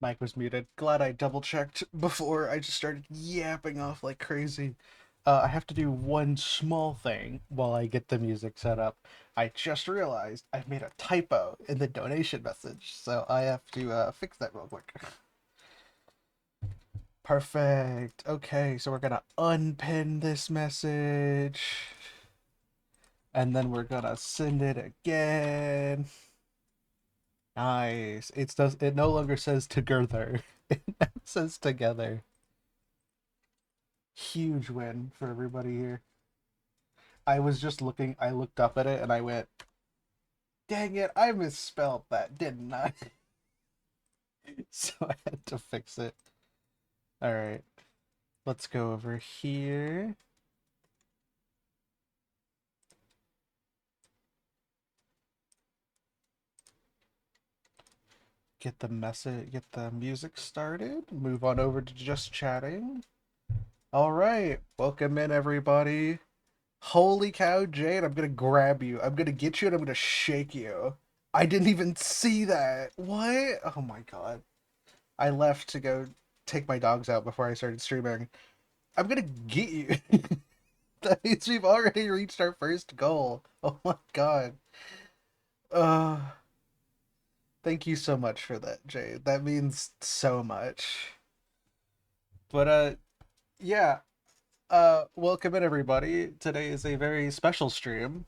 Mic was muted. Glad I double checked before I just started yapping off like crazy. I have to do one small thing while I get the music set up. I just realized I've made a typo in the donation message, so I have to fix that real quick. Perfect. Okay, so we're gonna unpin this message, and then we're gonna send it again. Nice. It no longer says together. It says together. Huge win for everybody here. I was just looking, I looked up at it and I went, dang it, I misspelled that, didn't I? So I had to fix it. All right, let's go over here. Get the message, get the music started. Move on over to just chatting. All right, welcome in everybody. Holy cow, Jade, I'm gonna grab you. I'm gonna get you and I'm gonna shake you. I didn't even see that. What? Oh my god. I left to go take my dogs out before I started streaming. I'm gonna get you. That means we've already reached our first goal. Oh my god. Uh, thank you so much for that, Jade. That means so much. But yeah. Welcome in everybody. Today is a very special stream,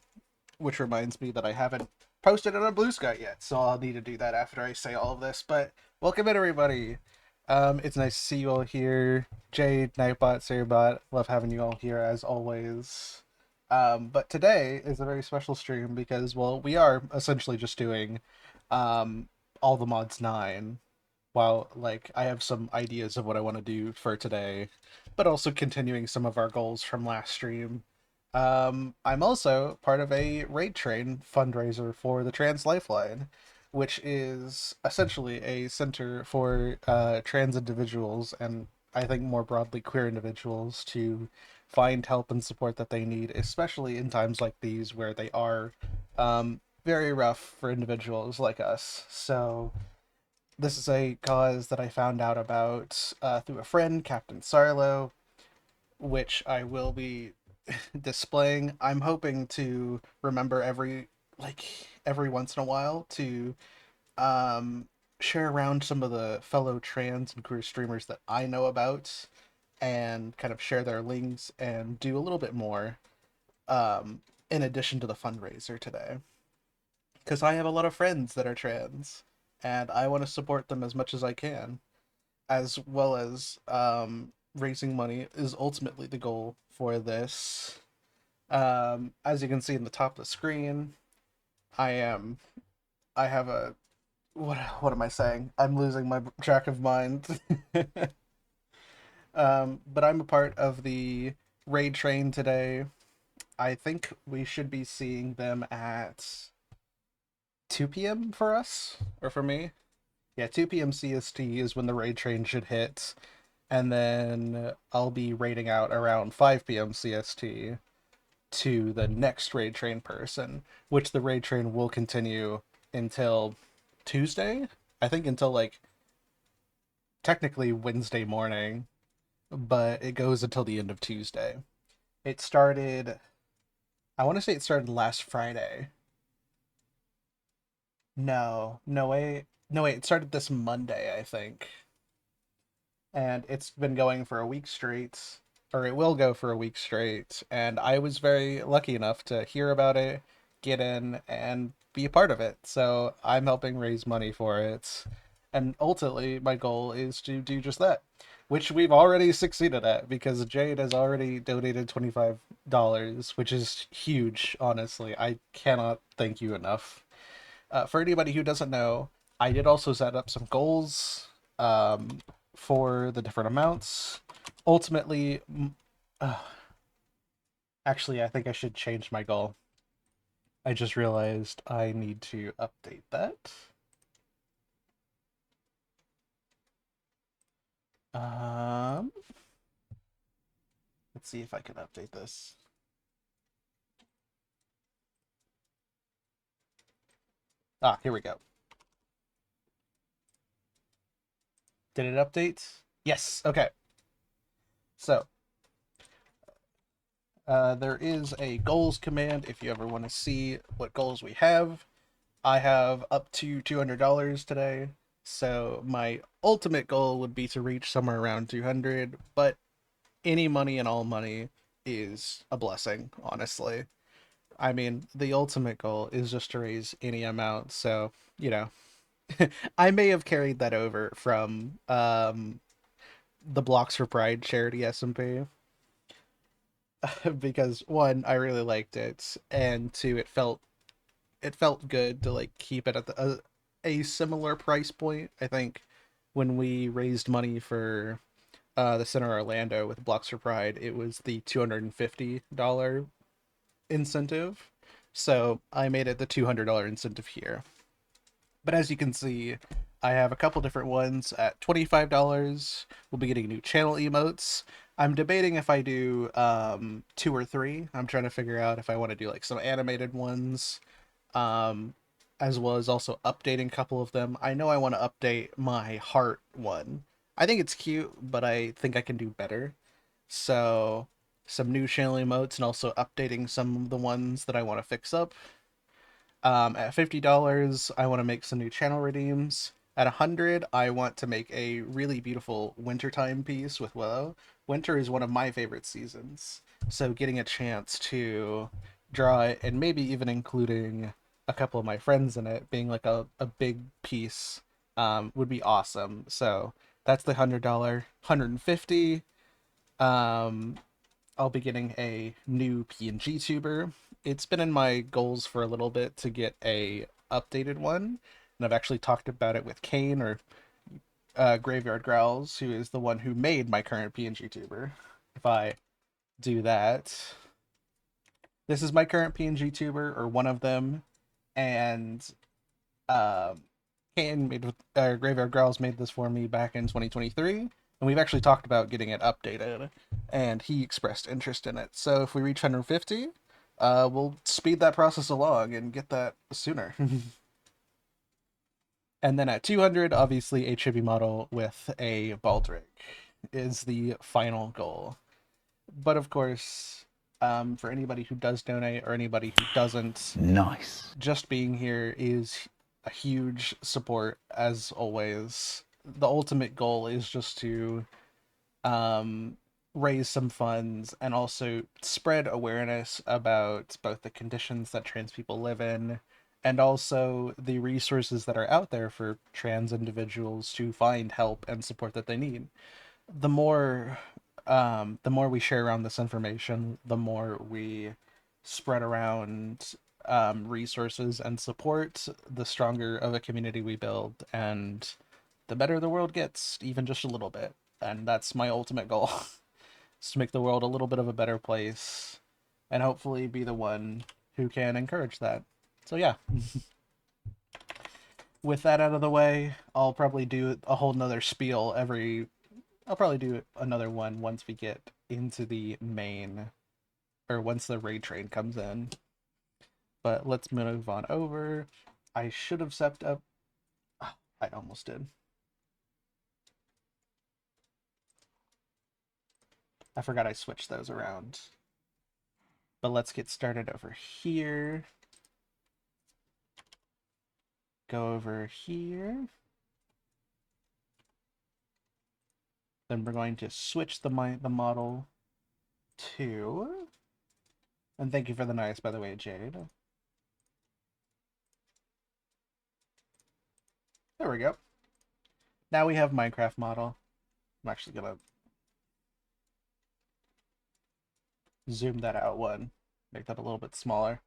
which reminds me that I haven't posted it on Blue Sky yet, so I'll need to do that after I say all of this. But welcome in everybody. It's nice to see you all here. Jade, Nightbot, Sarabot, love having you all here as always. But today is a very special stream because, well, we are essentially just doing all the mods 9. While, like, I have some ideas of what I want to do for today, but also continuing some of our goals from last stream. I'm also part of a raid train fundraiser for the Trans Lifeline, which is essentially a center for trans individuals and I think more broadly queer individuals to find help and support that they need, especially in times like these where they are very rough for individuals like us. So this is a cause that I found out about through a friend, Captain Sarlo, which I will be displaying. I'm hoping to remember like every once in a while to um share around some of the fellow trans and queer streamers that I know about and kind of share their links and do a little bit more in addition to the fundraiser today. Because I have a lot of friends that are trans and I want to support them as much as I can, as well as raising money is ultimately the goal for this. As you can see in the top of the screen, I am. I have a. What am I saying? I'm losing my track of mind. But I'm a part of the raid train today. I think we should be seeing them at 2 p.m. for us, or for me. Yeah, 2 p.m. CST is when the raid train should hit, and then I'll be raiding out around 5 p.m. CST to the next raid train person, which the raid train will continue until Tuesday. I think until like technically Wednesday morning, but it goes until the end of Tuesday. It started, I want to say it started last Friday. No, no way. No, wait, it started this Monday, I think. And it's been going for a week straight, or it will go for a week straight. And I was very lucky enough to hear about it, get in, and be a part of it. So I'm helping raise money for it. And ultimately, my goal is to do just that, which we've already succeeded at because Jade has already donated $25, which is huge, honestly. I cannot thank you enough. For anybody who doesn't know, I did also set up some goals um, for the different amounts. Ultimately, uh, actually, I think I should change my goal. I just realized I need to update that. Um, let's see if I can update this. Ah, here we go. Did it update? Yes. Okay. So there is a goals command if you ever want to see what goals we have. I have up to $200 today. So my ultimate goal would be to reach somewhere around 200, but any money and all money is a blessing, honestly. I mean, the ultimate goal is just to raise any amount. So, you know, I may have carried that over from the Blocks for Pride charity SMP because one, I really liked it, and two, it felt good to like keep it at a similar price point. I think when we raised money for the Center Orlando with Blocks for Pride, it was the $250 incentive. So I made it the $200 incentive here. But as you can see, I have a couple different ones at $25. We'll be getting new channel emotes. I'm debating if I do two or three. I'm trying to figure out if I want to do like some animated ones, um, as well as also updating a couple of them. I know I want to update my heart one. I think it's cute, but I think I can do better. So some new channel emotes and also updating some of the ones that I want to fix up. At $50, I want to make some new channel redeems. At 100, I want to make a really beautiful wintertime piece with Willow. Winter is one of my favorite seasons, so getting a chance to draw it and maybe even including a couple of my friends in it, being like a big piece, would be awesome. So that's the $100. 150. Um, I'll be getting a new PNG tuber. It's been in my goals for a little bit to get a updated one, and I've actually talked about it with Kane or Graveyard Growls, who is the one who made my current PNG tuber. If I do that, this is my current PNG tuber, or one of them, and um, Kane made Graveyard Growls made this for me back in 2023, and we've actually talked about getting it updated, and he expressed interest in it. So if we reach 150, we'll speed that process along and get that sooner. And then at 200, obviously a chibi model with a Baldric is the final goal. But of course, for anybody who does donate or anybody who doesn't, Nice. just being here is a huge support as always. The ultimate goal is just to um, raise some funds and also spread awareness about both the conditions that trans people live in and also the resources that are out there for trans individuals to find help and support that they need. The more the more we share around this information, the more we spread around resources and support, the stronger of a community we build, and the better the world gets, even just a little bit. And that's my ultimate goal, is to make the world a little bit of a better place, and hopefully be the one who can encourage that. So yeah, with that out of the way, I'll probably do a whole nother spiel every I'll probably do another one once we get into the main, or once the raid train comes in. But let's move on over. I should have stepped up. Oh, I almost did. I forgot I switched those around. But let's get started over here. Go over here. Then we're going to switch the model to. And thank you for the nice, by the way, Jade. There we go. Now we have Minecraft model. I'm actually gonna zoom that out one, make that a little bit smaller.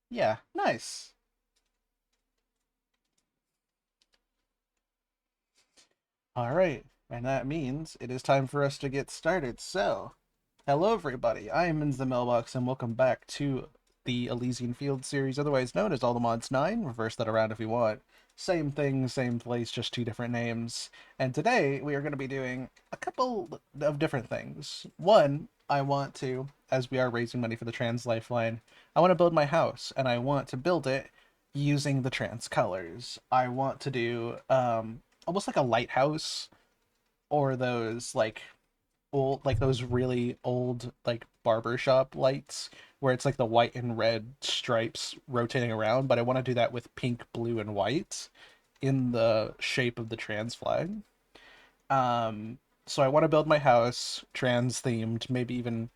Yeah, nice. All right, and that means it is time for us to get started. So, hello everybody, I am in the mailbox and welcome back to the Elysian Field series, otherwise known as All the Mods 9. Reverse that around if you want. Same thing, same place, just two different names. And today we are going to be doing a couple of different things. One, I want to, as we are raising money for the Trans Lifeline, I want to build my house, and I want to build it using the trans colors. I want to do almost like a lighthouse or those old, like those really old like barbershop lights where it's like the white and red stripes rotating around, but I want to do that with pink, blue, and white in the shape of the trans flag. So I want to build my house trans themed, maybe even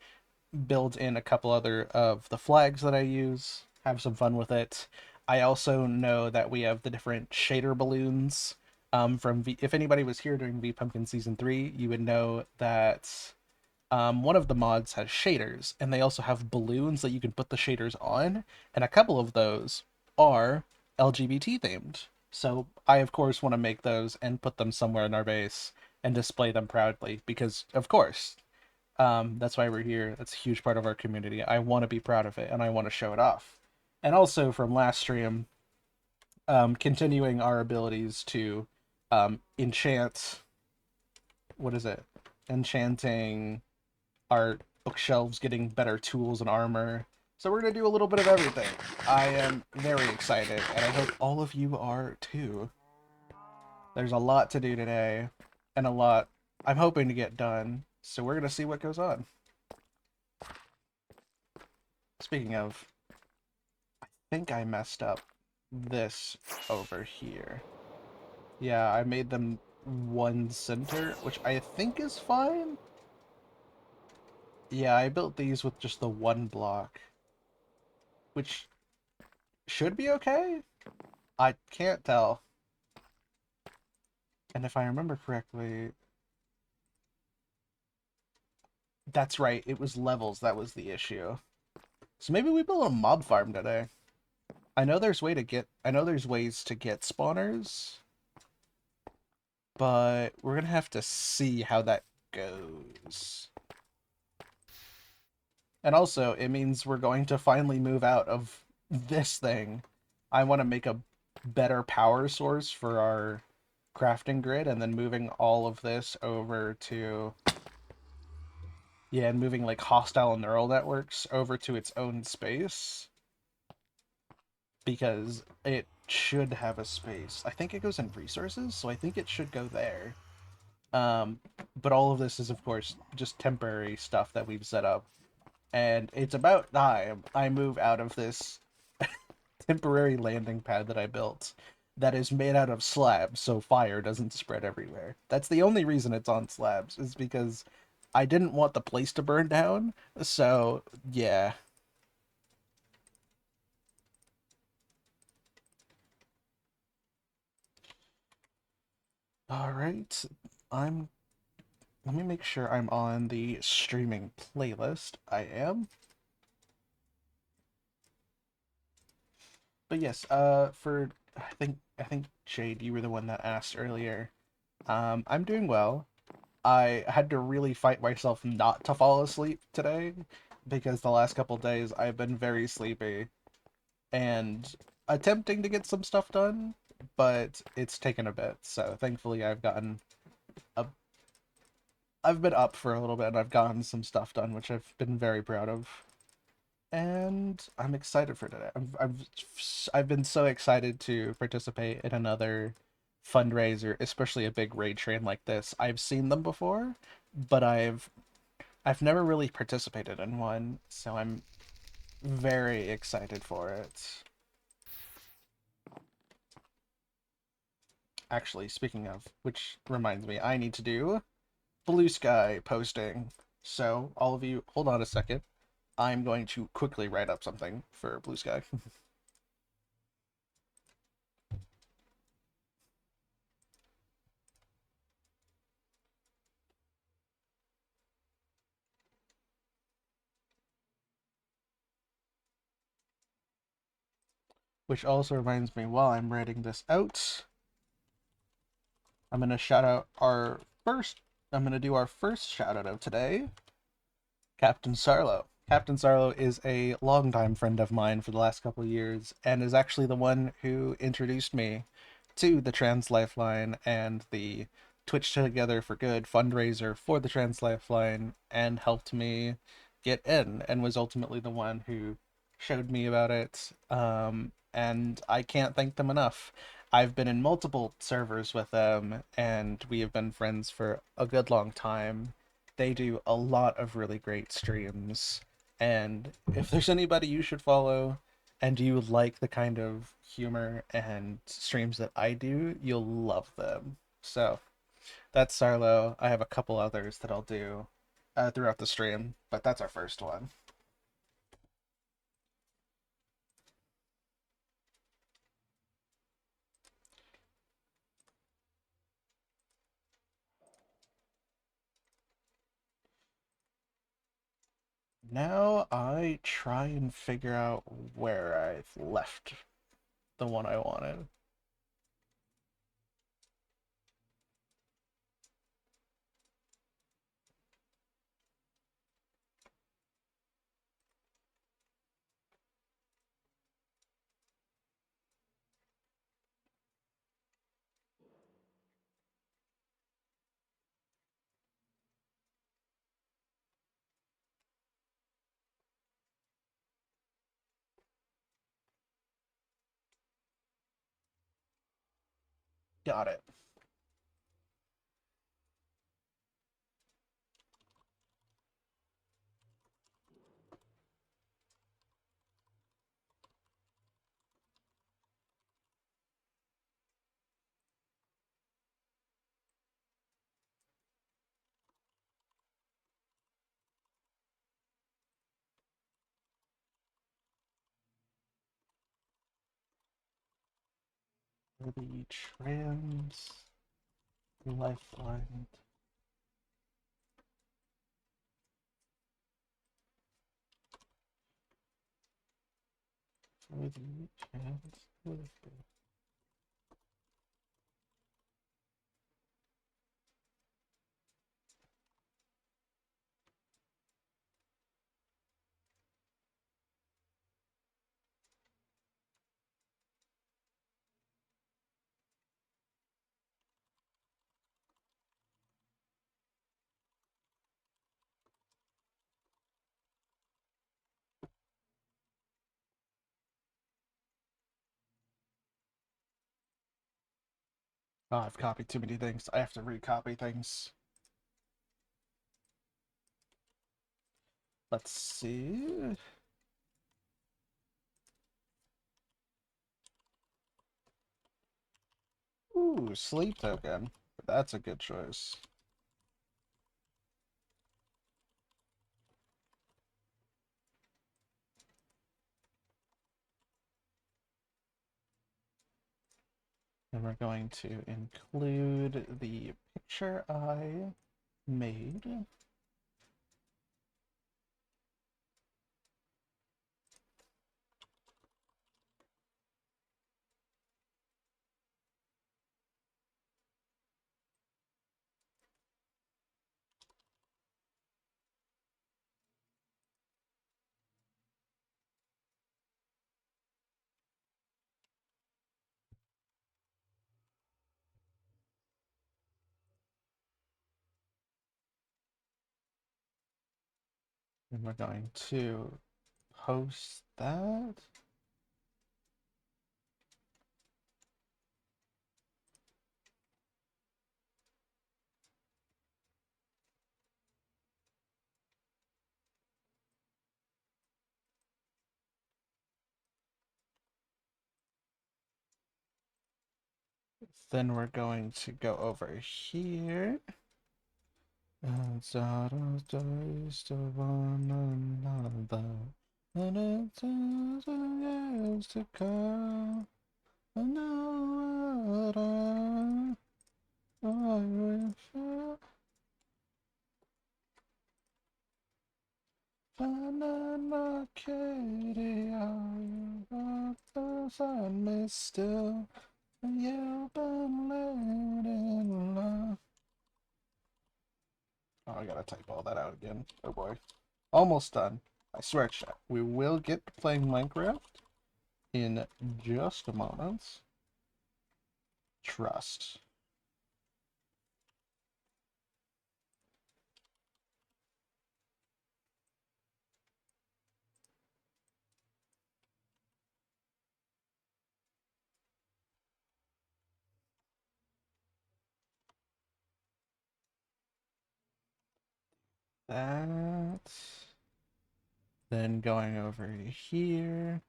build in a couple other of the flags that I use, have some fun with it. I also know that we have the different shader balloons from V. If anybody was here during V Pumpkin Season 3, you would know that one of the mods has shaders, and they also have balloons that you can put the shaders on, and a couple of those are LGBT themed. So I, of course, want to make those and put them somewhere in our base and display them proudly because, of course, that's why we're here. That's a huge part of our community. I want to be proud of it and I want to show it off. And also from last stream, continuing our abilities to enchant. What is it? Enchanting our bookshelves, getting better tools and armor. So we're gonna do a little bit of everything. I am very excited, and I hope all of you are too. There's a lot to do today, and a lot I'm hoping to get done. So we're gonna see what goes on. Speaking of, I think I messed up this over here. Yeah, I made them one center, which I think is fine. Yeah, I built these with just the one block, which should be okay. I can't tell. And if I remember correctly, that's right, it was levels that was the issue. So maybe we build a mob farm today. I know there's ways to get spawners, but we're gonna have to see how that goes. And also, it means we're going to finally move out of this thing. I want to make a better power source for our crafting grid, and then moving all of this over to, yeah, and moving like hostile neural networks over to its own space because it should have a space. I think it goes in resources, so I think it should go there. Um, but all of this is, of course, just temporary stuff that we've set up, and it's about time I move out of this temporary landing pad that I built that is made out of slabs so fire doesn't spread everywhere. That's the only reason it's on slabs, is because I didn't want the place to burn down. So, yeah. All right. I'm Let me make sure I'm on the streaming playlist. I am. But yes, for I think Jade, you were the one that asked earlier. I'm doing well. I had to really fight myself not to fall asleep today because the last couple days I've been very sleepy and attempting to get some stuff done, but it's taken a bit. So thankfully a I've been up for a little bit and I've gotten some stuff done, which I've been very proud of. And I'm excited for today. I've been so excited to participate in another fundraiser, especially a big raid train like this. I've seen them before, but I've never really participated in one, so I'm very excited for it. Actually, speaking of, which reminds me, I need to do blue sky posting. So, all of you, hold on a second. I'm going to quickly write up something for blue sky. Which also reminds me, while I'm writing this out, I'm going to shout out our first, I'm going to do our first shout out of today, Captain Sarlo. Captain Sarlo is a longtime friend of mine for the last couple of years and is actually the one who introduced me to the Trans Lifeline and the Twitch Together for Good fundraiser for the Trans Lifeline, and helped me get in, and was ultimately the one who showed me about it. And I can't thank them enough. I've been in multiple servers with them, and we have been friends for a good long time. They do a lot of really great streams, and if there's anybody you should follow, and you like the kind of humor and streams that I do, you'll love them. So that's Sarlo. I have a couple others that I'll do throughout the stream, but that's our first one. Now I try and figure out where I've left the one I wanted. Got it. The trans lifeline. For the trans lifeline. Oh, I've copied too many things. I have to recopy things. Let's see. Ooh, sleep token. That's a good choice. And we're going to include the picture I made. And we're going to post that. Then we're going to go over here. And sorrows days to one another. And it's years to come. And now I wish Banana Katie, are you beside me still? You've been late in love. Oh, I gotta type all that out again. Oh boy. Almost done. I swear, chat. We will get to playing Minecraft in just a moment. Trust. that. Then going over to here.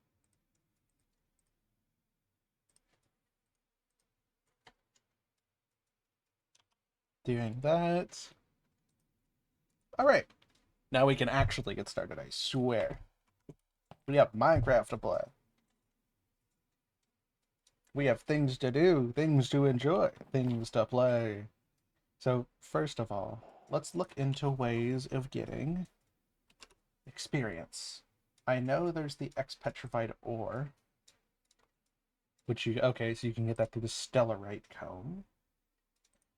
Doing that. Alright. Now we can actually get started, I swear. We have Minecraft to play. We have things to do, things to enjoy, things to play. So, first of all, let's look into ways of getting experience. I know there's the X-Petrified ore, which okay, so you can get that through the Stellarite Cone.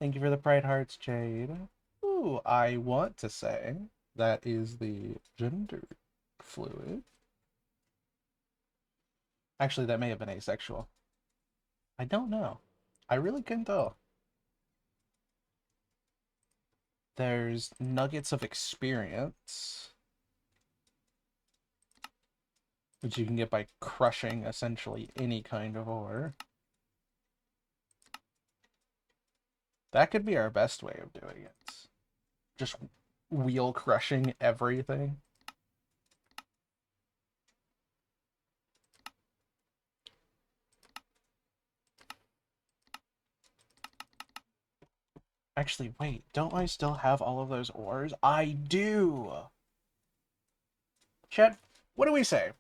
Thank you for the Pride Hearts, Jade. Ooh, I want to say that is the gender fluid. Actually, that may have been asexual. I don't know. I really couldn't tell. There's nuggets of experience, which you can get by crushing essentially any kind of ore. That could be our best way of doing it. Just wheel crushing everything. Actually, wait, don't I still have all of those ores? I do! Chet, what do we say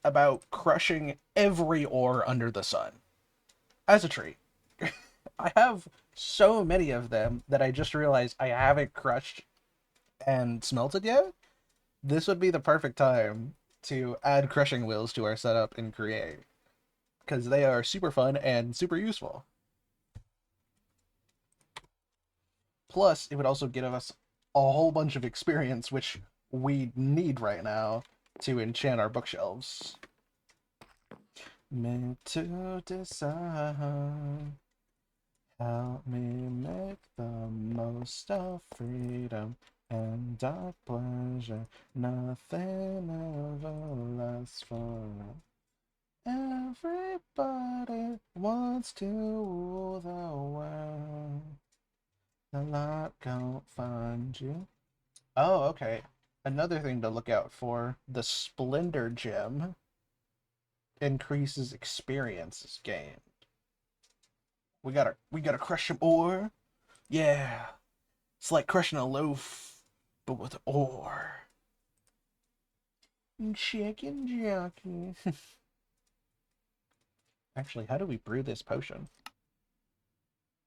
about crushing every ore under the sun? As a treat. I have so many of them that I just realized I haven't crushed and smelted yet. This would be the perfect time to add crushing wheels to our setup and create, because they are super fun and super useful. Plus, it would also give us a whole bunch of experience, which we need right now to enchant our bookshelves. Meant to decide. Help me make the most of freedom and dark pleasure. Nothing ever lasts forever. Everybody wants to rule the world. The light can't find you. Oh, okay. Another thing to look out for, the Splendor Gem increases experiences gained. We gotta crush some ore. Yeah. It's like crushing a loaf, but with ore. Chicken jockey. Actually, how do we brew this potion?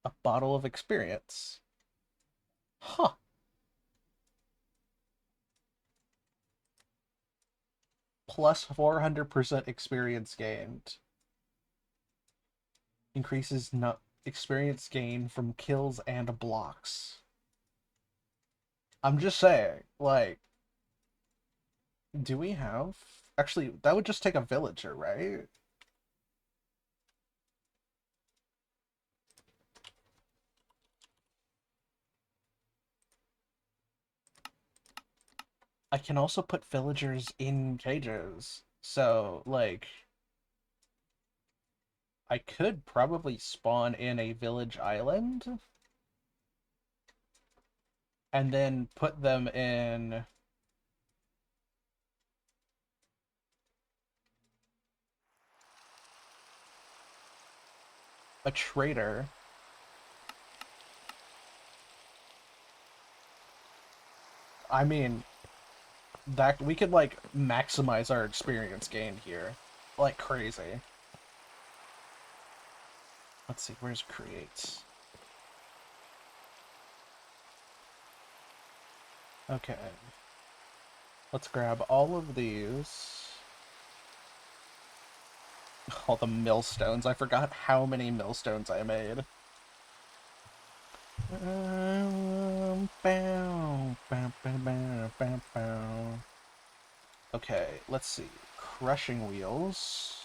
A bottle of experience. Huh. Plus 400% experience gained. Increases experience gain from kills and blocks. I'm just saying, like, do we have... Actually, that would just take a villager, right? I can also put villagers in cages. So, like, I could probably spawn in a village island and then put them in a trader. I mean, that we could like maximize our experience gain here like crazy. Let's see, where's create? Okay. Let's grab all of these. All the millstones. I forgot how many millstones I made. Okay, let's see. Crushing wheels.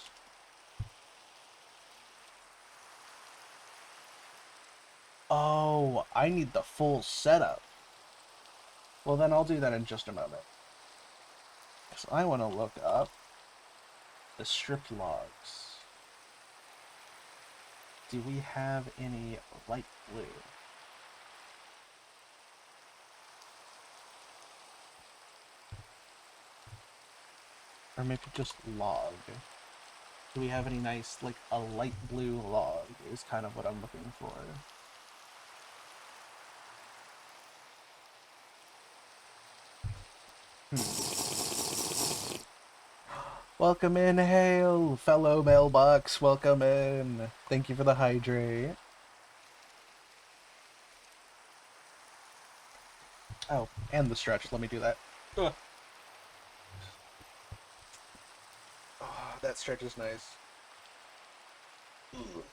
Oh, I need the full setup. Well, then I'll do that in just a moment. Because I want to look up the stripped logs. Do we have any light blue? Or maybe just log. Do we have any nice, like, a light blue log is kind of what I'm looking for. Welcome in, hail, fellow mailbox. Welcome in. Thank you for the hydrate. Oh, and the stretch. Let me do that. Ugh. Oh, that stretch is nice. Ugh.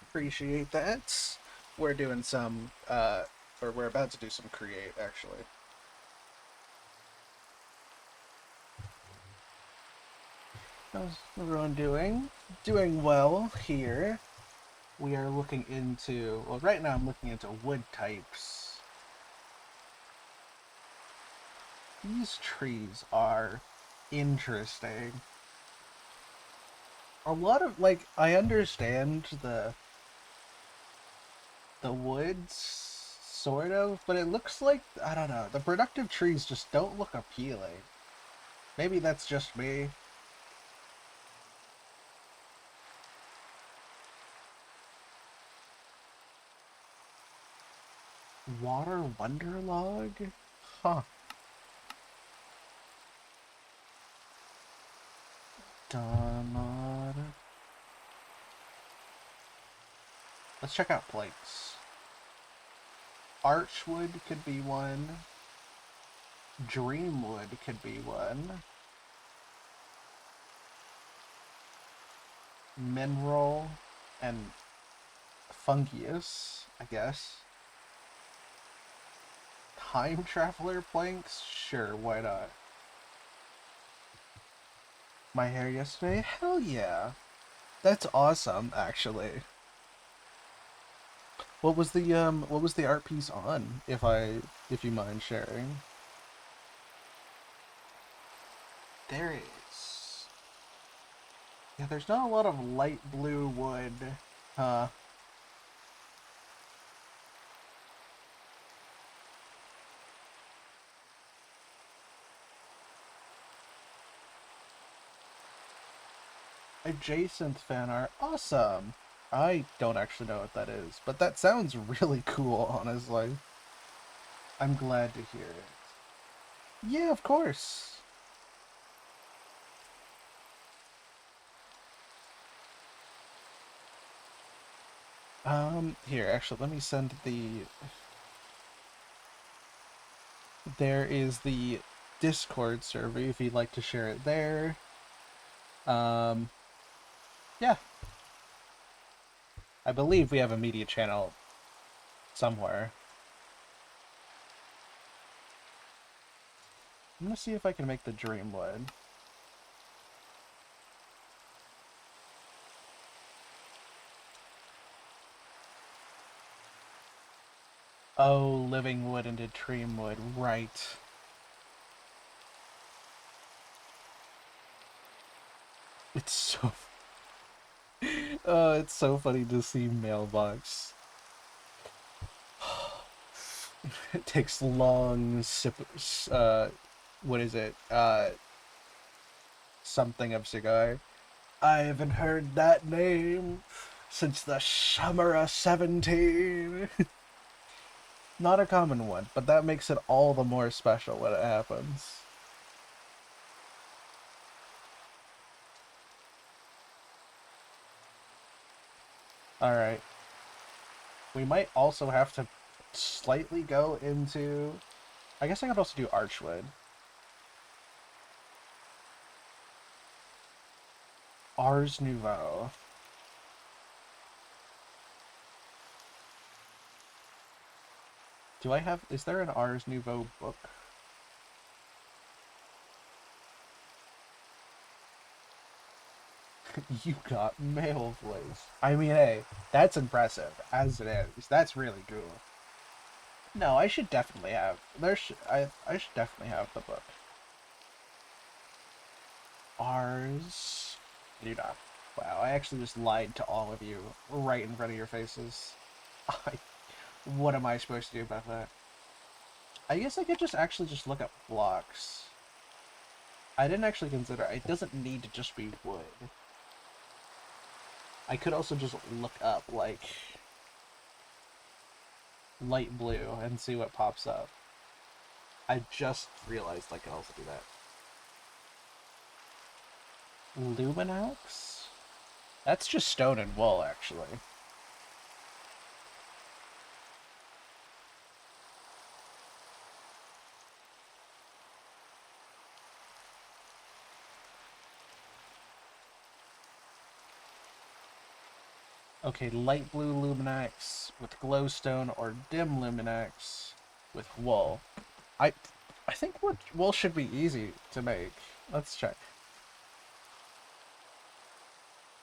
Appreciate that. We're doing some, or we're about to do some create, actually. How's everyone doing? Doing well here. We are looking into, well, right now I'm looking into wood types. These trees are interesting. A lot of, like, I understand the woods, sort of, but it looks like, I don't know, the productive trees just don't look appealing. Maybe that's just me. Water Wonderlog? Huh. Donut. Let's check out planks. Archwood could be one. Dreamwood could be one. Mineral and fungus, I guess. Time traveler planks? Sure, why not? My hair yesterday? Hell yeah. That's awesome, actually. What was the art piece on, if you mind sharing? There is. Yeah, there's not a lot of light blue wood. Huh. Adjacent fan art. Awesome. I don't actually know what that is, but that sounds really cool, honestly. I'm glad to hear it. Yeah, of course. Here, actually, let me send the... There is the Discord server, if you'd like to share it there. Um, yeah. I believe we have a media channel somewhere. I'm gonna see if I can make the Dreamwood. Oh, living wood into Dreamwood, right. It's so... it's so funny to see Mailbox. It takes long what is it? Something of cigar. I haven't heard that name since the summer of 17. Not a common one, but that makes it all the more special when it happens. Alright. We might also have to slightly go into... I guess I could also do Archwood. Ars Nouveau. Do I have... Is there an Ars Nouveau book? You got mail voice. I mean, hey, that's impressive, as it is. That's really cool. No, I should definitely have... I should definitely have the book. Ars... You know. Wow, I actually just lied to all of you right in front of your faces. What am I supposed to do about that? I guess I could just actually just look up blocks. I didn't actually consider it doesn't need to just be wood. I could also just look up, like, light blue and see what pops up. I just realized I could also do that. Luminax? That's just stone and wool, actually. Okay, light blue Luminax with glowstone or dim Luminax with wool. I I think wool should be easy to make. Let's check.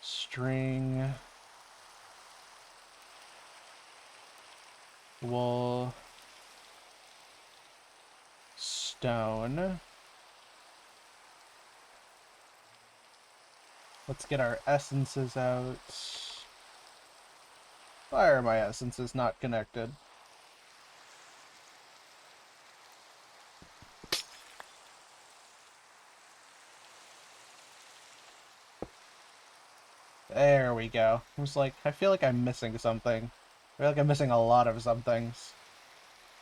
String, wool, stone. Let's get our essences out. Why are my essences not connected? There we go. I was like, I feel like I'm missing something. I feel like I'm missing a lot of some things.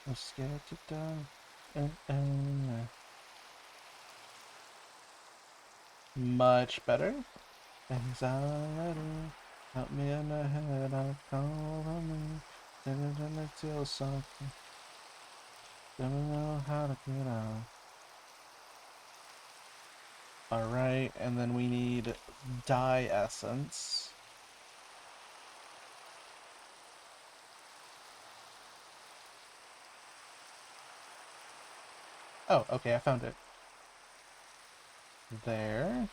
Let's get it done. Much better. Anxiety. Help me in the head. I call on me. Didn't feel something. Don't know how to get out. Alright, and then we need dye essence. Oh, okay, I found it. There.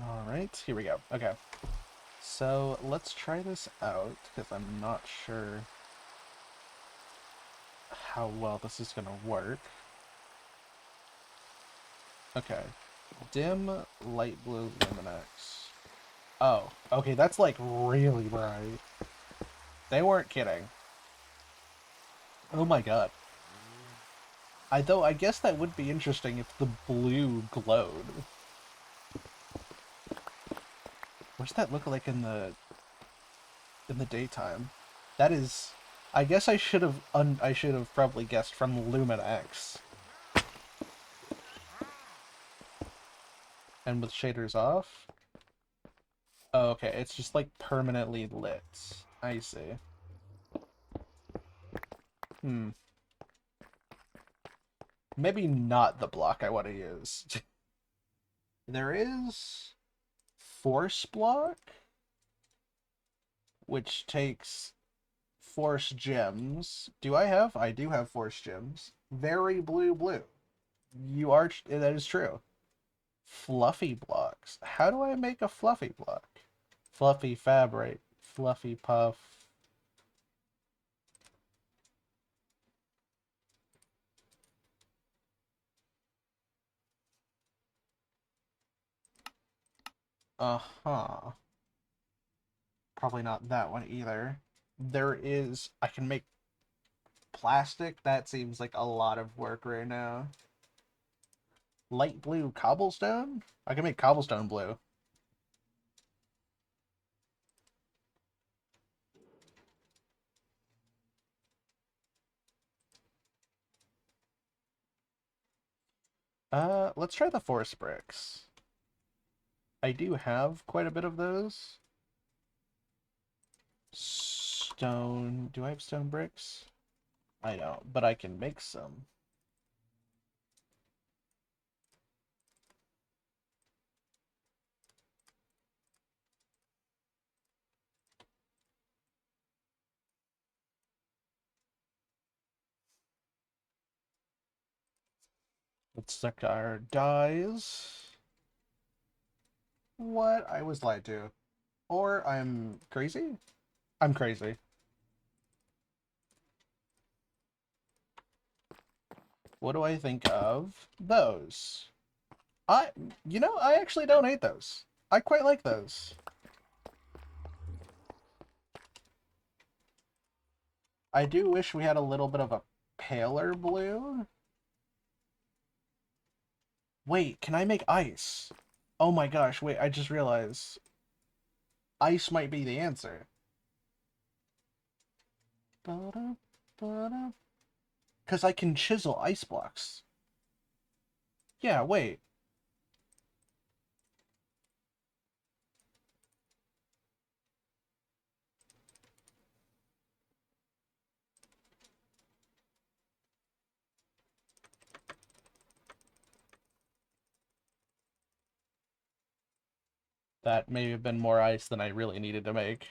Alright, here we go. Okay. So, let's try this out, because I'm not sure how well this is going to work. Okay. Dim light blue Luminex. Oh, okay, that's like really bright. They weren't kidding. Oh my god. I guess that would be interesting if the blue glowed. What's that look like in the daytime? That is, I guess I should have probably guessed from Luminex. And with shaders off? Oh, okay, it's just like permanently lit. I see. Hmm. Maybe not the block I want to use. There is Force Block, which takes Force Gems. Do I have? I do have Force Gems. Very blue blue. That is true. Fluffy blocks. How do I make a fluffy block? Fluffy fabric. Fluffy puff. Uh-huh. Probably not that one either. I can make plastic. That seems like a lot of work right now. Light blue cobblestone? I can make cobblestone blue. Let's try the forest bricks. I do have quite a bit of those. Stone. Do I have stone bricks? I don't, but I can make some. Let's check our dyes. What? I was lied to. Or I'm crazy? I'm crazy. What do I think of those? I, I actually don't hate those. I quite like those. I do wish we had a little bit of a paler blue. Wait, can I make ice? Oh my gosh, wait, I just realized ice might be the answer. Because I can chisel ice blocks. Yeah, wait. That may have been more ice than I really needed to make.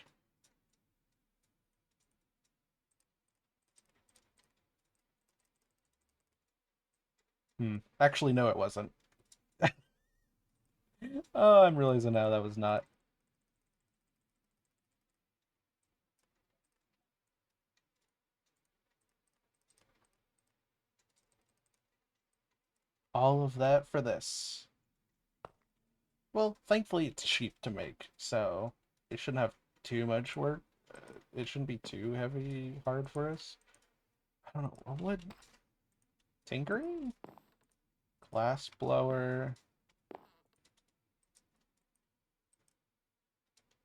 Actually, no, it wasn't. Oh, I'm realizing now that was not. All of that for this. Well, thankfully it's cheap to make, so it shouldn't have too much work. It shouldn't be too heavy, hard for us. I don't know, what would... Tinkering? Glass blower.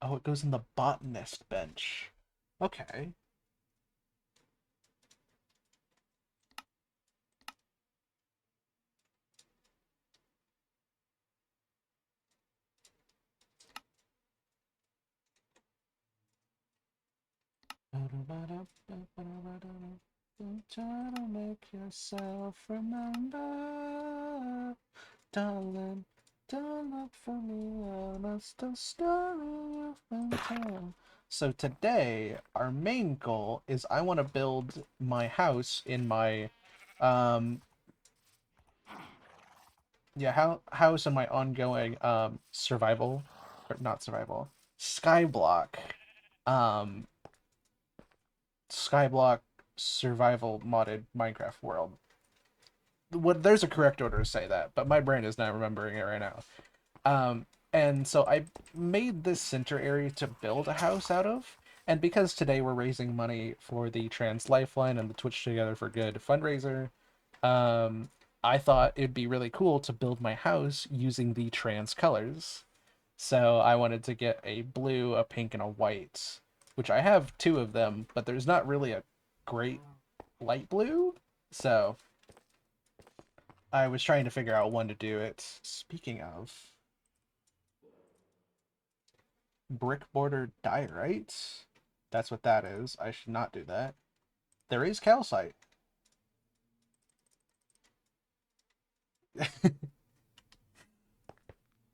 Oh, it goes in the botanist bench. Okay. Try to make yourself remember, darling. Don't look for me, honest the story you've been told. So today, our main goal is I want to build my house in my, um, yeah, house in my ongoing survival, or not survival, skyblock, um, skyblock survival modded Minecraft world. What there's a correct order to say that, but my brain is not remembering it right now. And so I made this center area to build a house out of. And because today we're raising money for the Trans Lifeline and the Twitch Together for Good fundraiser, um, I thought it'd be really cool to build my house using the trans colors. So I wanted to get a blue, a pink, and a white, which I have two of them, but there's not really a great light blue. So I was trying to figure out when to do it. Speaking of, brick bordered diorite. That's what that is. I should not do that. There is calcite.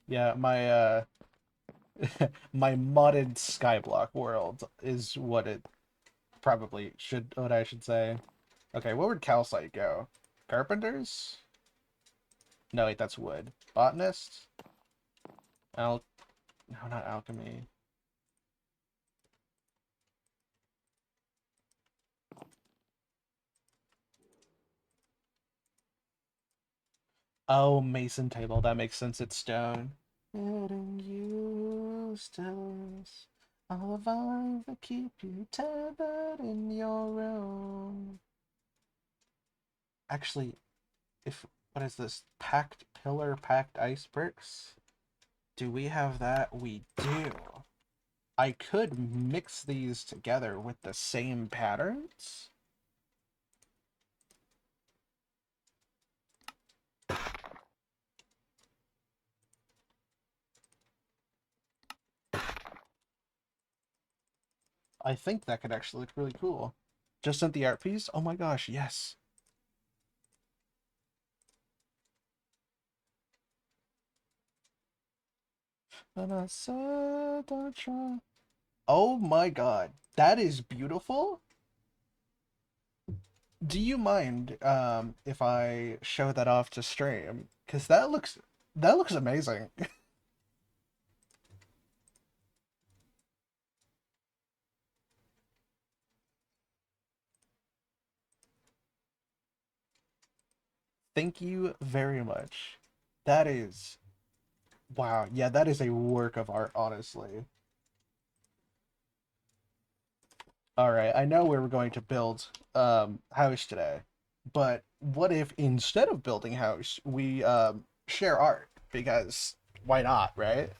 Yeah, my my modded skyblock world is what it probably should what I should say. Okay, where would calcite go? Carpenters? No, wait, that's wood. Botanist? Al No, not alchemy. Oh, mason table. That makes sense. It's stone. Getting used to this. All of I that keep you tethered in your room. Actually, if what is this? Packed pillar, packed ice bricks? Do we have that? We do. I could mix these together with the same patterns. I think that could actually look really cool. Just sent the art piece? Oh my gosh, yes. And I said, don't try. Oh my god, that is beautiful. Do you mind if I show that off to stream? Because that looks amazing. Thank you very much. That is, wow. Yeah, that is a work of art, honestly. All right, I know we were going to build house today, but what if instead of building house, we share art? Because why not, right?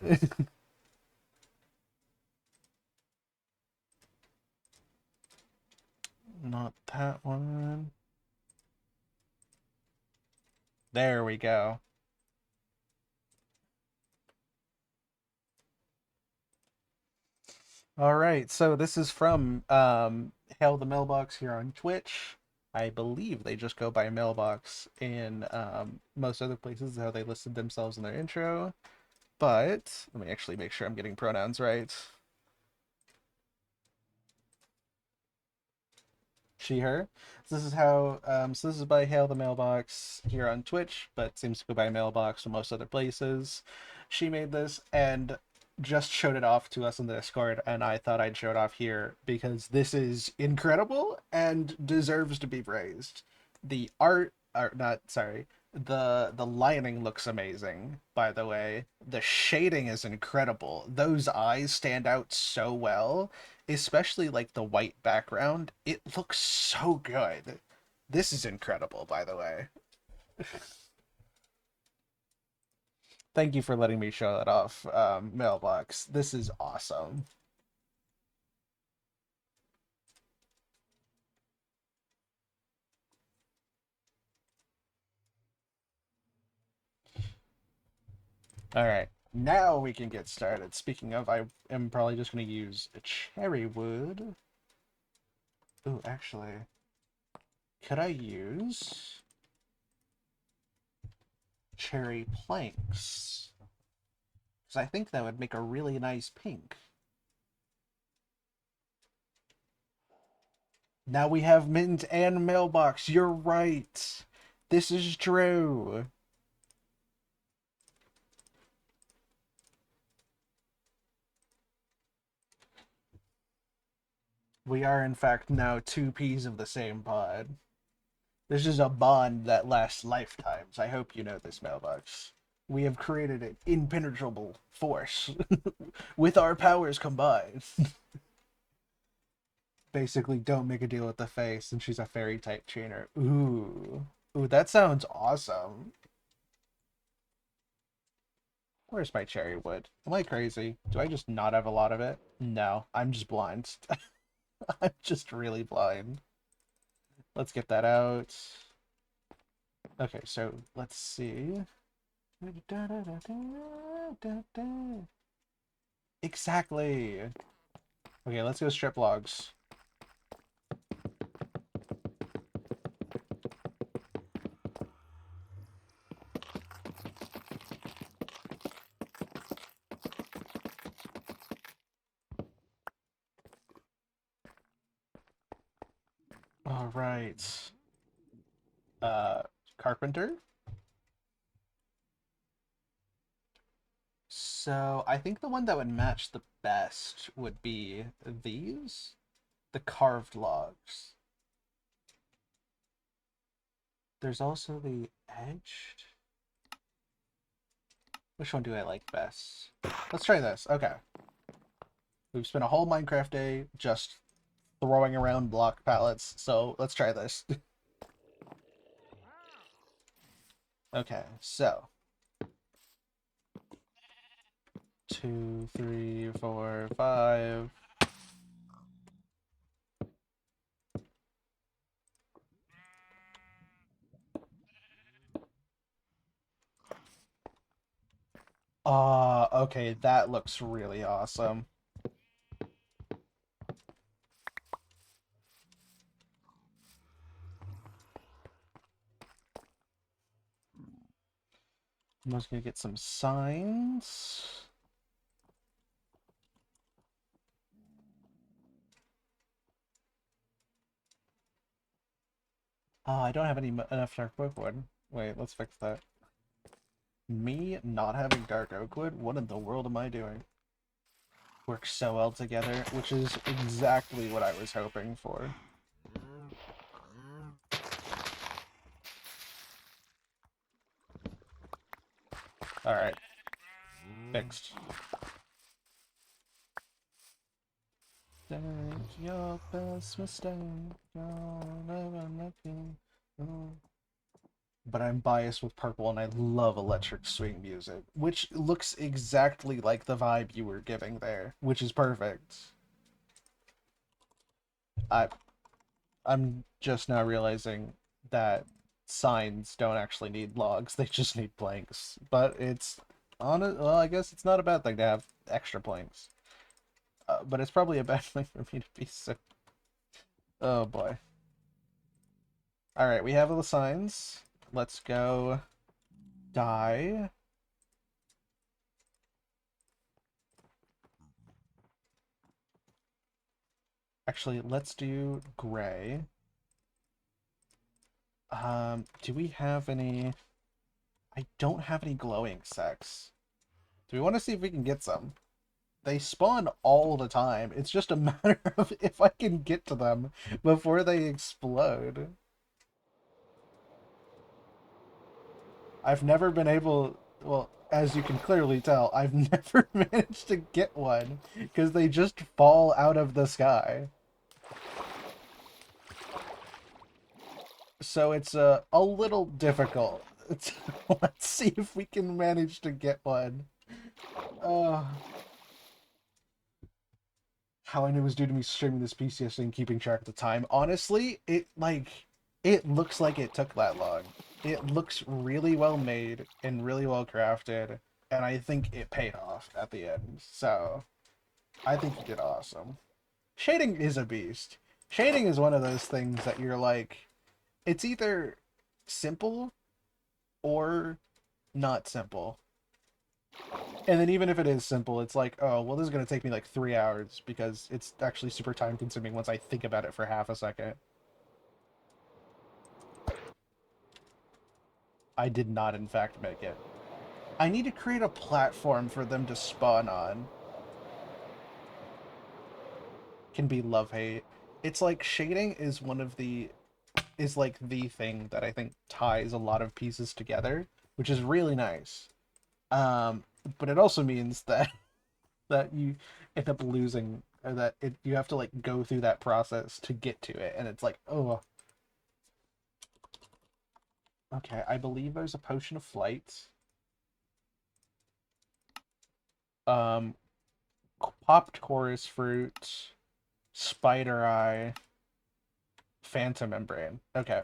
Not that one. There we go. All right, so this is from Hail the Mailbox here on Twitch. I believe they just go by Mailbox in most other places, how they listed themselves in their intro. But let me actually make sure I'm getting pronouns right. She, her. So this is how. So this is by Hail the Mailbox here on Twitch, but seems to go by Mailbox in most other places. She made this and just showed it off to us in the Discord, and I thought I'd show it off here because this is incredible and deserves to be praised. The art, or not, sorry, the lighting looks amazing. By the way, the shading is incredible. Those eyes stand out so well, especially like the white background. It looks so good. This is incredible, by the way. Thank you for letting me show that off, Mailbox. This is awesome. All right, now we can get started. Speaking of, I am probably just going to use cherry wood. Ooh, actually, could I use cherry planks? Because I think that would make a really nice pink. Now we have mint and mailbox. You're right. This is true. We are, in fact, now two peas of the same pod. This is a bond that lasts lifetimes. I hope you know this, Mailbox. We have created an impenetrable force with our powers combined. Basically, don't make a deal with the face, and she's a fairy type trainer. Ooh. Ooh, that sounds awesome. Where's my cherry wood? Am I crazy? Do I just not have a lot of it? No, I'm just blind. I'm just really blind. Let's get that out. Okay, so let's see. Exactly. Okay, let's go strip logs. All right. Uh, Carpenter. So I think the one that would match the best would be these, the carved logs. There's also the edged. Which one do I like best? Let's try this. Okay. We've spent a whole Minecraft day just throwing around block pallets, so let's try this. Okay, so 2, 3, 4, 5. Okay, that looks really awesome. I'm just gonna get some signs. I don't have enough dark oak wood. Wait, let's fix that. Me not having dark oak wood? What in the world am I doing? Work so well together, which is exactly what I was hoping for. Alright, fixed. There's your best mistake. I'll never let you go. But I'm biased with purple and I love electric swing music, which looks exactly like the vibe you were giving there, which is perfect. I I'm just now realizing that signs don't actually need logs, they just need planks. But it's on it, well, I guess it's not a bad thing to have extra planks. But it's probably a bad thing for me to be so. Oh boy. Alright, we have all the signs. Let's go dye. Actually, let's do gray. Do we have any? I don't have any glowing sex. Do we want to see if we can get some? They spawn all the time. It's just a matter of if I can get to them before they explode. I've never been able, well, as you can clearly tell, I've never managed to get one because they just fall out of the sky. So it's a little difficult. Let's see if we can manage to get one. Uh, how I knew it was due to me streaming this PCS and keeping track of the time. Honestly, it looks like it took that long. It looks really well made and really well crafted, and I think it paid off at the end. So I think you did awesome. Shading is a beast. Shading is one of those things that you're like, it's either simple or not simple. And then even if it is simple, it's like, oh, well, this is going to take me like 3 hours because it's actually super time consuming once I think about it for half a second. I did not, in fact, make it. I need to create a platform for them to spawn on. Can be love-hate. It's like shading is one of the is like the thing that I think ties a lot of pieces together, which is really nice. Um, but it also means that that you end up losing, or that you have to like go through that process to get to it, and it's like, oh, okay. I believe there's a potion of flight. Um, popped chorus fruit, spider eye, phantom membrane. Okay,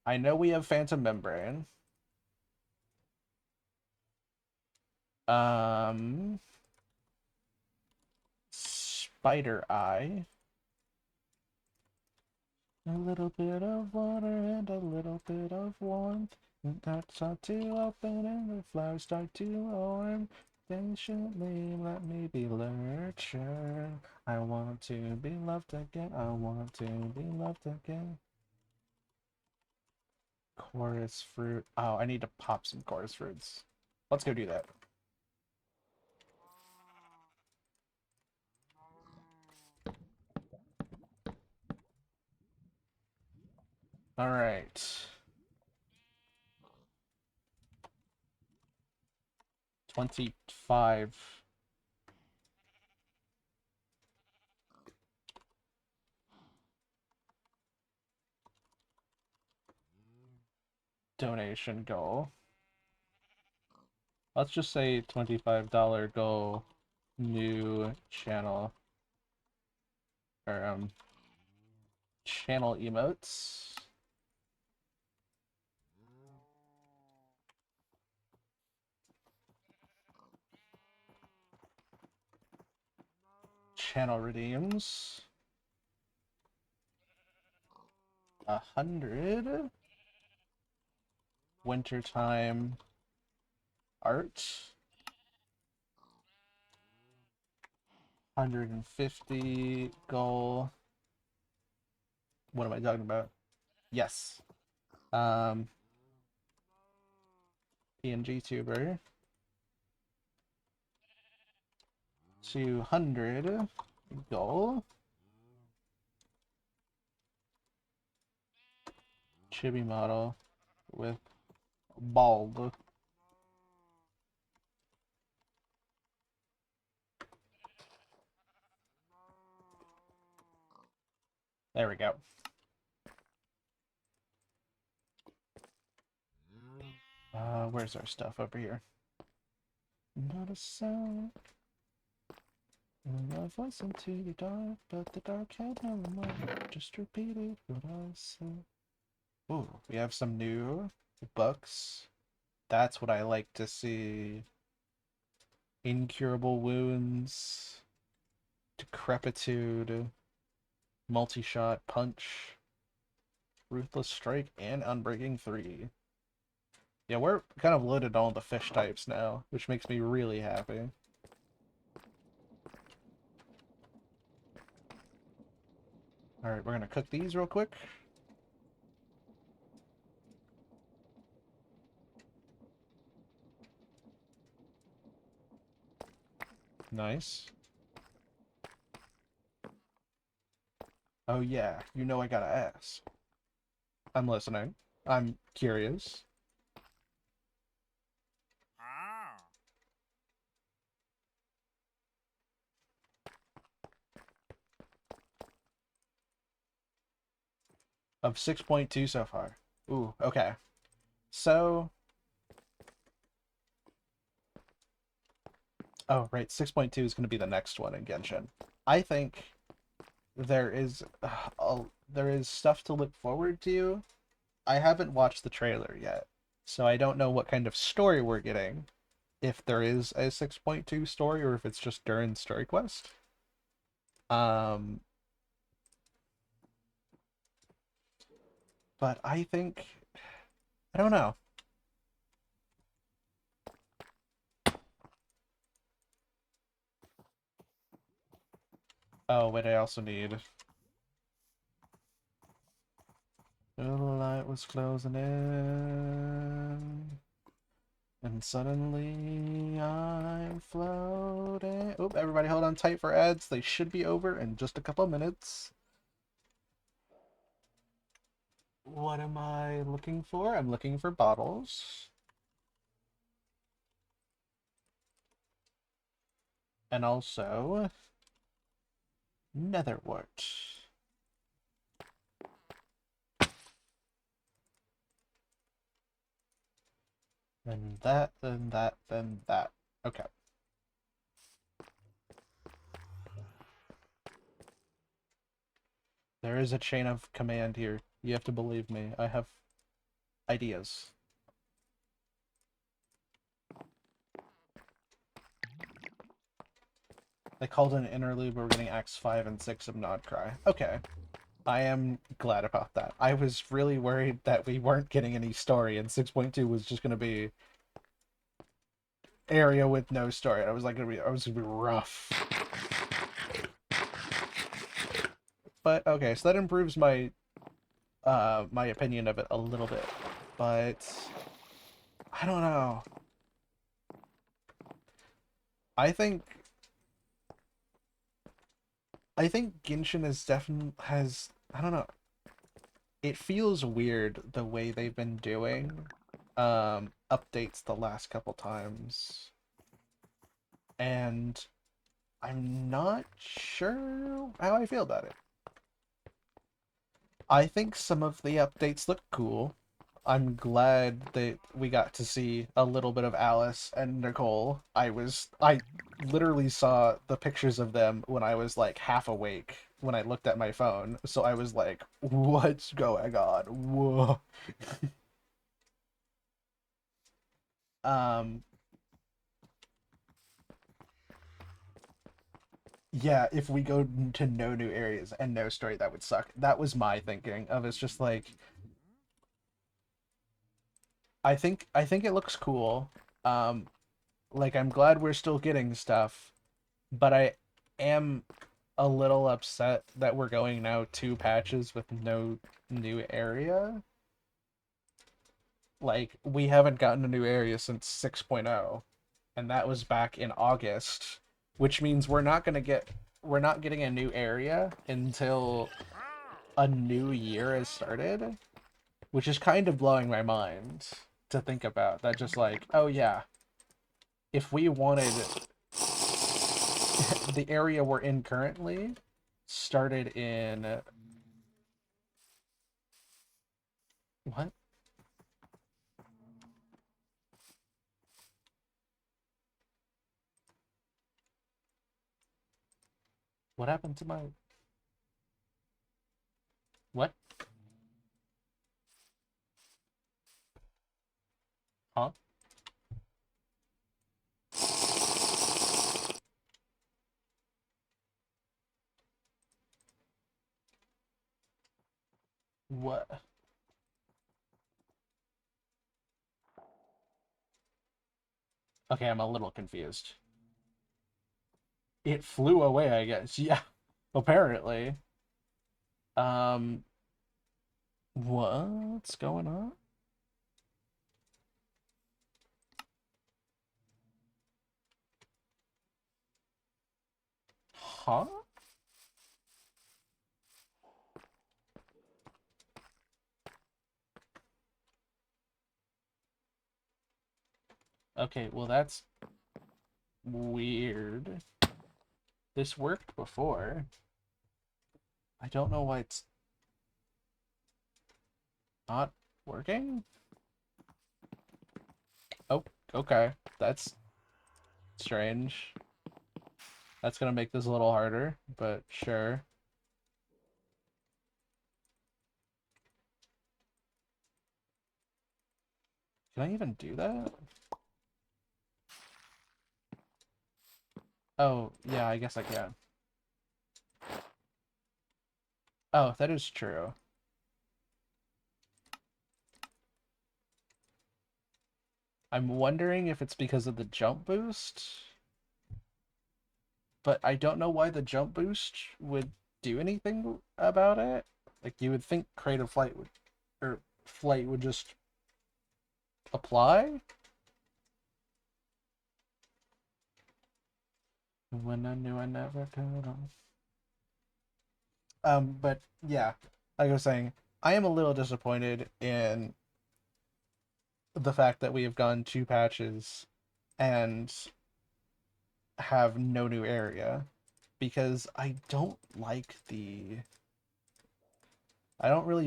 I know we have phantom membrane. Um, spider eye. A little bit of water and a little bit of warmth. That start to open and the flowers start to warm. Patiently let me be nurtured. I want to be loved again. I want to be loved again. Chorus fruit. Oh, I need to pop some chorus fruits. Let's go do that. All right. 25. Donation goal. Let's just say $25 goal, new channel, or channel emotes. Channel redeems. 100. Wintertime art. 150 goal. What am I talking about? Yes. Um, PNG tuber. 200 goal. Chibi model with bald. There we go. Where's our stuff over here? Not a sound. I voice into the dark, but the dark had no remote. Just repeated what I said. Ooh, we have some new books. That's what I like to see. Incurable wounds, decrepitude, multi-shot punch, ruthless strike, and unbreaking 3. Yeah, we're kind of loaded on the fish types now, which makes me really happy. Alright, we're gonna cook these real quick. Nice. Oh yeah, you know I gotta ask. I'm listening. I'm curious. Of 6.2 so far. Ooh, okay. So... Oh, right, 6.2 is going to be the next one in Genshin. I think there is there is stuff to look forward to. I haven't watched the trailer yet, so I don't know what kind of story we're getting. If there is a 6.2 story or if it's just Durin's story quest. Um, but I think I don't know. Oh, wait, I also need. The light was closing in. And suddenly I'm floating. Oop, everybody hold on tight for ads. They should be over in just a couple minutes. What am I looking for? I'm looking for bottles. And also netherwort. Then that, then that, then that. Okay. There is a chain of command here. You have to believe me. I have ideas. They called an interlude, but we're getting Acts 5 and 6 of Nodcry. Okay. I am glad about that. I was really worried that we weren't getting any story, and 6.2 was just going to be area with no story. I was like, I was gonna be rough. But okay, so that improves my my opinion of it a little bit. But I don't know. I think Genshin is definitely has I don't know. It feels weird the way they've been doing updates the last couple times. And I'm not sure how I feel about it. I think some of the updates look cool. I'm glad that we got to see a little bit of Alice and Nicole. I literally saw the pictures of them when I was like half awake when I looked at my phone. So I was like, what's going on? Whoa. Um, yeah, if we go to no new areas and no story, that would suck. That was my thinking of it's just like I think it looks cool. Um, like I'm glad we're still getting stuff, but I am a little upset that we're going now 2 patches with no new area. Like we haven't gotten a new area since 6.0, and that was back in August, which means we're not getting a new area until a new year has started, which is kind of blowing my mind to think about. That just like, oh yeah, if we wanted the area we're in currently started in What? What happened to my... What? Huh? What? Okay, I'm a little confused. It flew away, I guess. Yeah, apparently. Um, what's going on? Huh? Okay, well that's weird. This worked before. I don't know why it's not working. Oh, okay. That's strange. That's gonna make this a little harder, but sure. Can I even do that? Oh, yeah, I guess I can. Oh, that is true. I'm wondering if it's because of the jump boost, but I don't know why the jump boost would do anything about it. Like you would think creative flight would, or flight would just apply. When I knew I never could. But yeah, like I was saying, I am a little disappointed in the fact that we have gone 2 patches and have no new area because I don't really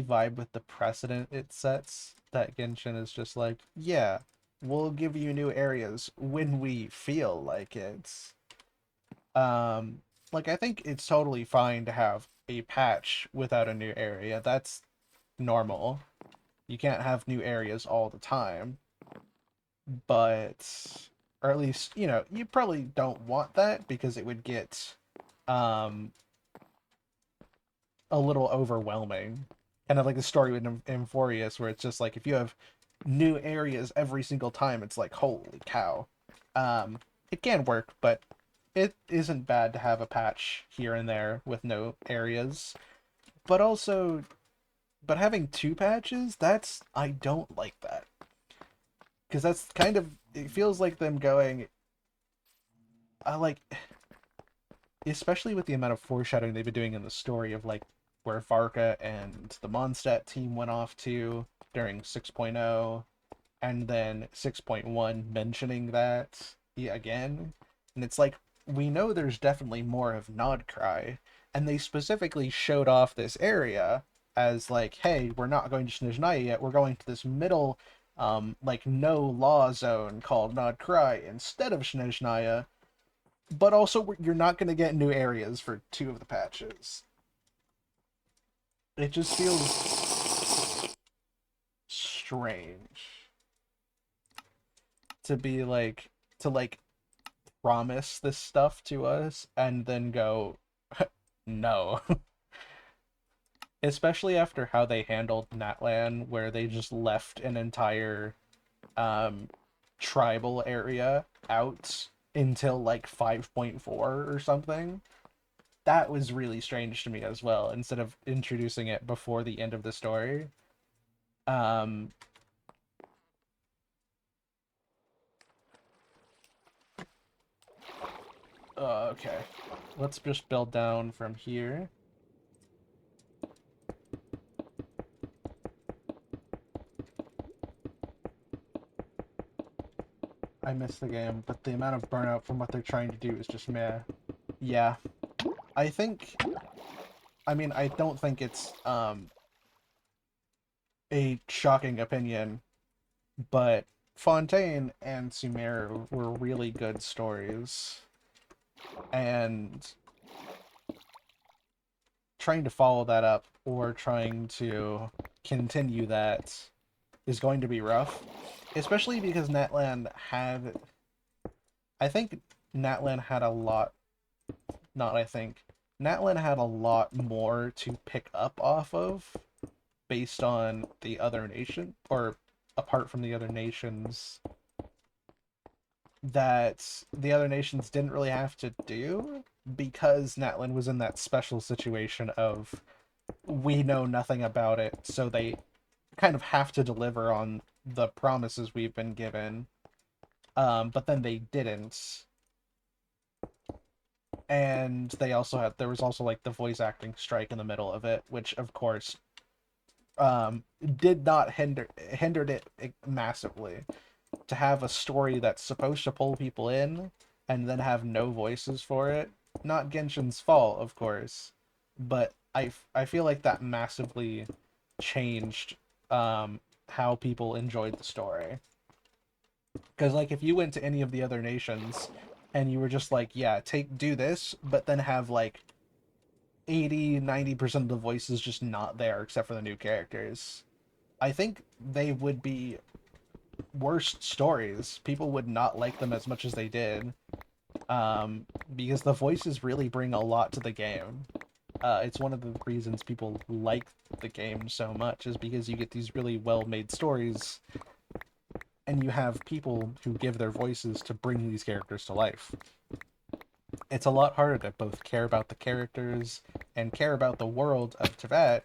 vibe with the precedent it sets that Genshin is just like, yeah, we'll give you new areas when we feel like it. Um, like I think it's totally fine to have a patch without a new area. That's normal. You can't have new areas all the time, but or at least, you probably don't want that because it would get um a little overwhelming. Kind of like the story with Amphorius, where it's just like if you have new areas every single time, it's like holy cow. Um, it can work, but it isn't bad to have a patch here and there with no areas. But also, but having 2 patches, that's I don't like that because that's kind of it feels like them going. I like especially with the amount of foreshadowing they've been doing in the story of like where Varka and the Mondstadt team went off to during 6.0 and then 6.1 mentioning that again. And it's like we know there's definitely more of Nodcry, and they specifically showed off this area as like, hey, we're not going to Snezhnaya yet, we're going to this middle like no law zone called Nodcry instead of Snezhnaya, but also you're not going to get new areas for 2 of the patches. It just feels strange to be like to like promise this stuff to us and then go no. Especially after how they handled Natlan, where they just left an entire um tribal area out until like 5.4 or something. That was really strange to me as well, instead of introducing it before the end of the story. Um, okay. Let's just build down from here. I miss the game, but the amount of burnout from what they're trying to do is just meh. Yeah. I think I mean I don't think it's a shocking opinion, but Fontaine and Sumer were really good stories, and trying to follow that up or trying to continue that is going to be rough, especially because I think Natlan had a lot, not I think, Natlan had a lot more to pick up off of based on the other nation, or apart from the other nations, that the other nations didn't really have to do because Natlan was in that special situation of we know nothing about it, so they kind of have to deliver on the promises we've been given. But then they didn't, and there was also like the voice acting strike in the middle of it, which of course did not hindered it massively. To have a story that's supposed to pull people in and then have no voices for it, not Genshin's fault, of course, but I feel like that massively changed how people enjoyed the story. Because like if you went to any of the other nations and you were just like, yeah, do this, but then have like 80-90% of the voices just not there except for the new characters, I think they would be worst stories. People would not like them as much as they did, because the voices really bring a lot to the game. It's one of the reasons people like the game so much, is because you get these really well-made stories, and you have people who give their voices to bring these characters to life. It's a lot harder to both care about the characters and care about the world of Tibet.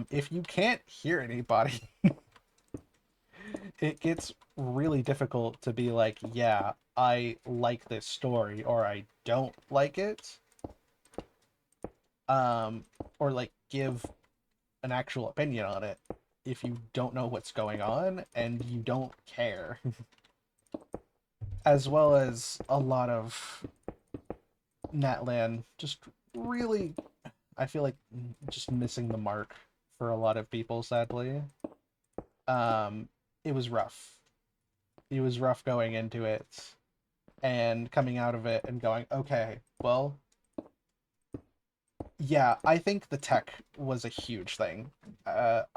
If you can't hear anybody, it gets really difficult to be like, yeah, I like this story or I don't like it. Um, or like give an actual opinion on it if you don't know what's going on and you don't care. As well as a lot of Natlan just really, I feel like, just missing the mark for a lot of people, sadly. Um, it was rough. It was rough going into it and coming out of it and going, okay, well, yeah, I think the tech was a huge thing.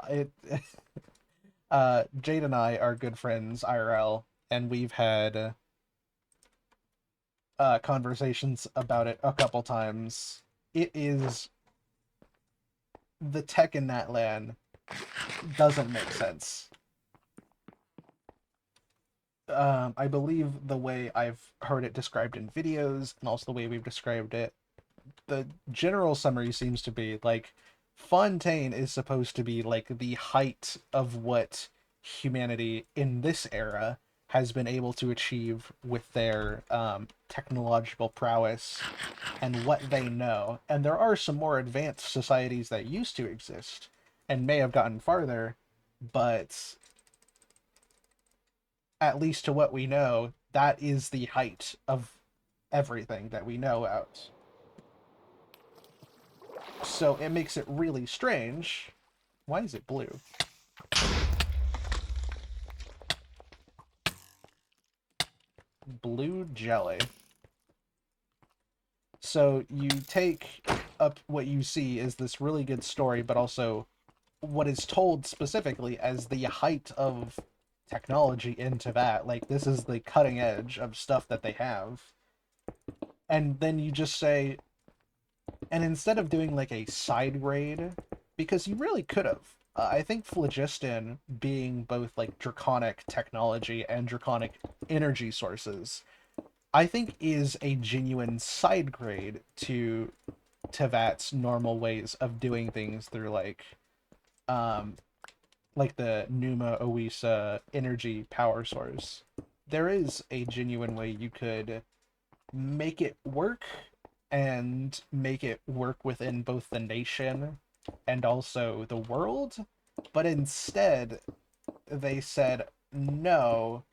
It Jade and I are good friends IRL, and we've had conversations about it a couple times. It is the tech in that land doesn't make sense. I believe the way I've heard it described in videos and also the way we've described it, the general summary seems to be like Fontaine is supposed to be like the height of what humanity in this era has been able to achieve with their technological prowess and what they know. And there are some more advanced societies that used to exist and may have gotten farther, but at least to what we know, that is the height of everything that we know out. So it makes it really strange. Why is it blue? Blue jelly. So you take up what you see is this really good story, but also what is told specifically as the height of technology into that. Like, this is the cutting edge of stuff that they have. And then you just say, and instead of doing like a side grade, because you really could have. I think phlogiston, being both like draconic technology and draconic energy sources, I think is a genuine side grade to Tevat's normal ways of doing things through um like the Numa Owisa energy power source. There is a genuine way you could make it work and make it work within both the nation and also the world, but instead they said no,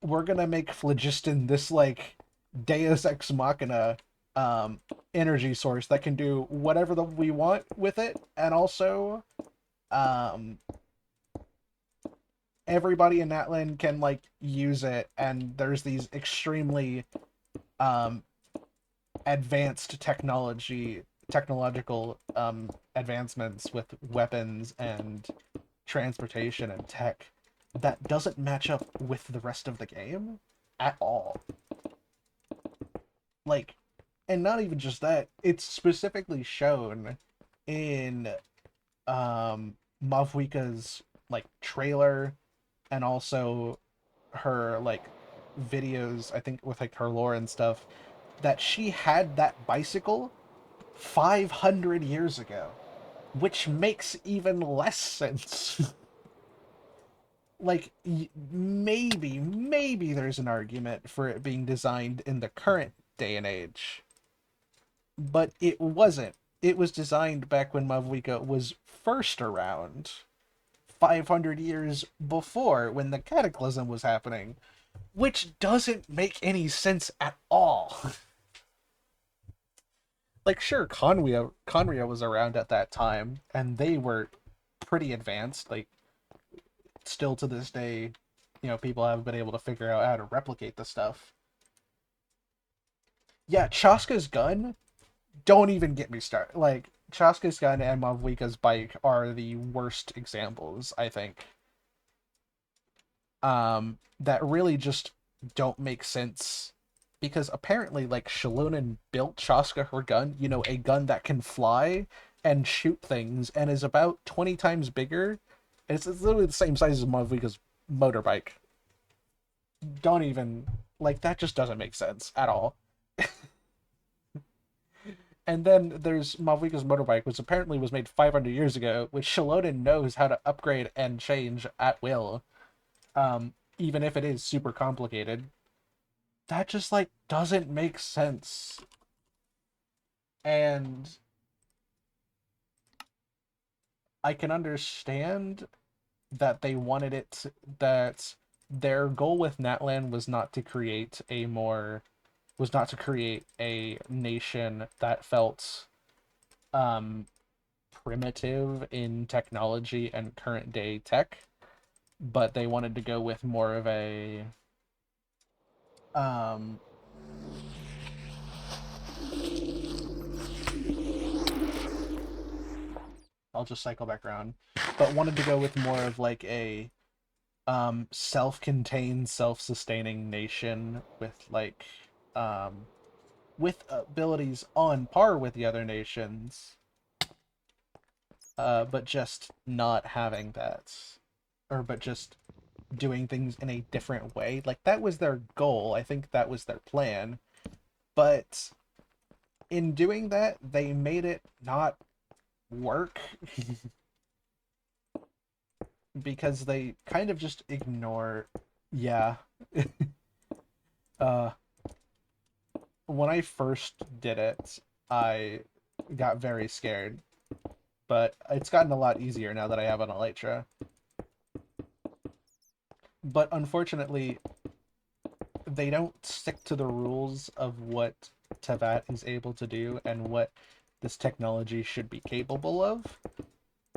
we're gonna make phlogiston this like deus ex machina um energy source that can do whatever we want with it, and also Um, everybody in Natlan can like use it, and there's these extremely um advanced technological advancements with weapons and transportation and tech that doesn't match up with the rest of the game at all. Like, and not even just that, it's specifically shown in Mavwika's like trailer, and also her like videos, I think with like her lore and stuff, that she had that bicycle 500 years ago, which makes even less sense. Like, maybe there's an argument for it being designed in the current day and age, but it wasn't. It was designed back when Mavwika was first around, 500 years before, when the Cataclysm was happening, which doesn't make any sense at all. Like, sure, Conria was around at that time, and they were pretty advanced. Like, still to this day, people haven't been able to figure out how to replicate the stuff. Yeah, Chaska's gun, don't even get me started. Like, Chaska's gun and Mavwika's bike are the worst examples, I think. That really just don't make sense, because apparently, like, Shalonen built Chaska her gun, a gun that can fly and shoot things and is about 20 times bigger. It's literally the same size as Mavwika's motorbike. Don't even, like, that just doesn't make sense at all. And then there's Mavwika's motorbike, which apparently was made 500 years ago, which Shalonen knows how to upgrade and change at will, even if it is super complicated. That just like doesn't make sense. And I can understand that they wanted that their goal with Natlan was not to create a nation that felt um primitive in technology and current day tech, but they wanted to go with more of a um I'll just cycle back around, but wanted to go with more of like a self-contained, self-sustaining nation um with abilities on par with the other nations, but just not having that, or but just doing things in a different way. Like, that was their goal. I think that was their plan. But in doing that, they made it not work because they kind of just ignore. Yeah. uh, when I first did it, I got very scared, but it's gotten a lot easier now that I have an Elytra. But unfortunately, they don't stick to the rules of what Tevat is able to do and what this technology should be capable of.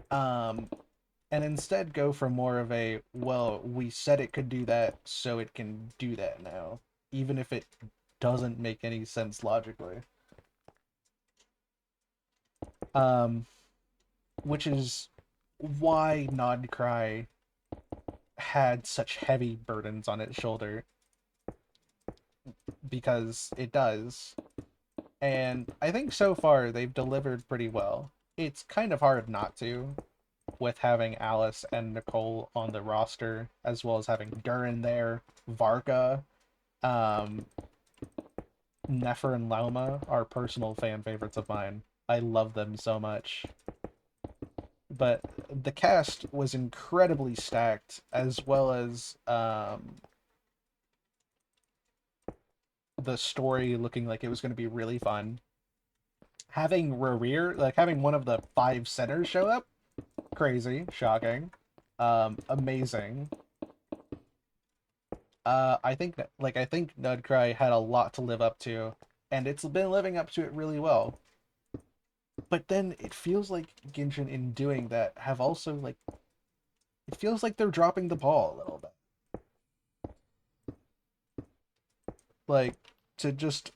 Um, and instead go for more of a, well, we said it could do that, so it can do that now, even if it doesn't make any sense logically. Um, which is why Nodcry had such heavy burdens on its shoulder, because it does. And I think so far they've delivered pretty well. It's kind of hard not to, with having Alice and Nicole on the roster, as well as having Durin there, Varka, um, Nefer and Lauma are personal fan favorites of mine. I love them so much. But the cast was incredibly stacked, as well as the story looking like it was going to be really fun. Having Rarir, like having one of the five centers show up, crazy, shocking, amazing. I think Nudcry had a lot to live up to, and it's been living up to it really well. But then it feels like Genshin in doing that have also like it feels like they're dropping the ball a little bit. Like to just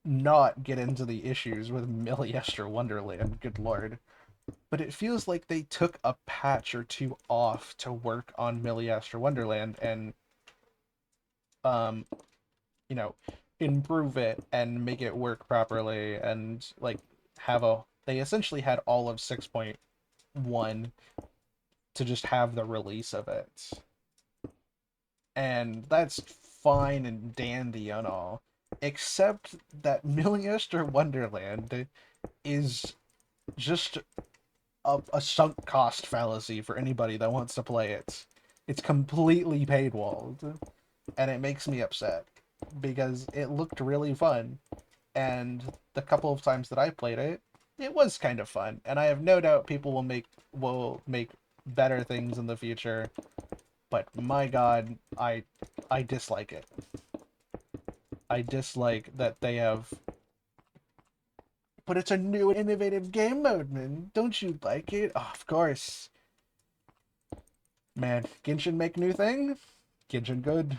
not get into the issues with Milliester Wonderland, good lord. But it feels like they took a patch or two off to work on Milliester Wonderland and um, you know, improve it and make it work properly and like have a they essentially had all of 6.1 to just have the release of it. And that's fine and dandy and all. Except that Milliester Wonderland is just a sunk cost fallacy for anybody that wants to play it. It's completely paywalled, and it makes me upset because it looked really fun, and the couple of times that I played it, it was kind of fun, and I have no doubt people will make better things in the future. But my God, I dislike it. I dislike that they have. But it's a new and innovative game mode, man. Don't you like it? Oh, of course. Man, Genshin make new thing? Genshin good.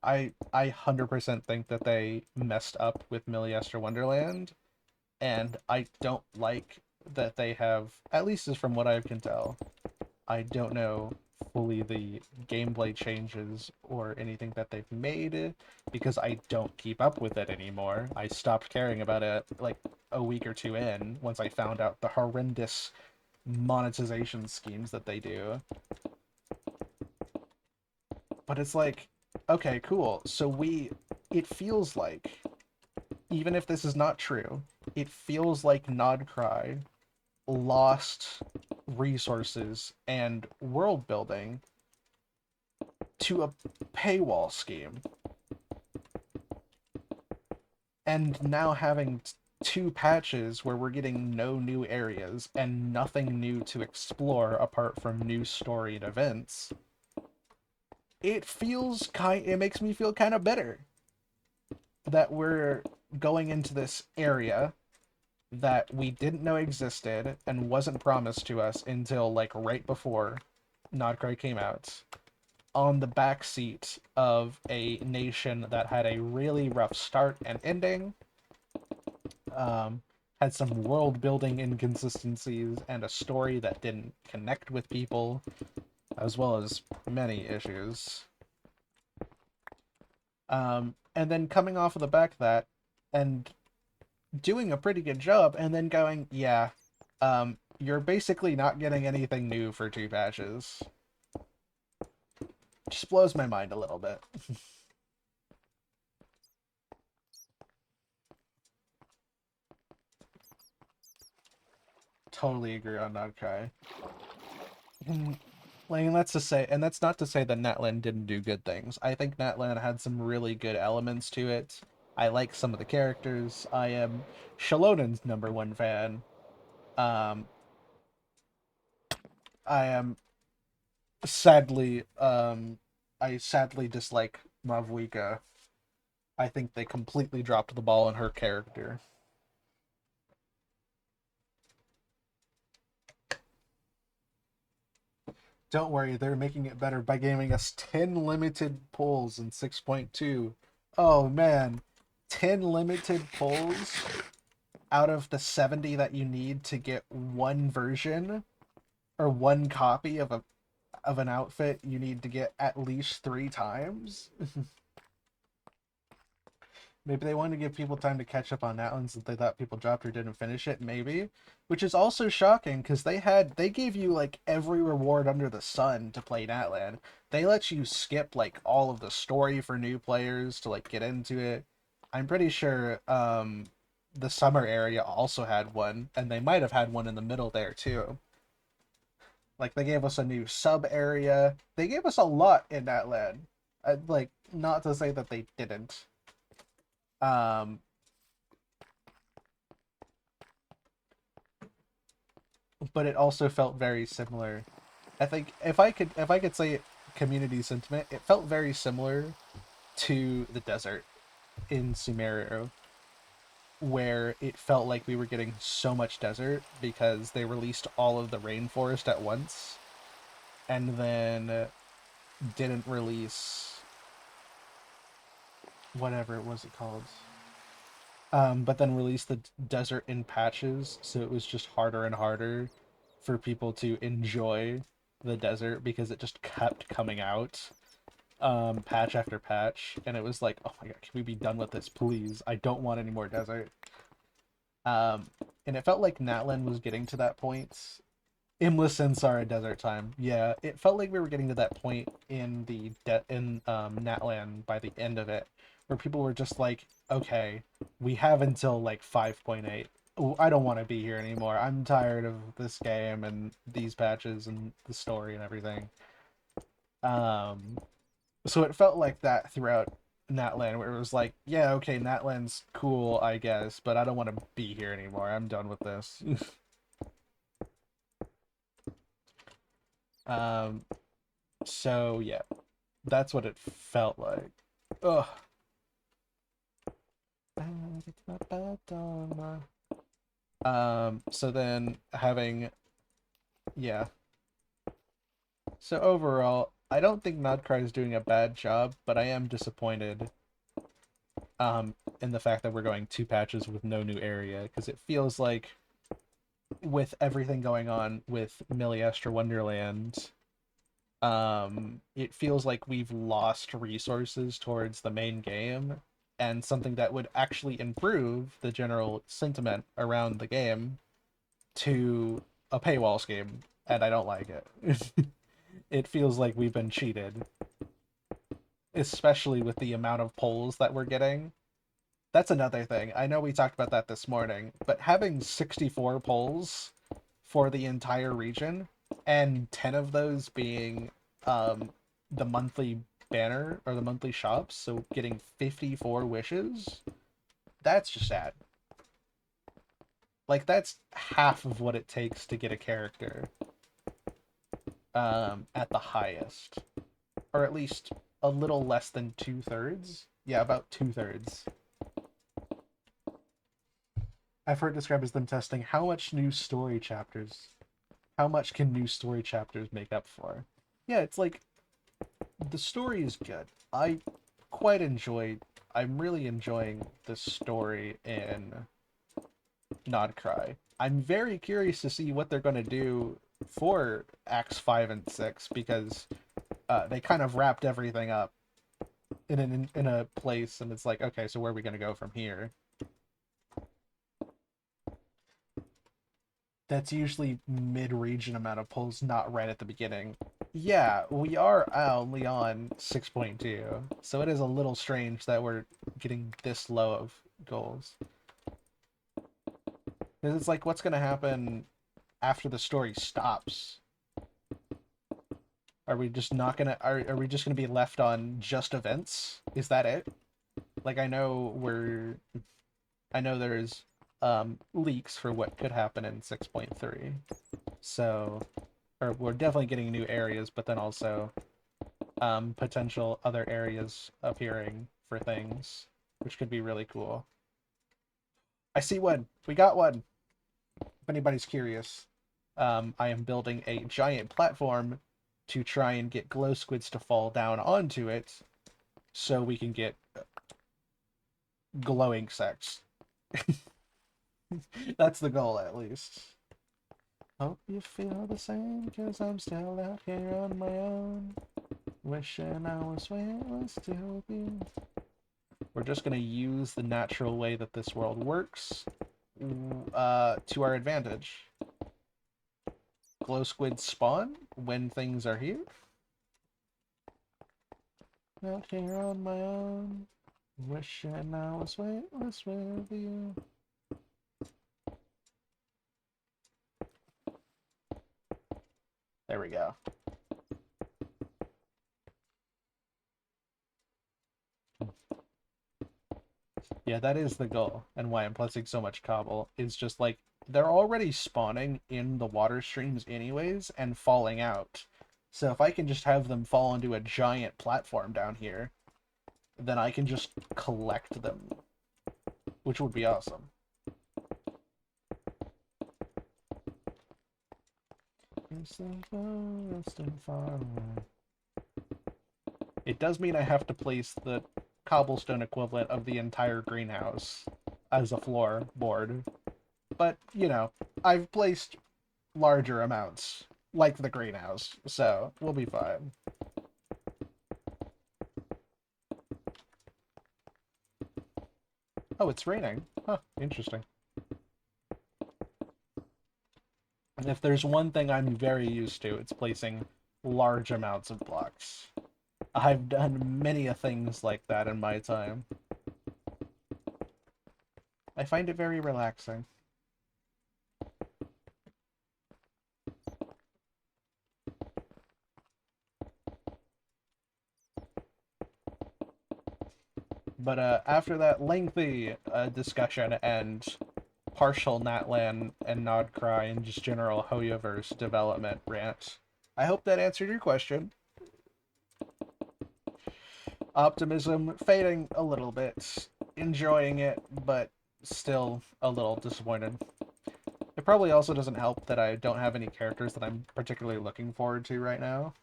I 100% think that they messed up with Milliester Wonderland, and I don't like that they have, at least as from what I can tell, I don't know fully the gameplay changes or anything that they've made because I don't keep up with it anymore. I stopped caring about it like a week or two in once I found out the horrendous monetization schemes that they do. But it's like, okay, cool. So it feels like, even if this is not true, it feels like Nodcry lost resources and world building to a paywall scheme. And now having two patches where we're getting no new areas and nothing new to explore apart from new story and events, it makes me feel kind of bitter that we're going into this area that we didn't know existed and wasn't promised to us until like right before Nodcry came out, on the back seat of a nation that had a really rough start and ending, um, had some world building inconsistencies and a story that didn't connect with people, as well as many issues. And then coming off of the back of that and doing a pretty good job, and then going, yeah, you're basically not getting anything new for two patches. Just blows my mind a little bit. Totally agree on Nodkai. Like, and that's to say, and that's not to say that Natlan didn't do good things. I think Natlan had some really good elements to it. I like some of the characters. I am Shalonen's #1 fan. Um, I am sadly, I sadly dislike Mavwika. I think they completely dropped the ball on her character. Don't worry, they're making it better by giving us 10 limited pulls in 6.2. Oh man, 10 limited pulls out of the 70 that you need to get one version or one copy of an outfit you need to get at least 3 times. Maybe they wanted to give people time to catch up on that one since they thought people dropped or didn't finish it, maybe. Which is also shocking because they gave you like every reward under the sun to play Natland. They let you skip like all of the story for new players to like get into it. I'm pretty sure the summer area also had one, and they might have had one in the middle there too. Like they gave us a new sub area. They gave us a lot in Natland. Like not to say that they didn't. Um, but it also felt very similar. I think if I could say community sentiment, it felt very similar to the desert in Sumeru. where it felt like we were getting so much desert because they released all of the rainforest at once and then didn't release whatever it was it called. But then released the desert in patches, so it was just harder and harder for people to enjoy the desert because it just kept coming out, patch after patch, and it was like, oh my god, can we be done with this, please? I don't want any more desert. Um, and it felt like Natlan was getting to that point. Elysian, sorry, Desert Time. Yeah, it felt like we were getting to that point in Natlan by the end of it, where people were just like, okay, we have until like 5.8. I don't want to be here anymore. I'm tired of this game and these patches and the story and everything. Um, so it felt like that throughout Natlan, where it was like, yeah, okay, Natlan's cool, I guess, but I don't want to be here anymore. I'm done with this. um, so yeah, that's what it felt like. Ugh. So then having, yeah. So overall, I don't think Nodcry is doing a bad job, but I am disappointed in the fact that we're going 2 patches with no new area, because it feels like with everything going on with Milliestra Wonderland, it feels like we've lost resources towards the main game and something that would actually improve the general sentiment around the game to a paywall scheme, and I don't like it. It feels like we've been cheated, especially with the amount of polls that we're getting. That's another thing. I know we talked about that this morning, but having 64 polls for the entire region and 10 of those being um, the monthly banner or the monthly shops, so getting 54 wishes, that's just sad. Like, that's half of what it takes to get a character at the highest, or at least a little less than 2/3. Yeah, about 2/3. I've heard described as them testing how much new story chapters, how much can new story chapters make up for. Yeah, it's like the story is good. I quite enjoyed. I'm really enjoying the story in Nod Cry. I'm very curious to see what they're going to do for Acts 5 and 6 because they kind of wrapped everything up in a place, and it's like, okay, so where are we going to go from here? That's usually mid-region amount of pulls, not right at the beginning. Yeah, we are only on 6.2, so it is a little strange that we're getting this low of goals. Because it's like, what's going to happen after the story stops? Are we just not gonna are we just gonna be left on just events? Is that it? Like I know there's leaks for what could happen in 6.3. So or we're definitely getting new areas, but then also potential other areas appearing for things, which could be really cool. I see one. We got one. If anybody's curious, I am building a giant platform to try and get glow squids to fall down onto it so we can get glowing sex. That's the goal, at least. Hope you feel the same, cause I'm still out here on my own. Wishing I was weightless to be. We're just gonna use the natural way that this world works to our advantage. Glow squids spawn when things are here. Out here on my own. Wishing I was weightless with you. There we go. Yeah, that is the goal, and why I'm placing so much cobble is just like they're already spawning in the water streams anyways and falling out. So if I can just have them fall into a giant platform down here, then I can just collect them. which would be awesome. It does mean I have to place the cobblestone equivalent of the entire greenhouse as a floor board. But, you know, I've placed larger amounts, like the greenhouse, so we'll be fine. Oh, it's raining. Huh, interesting. And if there's one thing I'm very used to, it's placing large amounts of blocks. I've done many a things like that in my time. I find it very relaxing. But after that lengthy discussion and partial Natlan and Nodcry and just general Hoyoverse development rant, I hope that answered your question. Optimism fading a little bit, enjoying it, but still a little disappointed. It probably also doesn't help that I don't have any characters that I'm particularly looking forward to right now.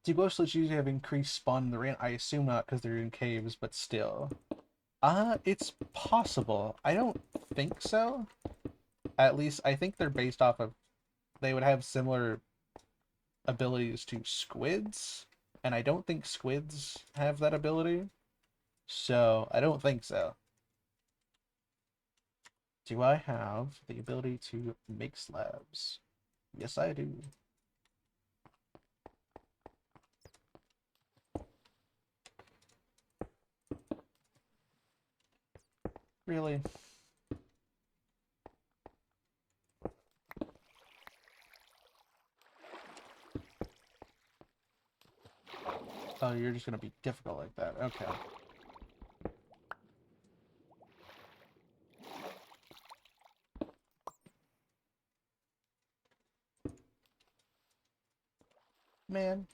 Do most usually have increased spawn in the rain? I assume not because they're in caves, but still. It's possible. I don't think so. At least I think they're based off of... They would have similar abilities to squids, and I don't think squids have that ability. So, I don't think so. Do I have the ability to make slabs? Yes, I do. Really? Oh, you're just gonna be difficult like that. Okay. Man.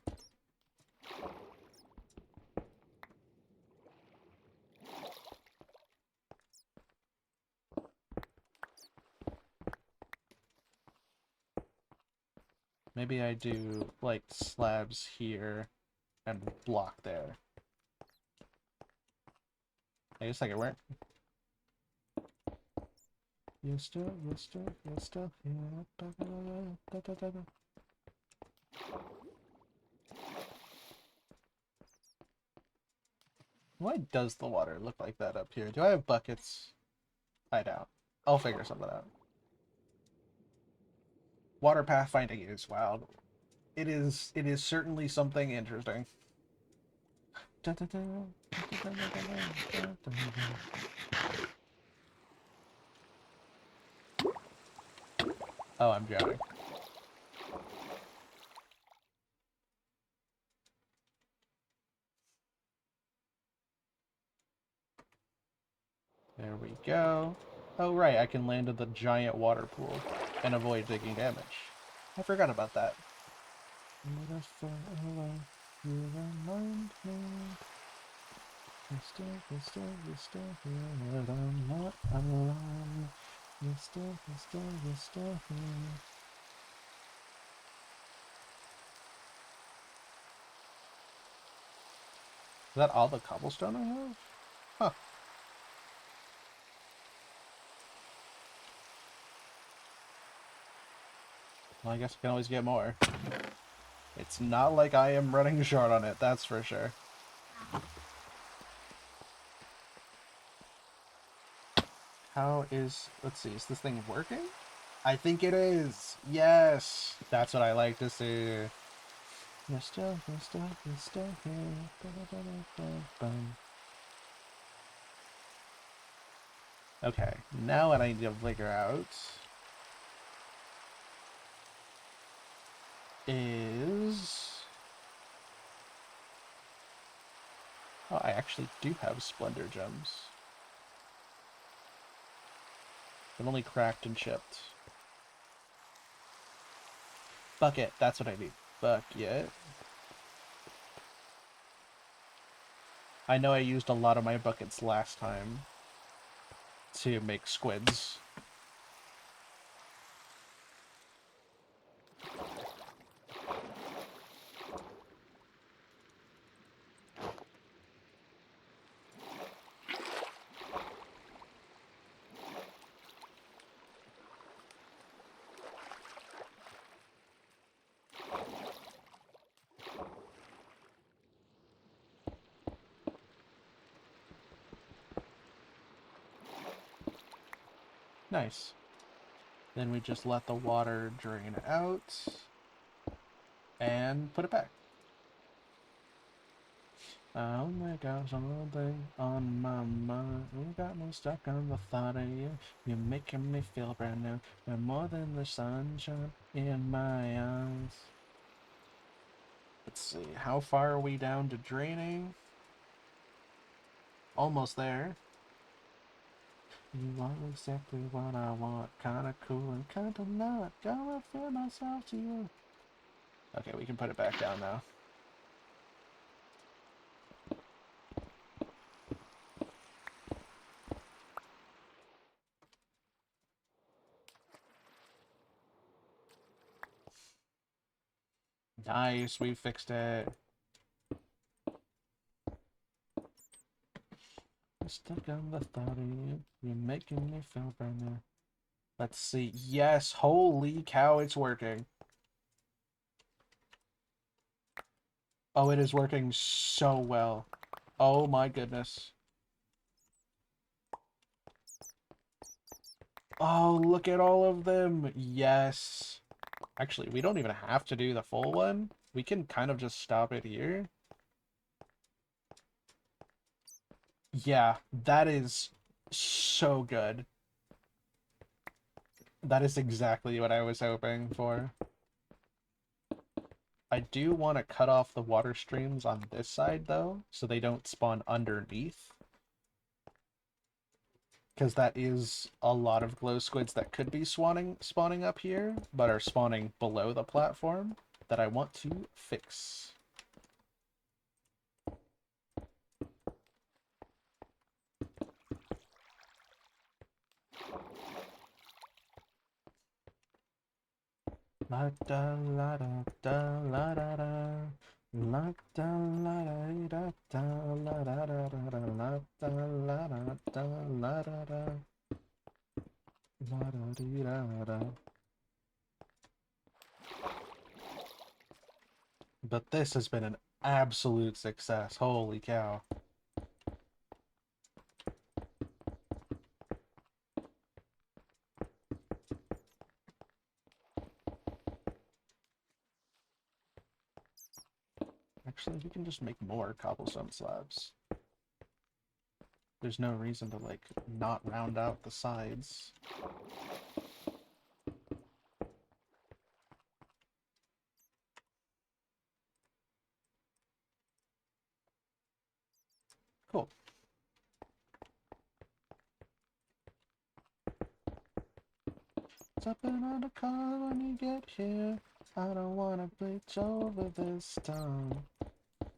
Maybe I do, like, slabs here and block there. I guess I could work. You're still here. Why does the water look like that up here? Do I have buckets? I doubt. I'll figure something out. Water pathfinding is wild. It is certainly something interesting. Oh, I'm drowning. There we go. Oh, right, I can land in the giant water pool and avoid taking damage. I forgot about that. Is that all the cobblestone I have? Huh. Well, I guess I can always get more. It's not like I am running short on it, that's for sure. How is... Let's see, is this thing working? I think it is! Yes! That's what I like to see. You're still here. Okay, now what I need to figure out is... Oh, I actually do have Splendor Gems. They're only cracked and chipped. Bucket, that's what I need. Bucket. I know I used a lot of my buckets last time. to make squids. Nice. Then we just let the water drain out and put it back. Oh my gosh, something on my mind. You got me stuck on the thought of you. You're making me feel brand new. You're more than the sunshine in my eyes. Let's see, how far are we down to draining? Almost there. You are exactly what I want. Kinda cool and kinda not. Gotta feel myself to you. Okay, we can put it back down now. Nice, we fixed it. Stuck on the thought of you. You're making me feel brand new. Let's see. Yes, holy cow, it's working. Oh, it is working so well. Oh my goodness. Oh, look at all of them. Yes. Actually, we don't even have to do the full one. We can kind of just stop it here. Yeah, that is so good. That is exactly what I was hoping for. I do want to cut off the water streams on this side, though, so they don't spawn underneath. Because that is a lot of glow squids that could be spawning up here, but are spawning below the platform that I want to fix. La da la da da la da da. La da la da da la da da da da la da la da da la da da la da dee da da. But this has been an absolute success. Holy cow. Actually, we can just make more cobblestone slabs. There's no reason to, like, not round out the sides. Cool. Stepping on the car when you get here. I don't wanna bleach over this time.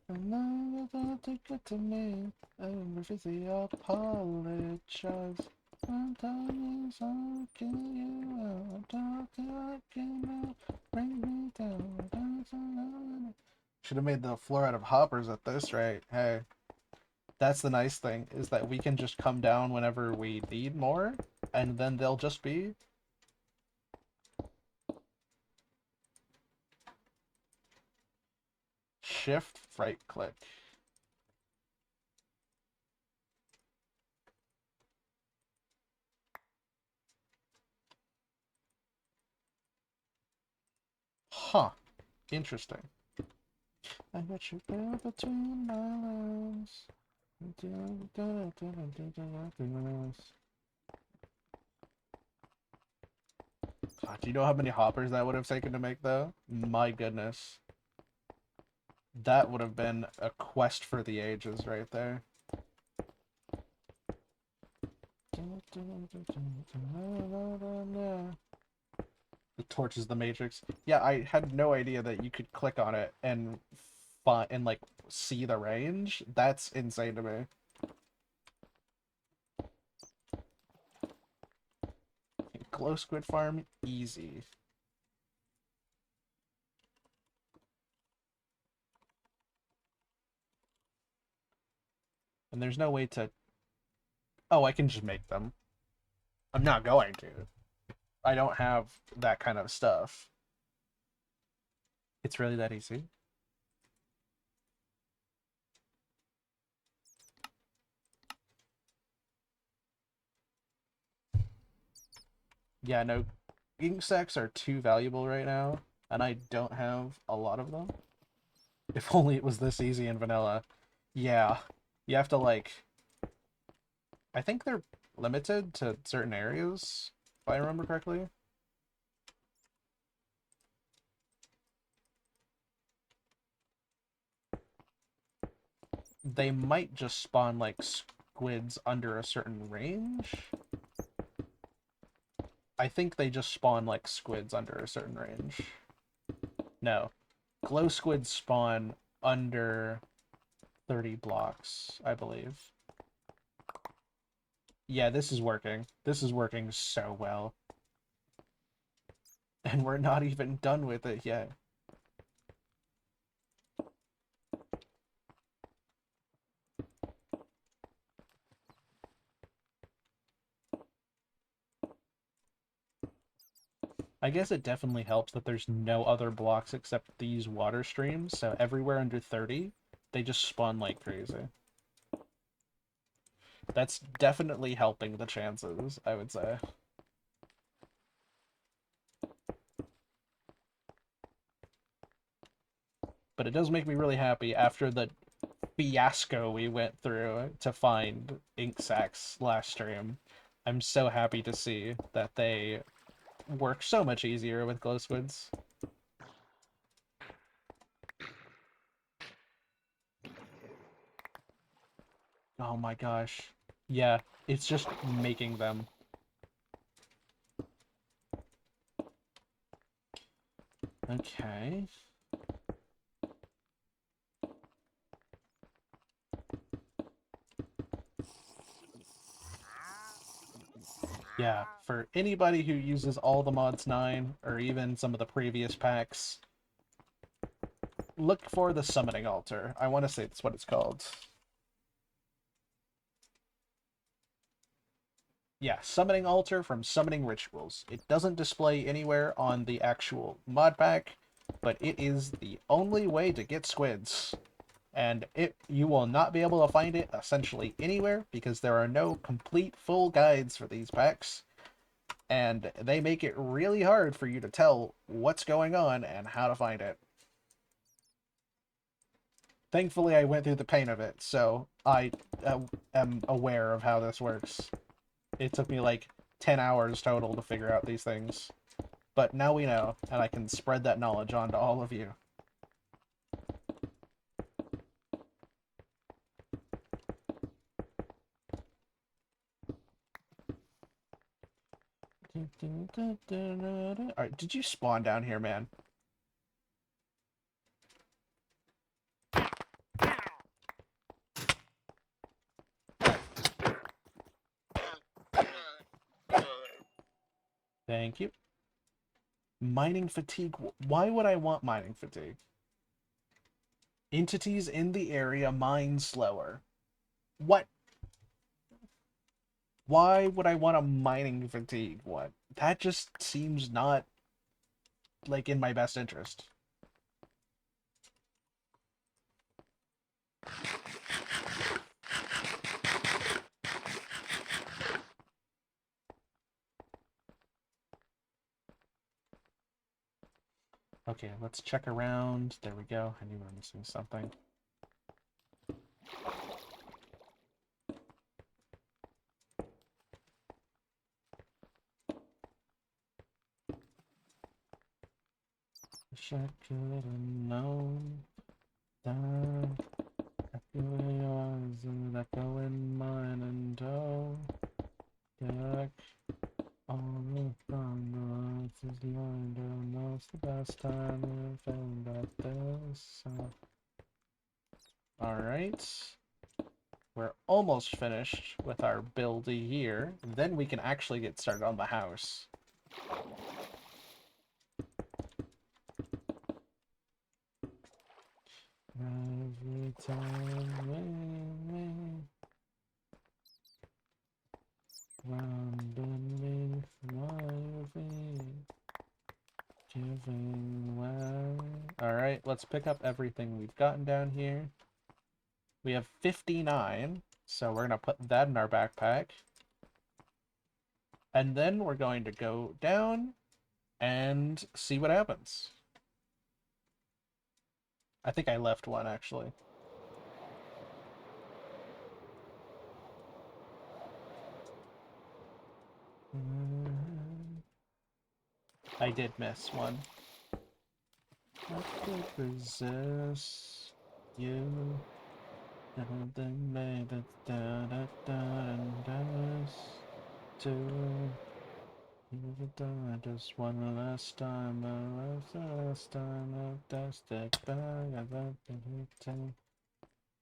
And now you're gonna take it to me. And refusing to apologize. I'm telling you, so kill you out. I'm talking like you know. Bring me down. Should have made the floor out of hoppers at this rate. Hey, that's the nice thing, is that we can just come down whenever we need more, and then they'll just be shift right click. Huh. Interesting. I got you there between my legs. God, do you know how many hoppers that would have taken to make, though? My goodness. That would have been a quest for the ages right there. The torch is the Matrix. Yeah, I had no idea that you could click on it and like see the range. That's insane to me. Glow squid farm, easy. And there's no way to... Oh, I can just make them. I'm not going to. I don't have that kind of stuff. It's really that easy. Yeah, no, ink sacks are too valuable right now, and I don't have a lot of them. If only it was this easy in vanilla. Yeah, you have to, like... I think they're limited to certain areas, if I remember correctly. They might just spawn, like, squids under a certain range. I think they just spawn, like, squids under a certain range. No. Glow squids spawn under 30 blocks, I believe. Yeah, this is working. This is working so well. And we're not even done with it yet. I guess it definitely helps that there's no other blocks except these water streams, so everywhere under 30, they just spawn like crazy. That's definitely helping the chances, I would say. But it does make me really happy after the fiasco we went through to find ink sacks last stream. I'm so happy to see that they work so much easier with glow squids. Oh my gosh. Yeah, it's just making them. Okay. Yeah, for anybody who uses all the mods 9, or even some of the previous packs, look for the summoning altar. I want to say that's what it's called. Yeah, summoning altar from summoning rituals. It doesn't display anywhere on the actual mod pack, but it is the only way to get squids. And you will not be able to find it essentially anywhere because there are no complete full guides for these packs. And they make it really hard for you to tell what's going on and how to find it. Thankfully, I went through the pain of it, so I am aware of how this works. It took me like 10 hours total to figure out these things. But now we know, and I can spread that knowledge on to all of you. Alright, did you spawn down here, man? Thank you. Mining fatigue. Why would I want mining fatigue? Entities in the area mine slower. What? Why would I want a mining fatigue? What? That just seems not, like, in my best interest. Okay, let's check around. There we go. I knew we were missing something. Wish I could have known that I feel yours and that go in mine and oh, back on the front is lined and that's the best time we've found at this. Alright. We're almost finished with our build here. Then we can actually get started on the house. Every time round beneath my feet, giving way. Alright, let's pick up everything we've gotten down here. We have 59, so we're gonna put that in our backpack. And then we're going to go down and see what happens. I think I left one, actually. I did miss one. What could resist you? Nothing made it to just one last time, last time, step back.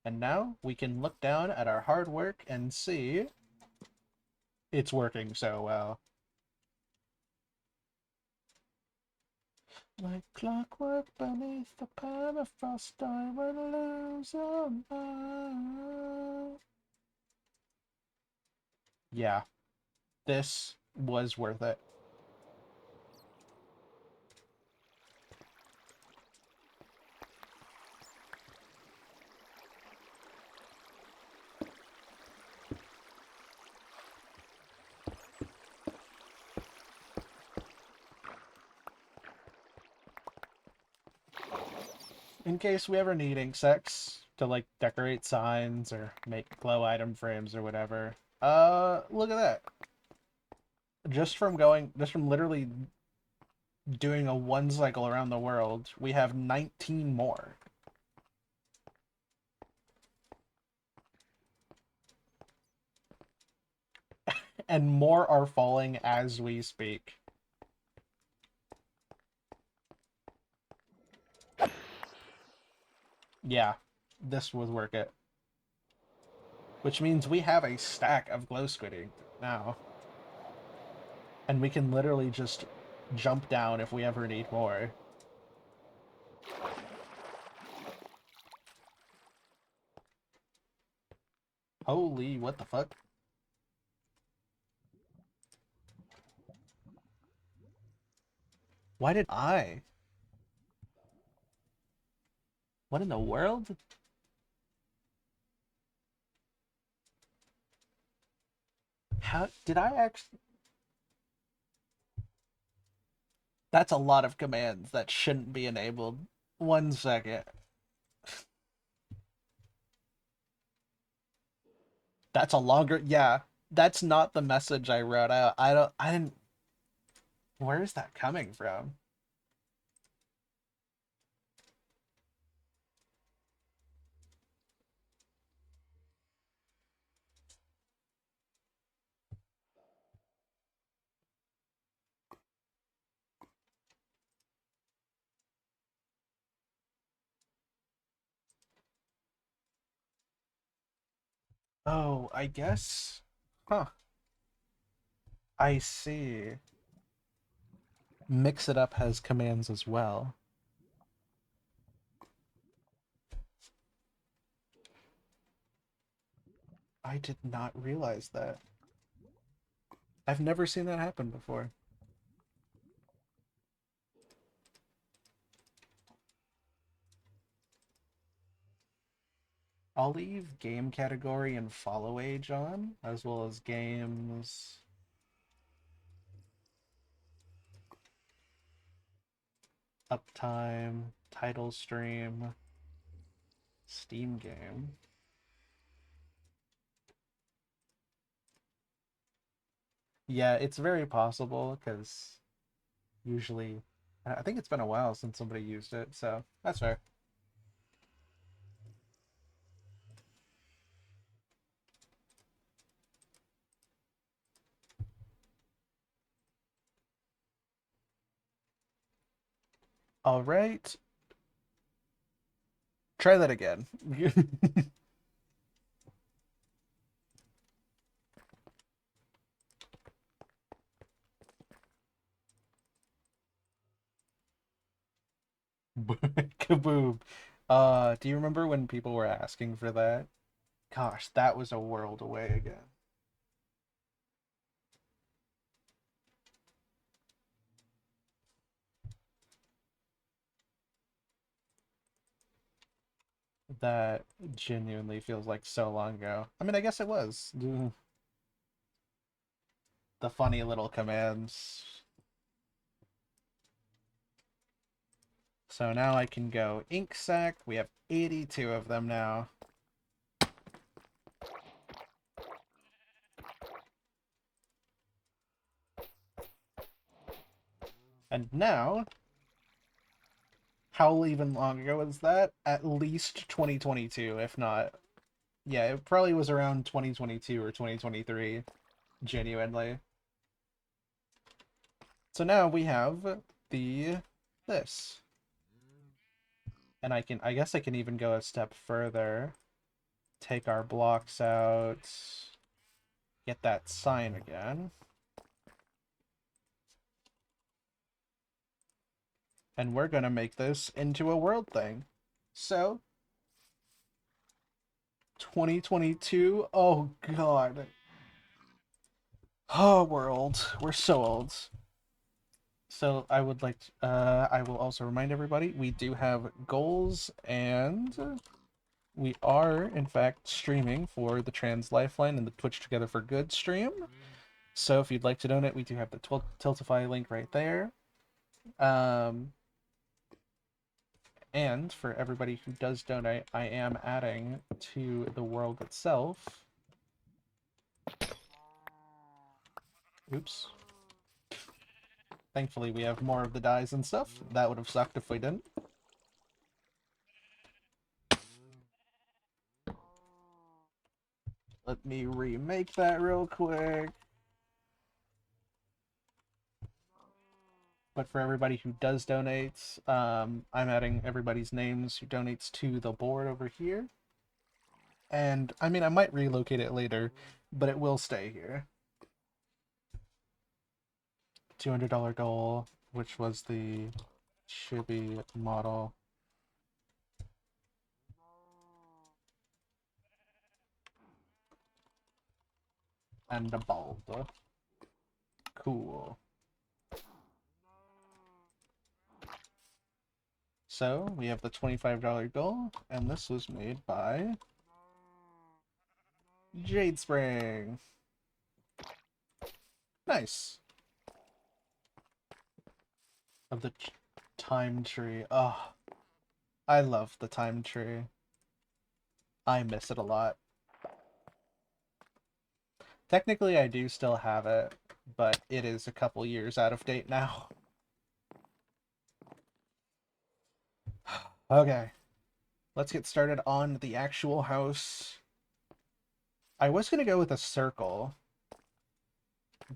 And now we can look down at our hard work and see it's working so well. Like clockwork beneath the permafrost, I will lose your mind. Yeah, this was worth it. In case we ever need ink sets to like decorate signs or make glow item frames or whatever. Look at that. Just from literally doing a one cycle around the world, we have 19 more. And more are falling as we speak. Yeah, this would work it. Which means we have a stack of glow squid ink now. And we can literally just jump down if we ever need more. Holy, what the fuck? Why did I? What in the world? How did I actually? That's a lot of commands that shouldn't be enabled. 1 second. That's a longer. Yeah, that's not the message I wrote out. I didn't. Where is that coming from? Oh, I guess. Huh. I see. Mix it up has commands as well. I did not realize that. I've never seen that happen before. I'll leave game category and follow age on, as well as games, uptime, title stream, Steam game. Yeah, it's very possible because usually I think it's been a while since somebody used it, so that's fair. All right, try that again. Kaboom. Do you remember when people were asking for that? Gosh, that was a world away again. That genuinely feels like so long ago. I mean, I guess it was. The funny little commands. So now I can go ink sac. We have 82 of them now. And now, how even long ago was that? At least 2022, if not. Yeah, it probably was around 2022 or 2023, genuinely. So now we have this. And I guess I can even go a step further. Take our blocks out. Get that sign again. And we're gonna make this into a world thing. So, 2022. Oh god. Oh, world. We're so old. So I will also remind everybody we do have goals, and we are in fact streaming for the Trans Lifeline and the Twitch Together for Good stream. So if you'd like to donate, we do have the Tiltify link right there. And for everybody who does donate, I am adding to the world itself. Oops. Thankfully, we have more of the dyes and stuff. That would have sucked if we didn't. Let me remake that real quick. But for everybody who does donate, I'm adding everybody's names who donates to the board over here. And, I mean, I might relocate it later, but it will stay here. $200 goal, which was the chibi model. And the bulb. Cool. So, we have the $25 goal, and this was made by Jade Spring. Nice. Of the time tree. Oh, I love the time tree. I miss it a lot. Technically, I do still have it, but it is a couple years out of date now. Okay, let's get started on the actual house. I was gonna go with a circle,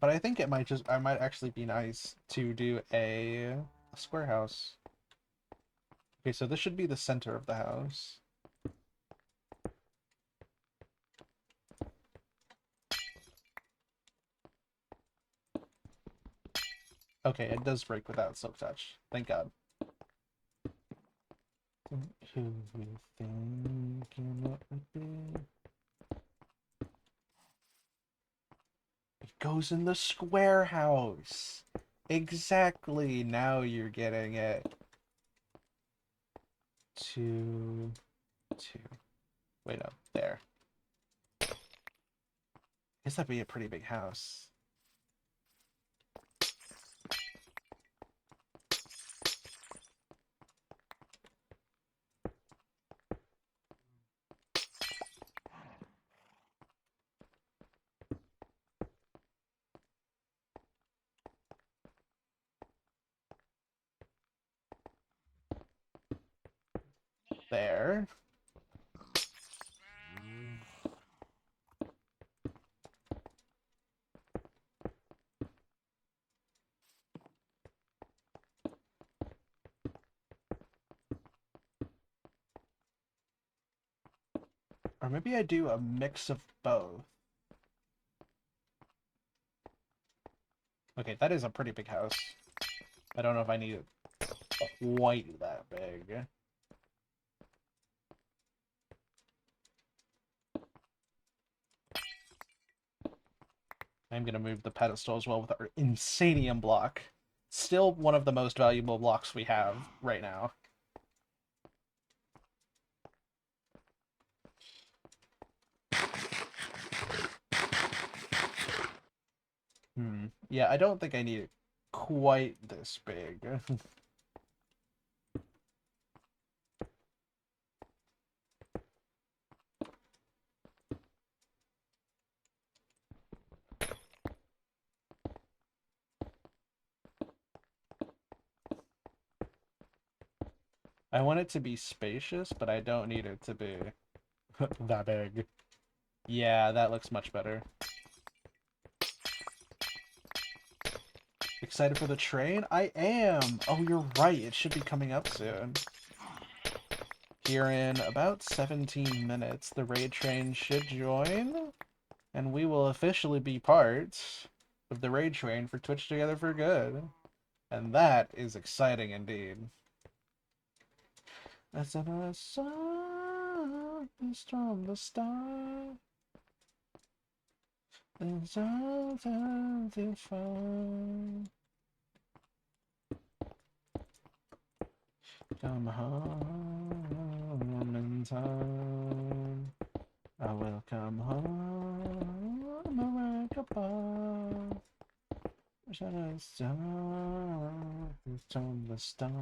but I think I might actually be nice to do a square house. Okay, so this should be the center of the house. Okay, it does break without silk touch. Thank God. Who we thinking it would be? It goes in the square house. Exactly. Now you're getting it. Two. Wait, no. There. Guess that'd be a pretty big house. There. Or maybe I do a mix of both. Okay, that is a pretty big house. I don't know if I need it quite that big. I'm going to move the pedestal as well with our Insanium block. Still one of the most valuable blocks we have right now. Yeah, I don't think I need it quite this big. I want it to be spacious, but I don't need it to be that big. Yeah, that looks much better. Excited for the train? I am! Oh, you're right, it should be coming up soon. Here in about 17 minutes, the raid train should join, and we will officially be part of the raid train for Twitch Together for Good. And that is exciting indeed. As I saw from the start, there's all time to find. Come home in time. I will come home like a bar. Shall I start from the start?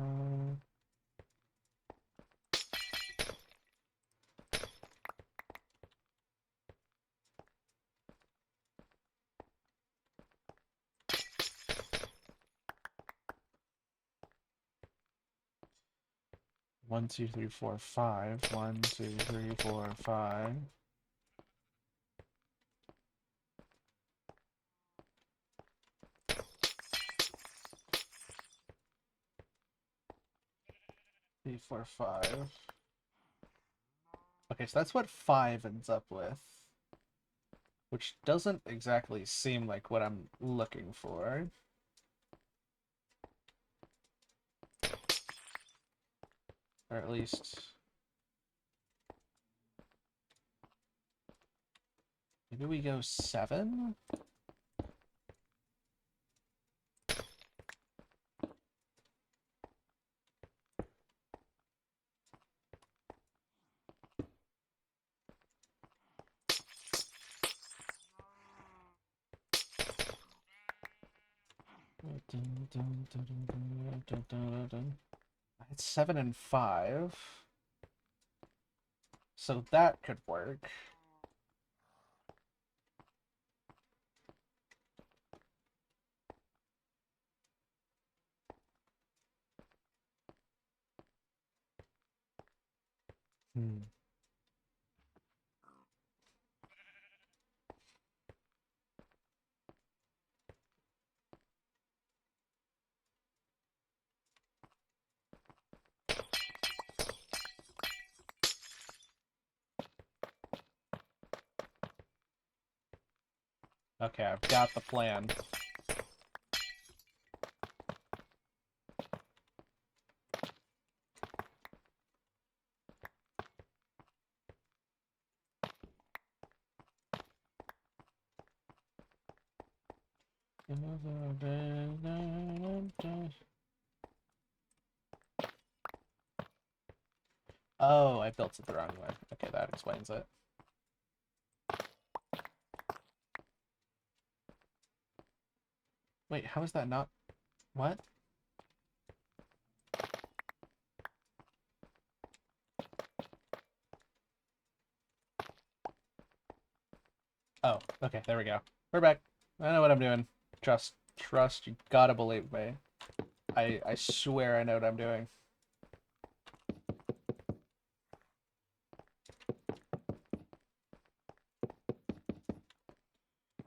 One, two, three, four, five. 1, 2, 3, 4, 5. Three, four, 5. Okay, so that's what 5 ends up with. Which doesn't exactly seem like what I'm looking for. Or at least... maybe we go 7? It's 7 and 5. So that could work. Okay, I've got the plan. Oh, I built it the wrong way. Okay, that explains it. Wait, how is that not... what? Oh, okay, there we go. We're back. I know what I'm doing. Trust, you gotta believe me. I swear I know what I'm doing.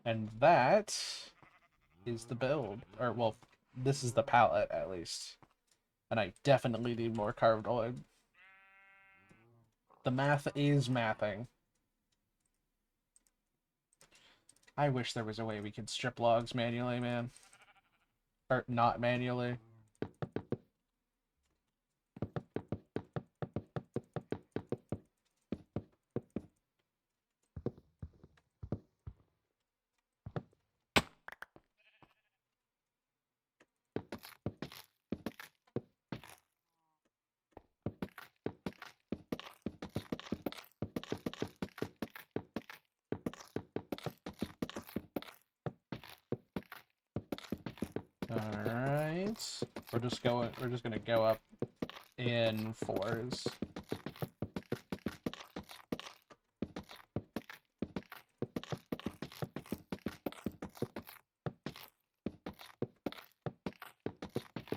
And that is the build. Or, well, this is the palette, at least. And I definitely need more carved wood. The math is mathing. I wish there was a way we could strip logs manually, man. Or not manually. counts. We're just gonna go up in 4s.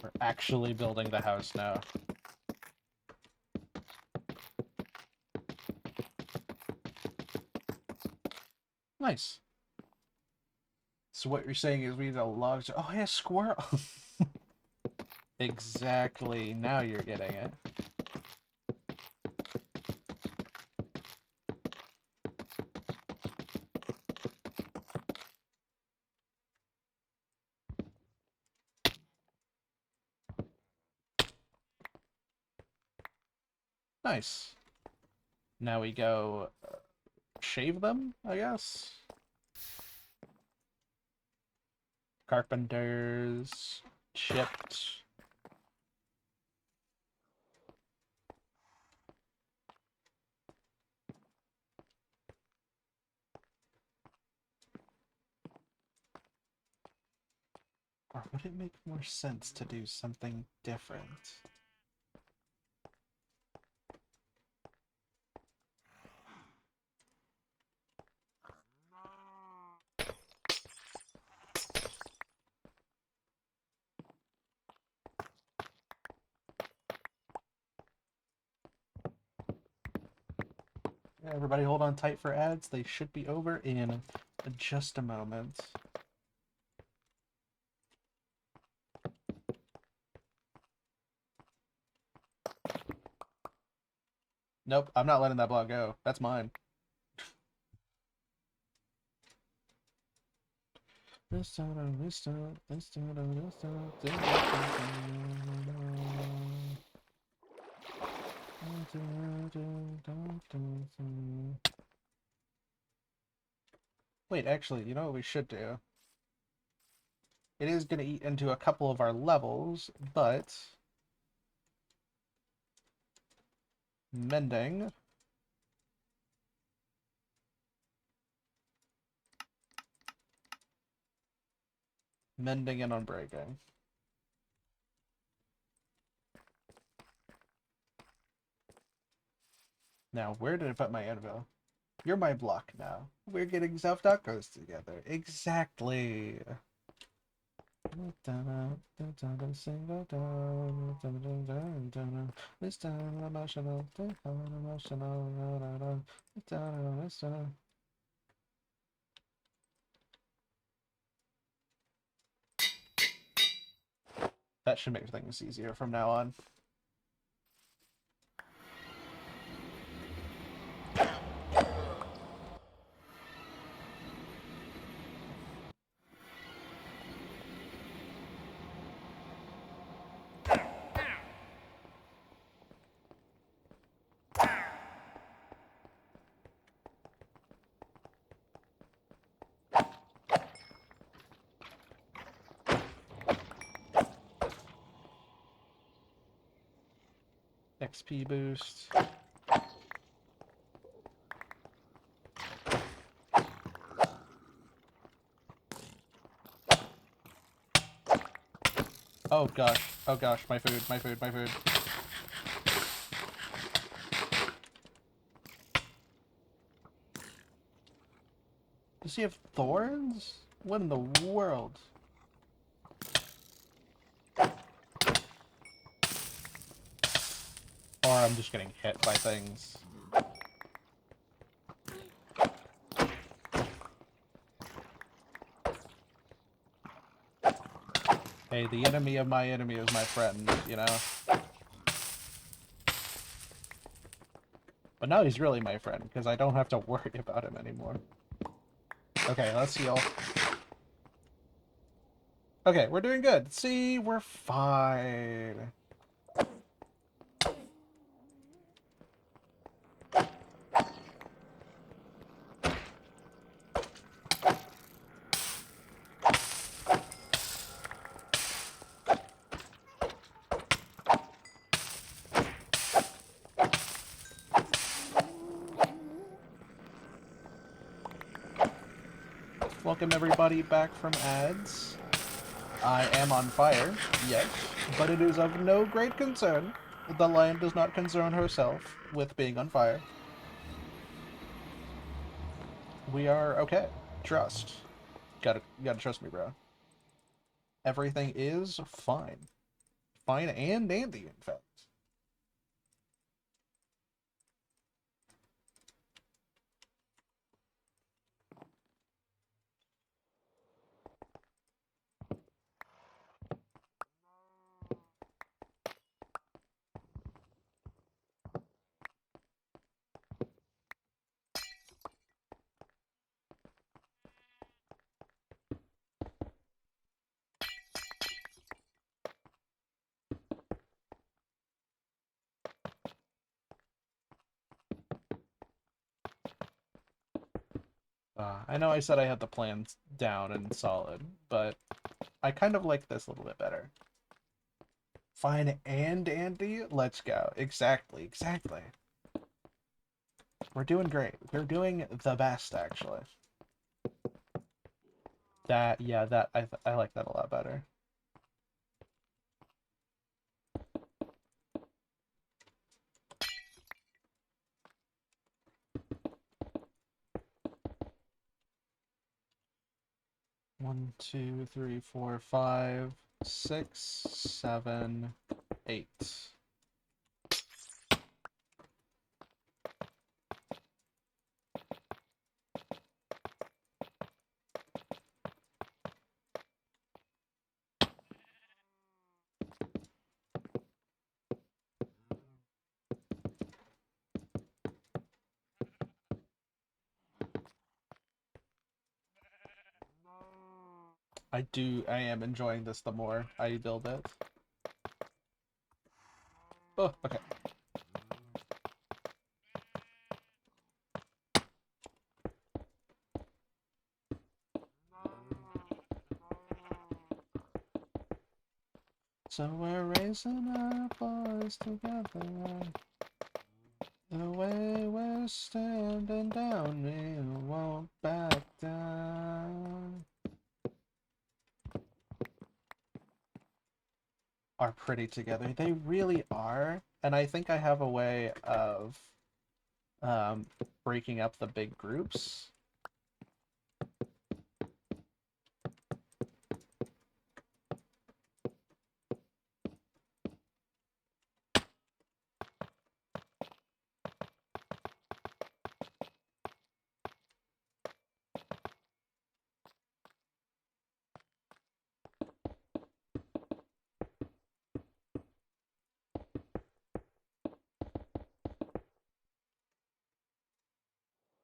We're actually building the house now. Nice. So what you're saying is we need a log. Oh yeah, squirrel. Exactly. Now you're getting it. Nice. Now we go shave them, I guess. Carpenters, chipped. Or would it make more sense to do something different? Yeah, everybody hold on tight for ads. They should be over in just a moment. Nope, I'm not letting that block go. That's mine. Wait, actually, you know what we should do? It is going to eat into a couple of our levels, but mending. Mending and unbreaking. Now, where did I put my anvil? You're my block now. We're getting self-tacos together. Exactly. That should make things easier from now on. XP boost. Oh gosh, my food, my food, my food. Does he have thorns? What in the world? Or I'm just getting hit by things. Hey, the enemy of my enemy is my friend, you know? But now he's really my friend, because I don't have to worry about him anymore. Okay, let's heal. Okay, we're doing good. See, we're fine. Welcome everybody back from ads. I am on fire, yes, but it is of no great concern. The lion does not concern herself with being on fire. We are okay. Trust. Gotta trust me, bro. Everything is fine. Fine and dandy, in fact. I know I said I had the plans down and solid, but I kind of like this a little bit better. Fine and dandy? Let's go. Exactly, exactly. We're doing great. We're doing the best, actually. I like that a lot better. One, two, three, four, five, six, 7, 8. I am enjoying this the more I build it. Oh, okay. So we're raising our boys together. The way we're standing down, we won't back down. Are pretty together. They really are. And I think I have a way of um, breaking up the big groups.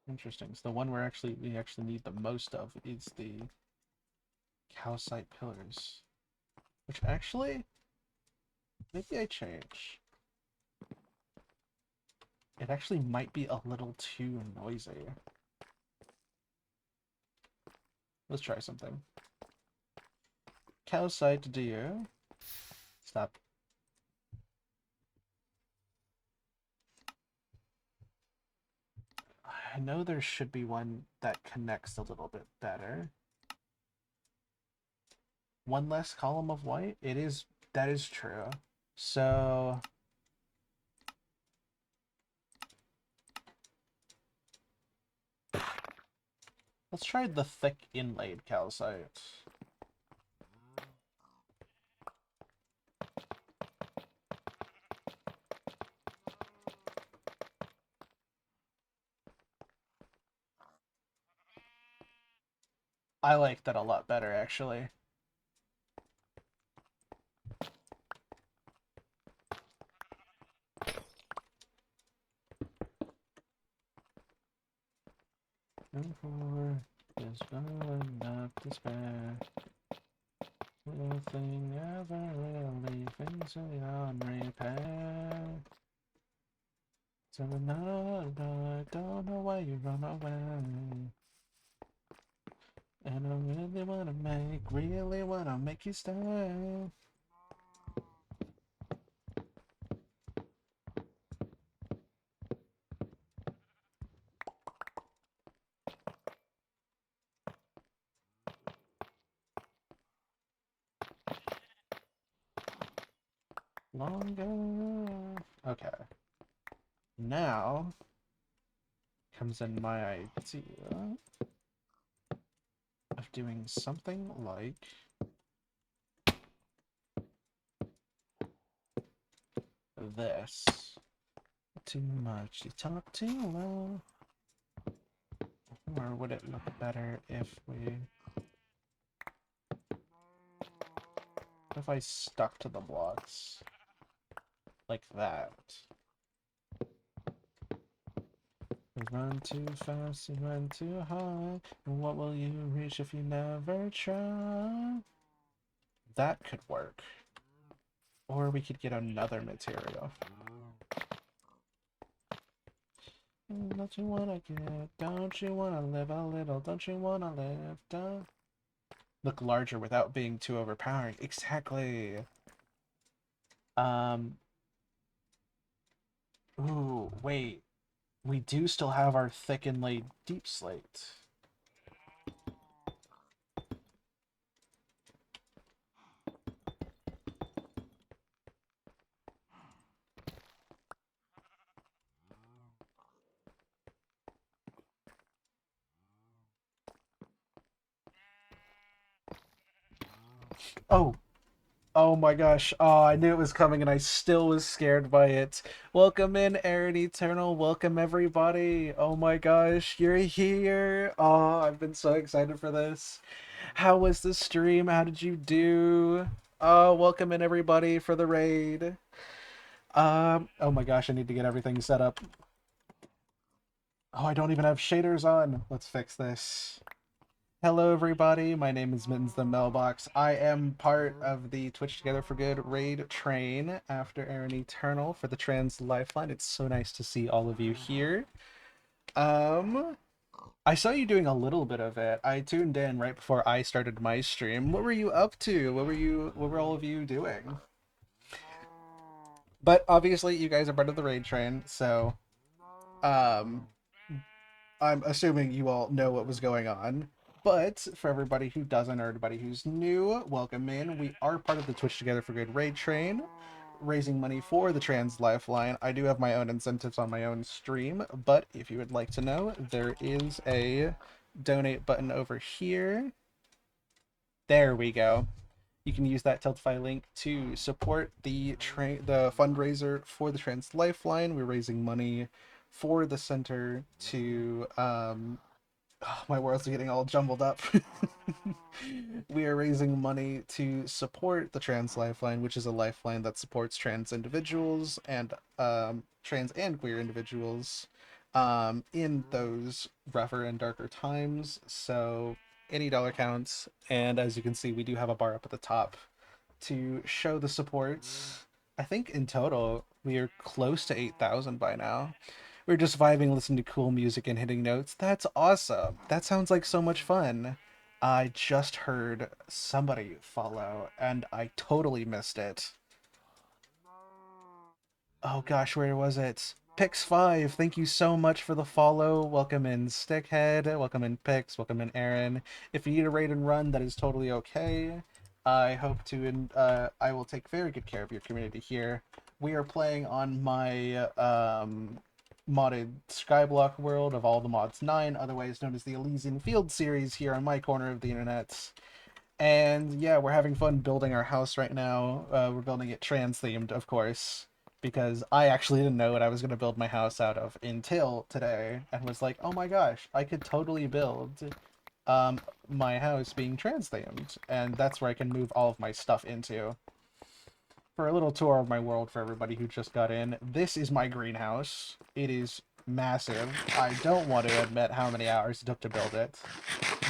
Interesting. So the one we actually need the most of is the calcite pillars. Which actually, maybe I change. It actually might be a little too noisy. Let's try something. Calcite deer. Stop. I know there should be one that connects a little bit better. One less column of white? That is true. So let's try the thick inlaid calcite. I like that a lot better, actually. Therefore, despairing not despair. Nothing ever really things beyond repair. So no, I don't know why you run away. And I really wanna make you stay. longer. Okay. Now comes in my idea of doing something like this. Too much, you talk too low. Or would it look better if I stuck to the blocks like that? You run too fast, you run too high. What will you reach if you never try? That could work. Or we could get another material. Don't you wanna get, don't you wanna live a little, don't you wanna live, don't... Look larger without being too overpowering. Exactly. Um, ooh, wait. We do still have our thick inlaid deep slate. Oh, oh my gosh. Oh, I knew it was coming and I still was scared by it. Welcome in, Aaron Eternal. Welcome, everybody. Oh my gosh, you're here. Oh, I've been so excited for this. How was the stream? How did you do? Oh, welcome in, everybody, for the raid. Oh my gosh, I need to get everything set up. Oh, I don't even have shaders on. Let's fix this. Hello, everybody. My name is Mittens the Mailbox. I am part of the Twitch Together for Good raid train after Aaron Eternal for the Trans Lifeline. It's so nice to see all of you here. I saw you doing a little bit of it. I tuned in right before I started my stream. What were you up to? What were all of you doing? But obviously you guys are part of the raid train, so um I'm assuming you all know what was going on. But for everybody who doesn't, or everybody who's new, welcome in. We are part of the Twitch Together for Good raid train, raising money for the Trans Lifeline. I do have my own incentives on my own stream, but if you would like to know, there is a donate button over here. There we go. You can use that Tiltify link to support the fundraiser for the Trans Lifeline. We're raising money for the center to oh, my world's getting all jumbled up. We are raising money to support the Trans Lifeline, which is a lifeline that supports trans individuals and trans and queer individuals in those rougher and darker times. So any dollar counts, and as you can see, we do have a bar up at the top to show the supports. I think in total we are close to 8,000 by now. We're just vibing, listening to cool music and hitting notes. That's awesome. That sounds like so much fun. I just heard somebody follow and I totally missed it. Oh gosh, where was it? Pix5, thank you so much for the follow. Welcome in Stickhead, welcome in Pix, welcome in Aaron. If you need a raid and run, that is totally okay. I hope to, I will take very good care of your community here. We are playing on my modded Skyblock world of All the Mods 9, otherwise known as the Elysian Field series here on my corner of the internet. And yeah, we're having fun building our house right now. We're building it trans themed, of course, because I actually didn't know what I was going to build my house out of until today, and was like, oh my gosh, I could totally build my house being trans themed, and that's where I can move all of my stuff into. For a little tour of my world for everybody who just got in, this is my greenhouse. It is massive. I don't want to admit how many hours it took to build it.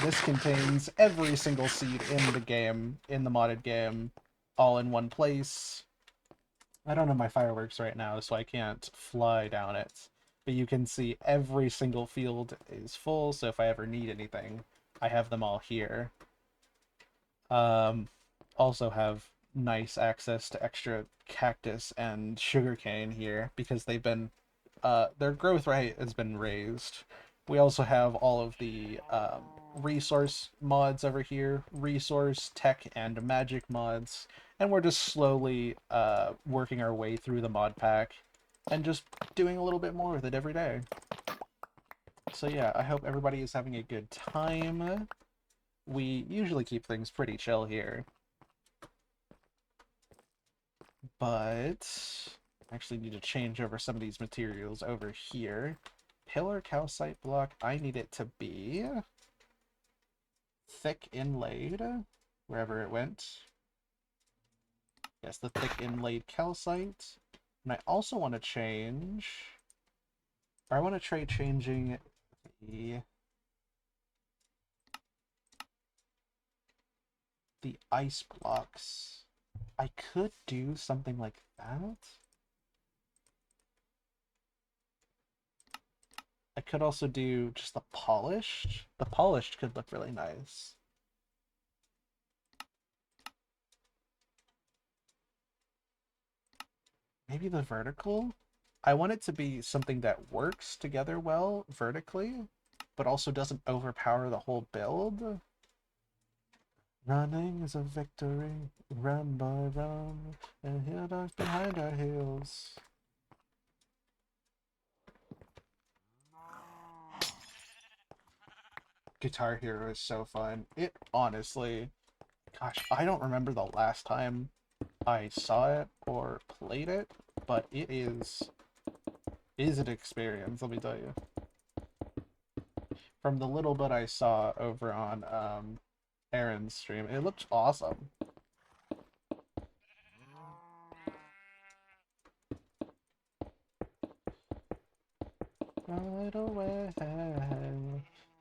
This contains every single seed in the game, in the modded game, all in one place. I don't have my fireworks right now, so I can't fly down it. But you can see every single field is full, so if I ever need anything, I have them all here. Also have nice access to extra cactus and sugarcane here because they've been their growth rate has been raised. We also have all of the resource mods over here, resource, tech, and magic mods, And we're just slowly working our way through the mod pack and just doing a little bit more with it every day. So yeah, I hope everybody is having a good time. We usually keep things pretty chill here, but I actually need to change over some of these materials over here. Pillar calcite block, I need it to be thick inlaid, wherever it went. Yes, the thick inlaid calcite. And I also want to change, or I want to try changing the ice blocks. I could do something like that. I could also do just the polished. The polished could look really nice. Maybe the vertical? I want it to be something that works together well vertically, but also doesn't overpower the whole build. Running is a victory, run boy run, and hill dogs behind our heels. Guitar Hero is so fun. It honestly, gosh, I don't remember the last time I saw it or played it, but it is an experience, let me tell you. From the little bit I saw over on Aaron's stream, it looked awesome. Right away,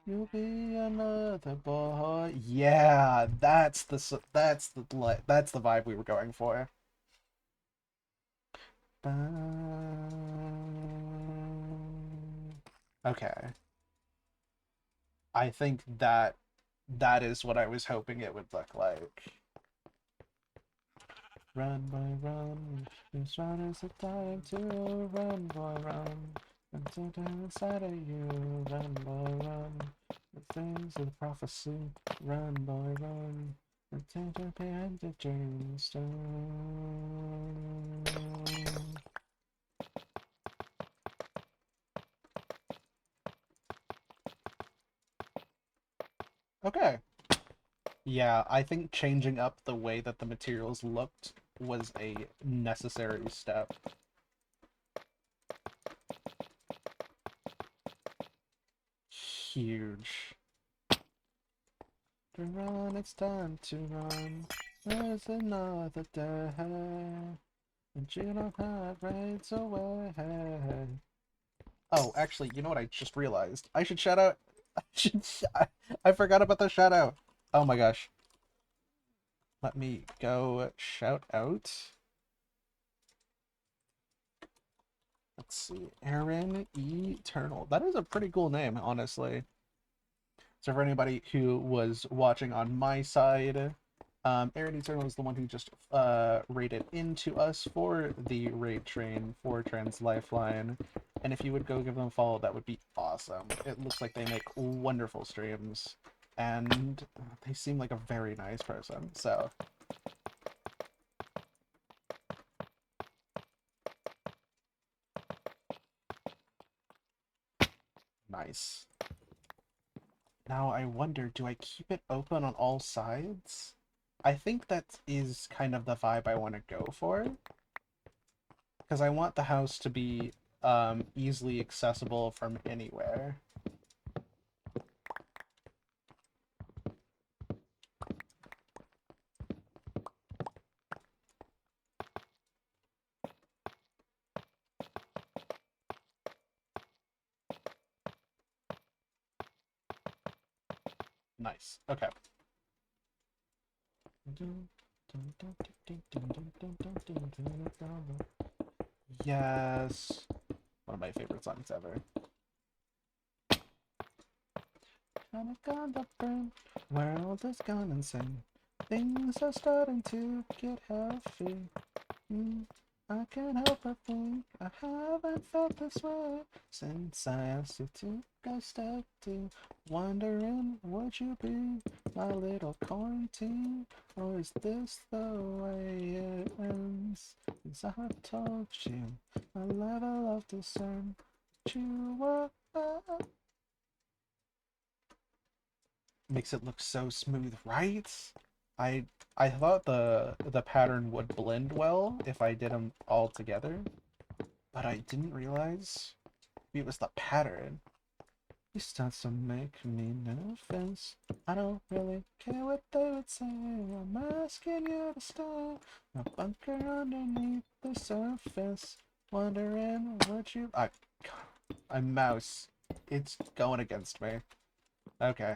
you'll be another boy. Yeah, that's the vibe we were going for. Okay. I think that is what I was hoping it would look like. Run, boy, run. This run is the time to run, boy, run. And something inside of you, run, boy, run. The things of the prophecy, run, boy, run. The danger behind the dreamstone. Okay. Yeah, I think changing up the way that the materials looked was a necessary step. Huge. To run, it's time to run. There's another day. And you don't have rights away. Oh, actually, you know what I just realized? I should shout out. I forgot about the shout out. Oh my gosh. Let me go shout out. Let's see. Aaron Eternal. That is a pretty cool name, honestly. So for anybody who was watching on my side, Aaron Eternal is the one who just raided into us for the raid train for Trans Lifeline. And if you would go give them a follow, that would be awesome. It looks like they make wonderful streams. And they seem like a very nice person. So nice. Now I wonder, do I keep it open on all sides? I think that is kind of the vibe I want to go for. Because I want the house to be easily accessible from anywhere. Nice. Okay. Yes. One of my favorite songs ever. World has gone insane. Things are starting to get healthy. I can't help but think I haven't felt this way since I asked you to go step two. Wondering, would you be my little quarantine? Or is this the way it ends? As I told you, my level of discern, you were. Makes it look so smooth, right? I I thought the pattern would blend well if I did them all together, but I didn't realize it was the pattern. You start to make me nervous. I don't really care what they would say. I'm asking you to stay. A bunker underneath the surface. Wondering what you. I mouse. It's going against me. Okay.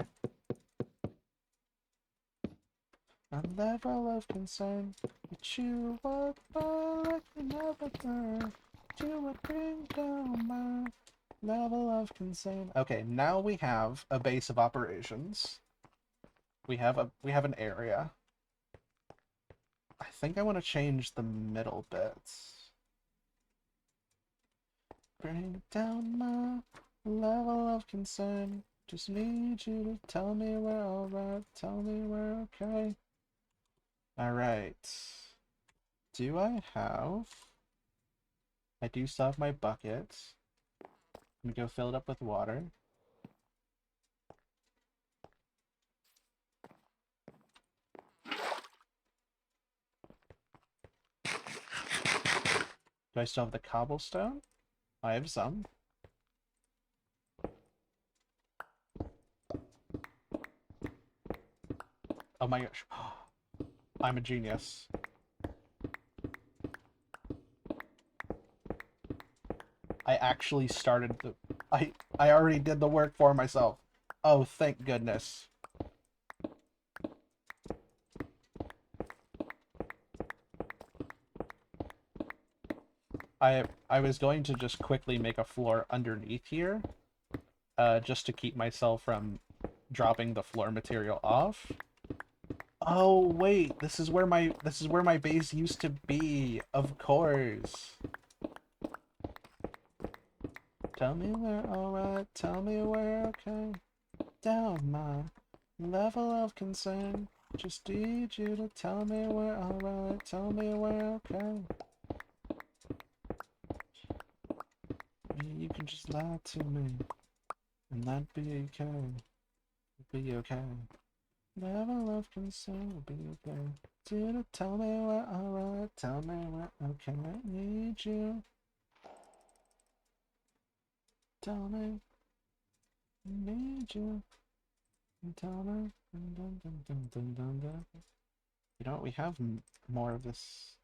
A level of concern that you walk by like you never burn. You would bring down my level of concern. Okay, now we have a base of operations. We have an area. I think I want to change the middle bits. Bring down my level of concern. Just need you to tell me we're alright. Tell me we're okay. Alright. Do I have... I do still have my bucket. I'm gonna go fill it up with water. Do I still have the cobblestone? I have some. Oh my gosh. I'm a genius. I actually started the... I already did the work for myself. Oh, thank goodness. I was going to just quickly make a floor underneath here, just to keep myself from dropping the floor material off. Oh wait, this is where my base used to be. Of course. Tell me we're alright, tell me we're okay. Down my level of concern. Just need you to tell me we're alright, tell me we're okay. You can just lie to me, and that'd be okay. It'd be okay. Level of concern will be okay. You to tell me we're alright, tell me we're okay. I need you. Tell me, I need you. Tell me. Dun, dun, dun, dun, dun, dun, dun. You know what? We have more of this.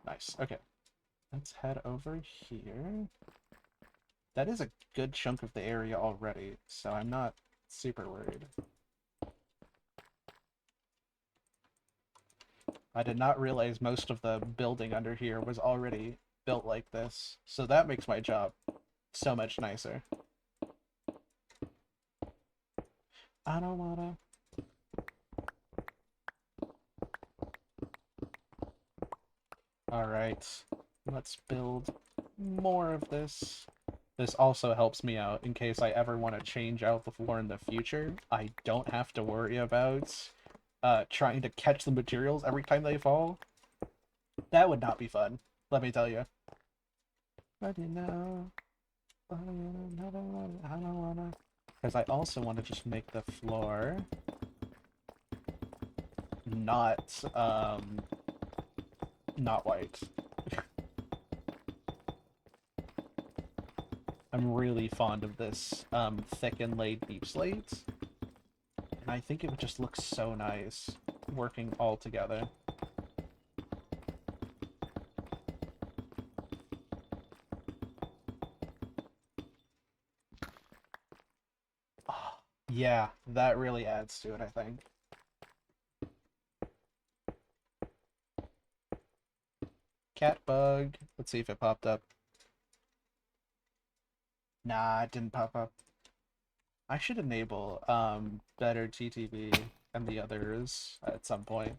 Nice. Okay. Let's head over here. That is a good chunk of the area already, so I'm not super worried. I did not realize most of the building under here was already built like this, so that makes my job so much nicer. I don't wanna... Alright, let's build more of this. This also helps me out in case I ever want to change out the floor in the future. I don't have to worry about trying to catch the materials every time they fall. That would not be fun, let me tell you. But you know, I don't wanna... Because I also want to just make the floor not, not white. I'm really fond of this thick and laid deep slate, and I think it would just look so nice working all together. Oh, yeah, that really adds to it, I think. Cat bug. Let's see if it popped up. Nah, it didn't pop up. I should enable better TTV. and the others at some point.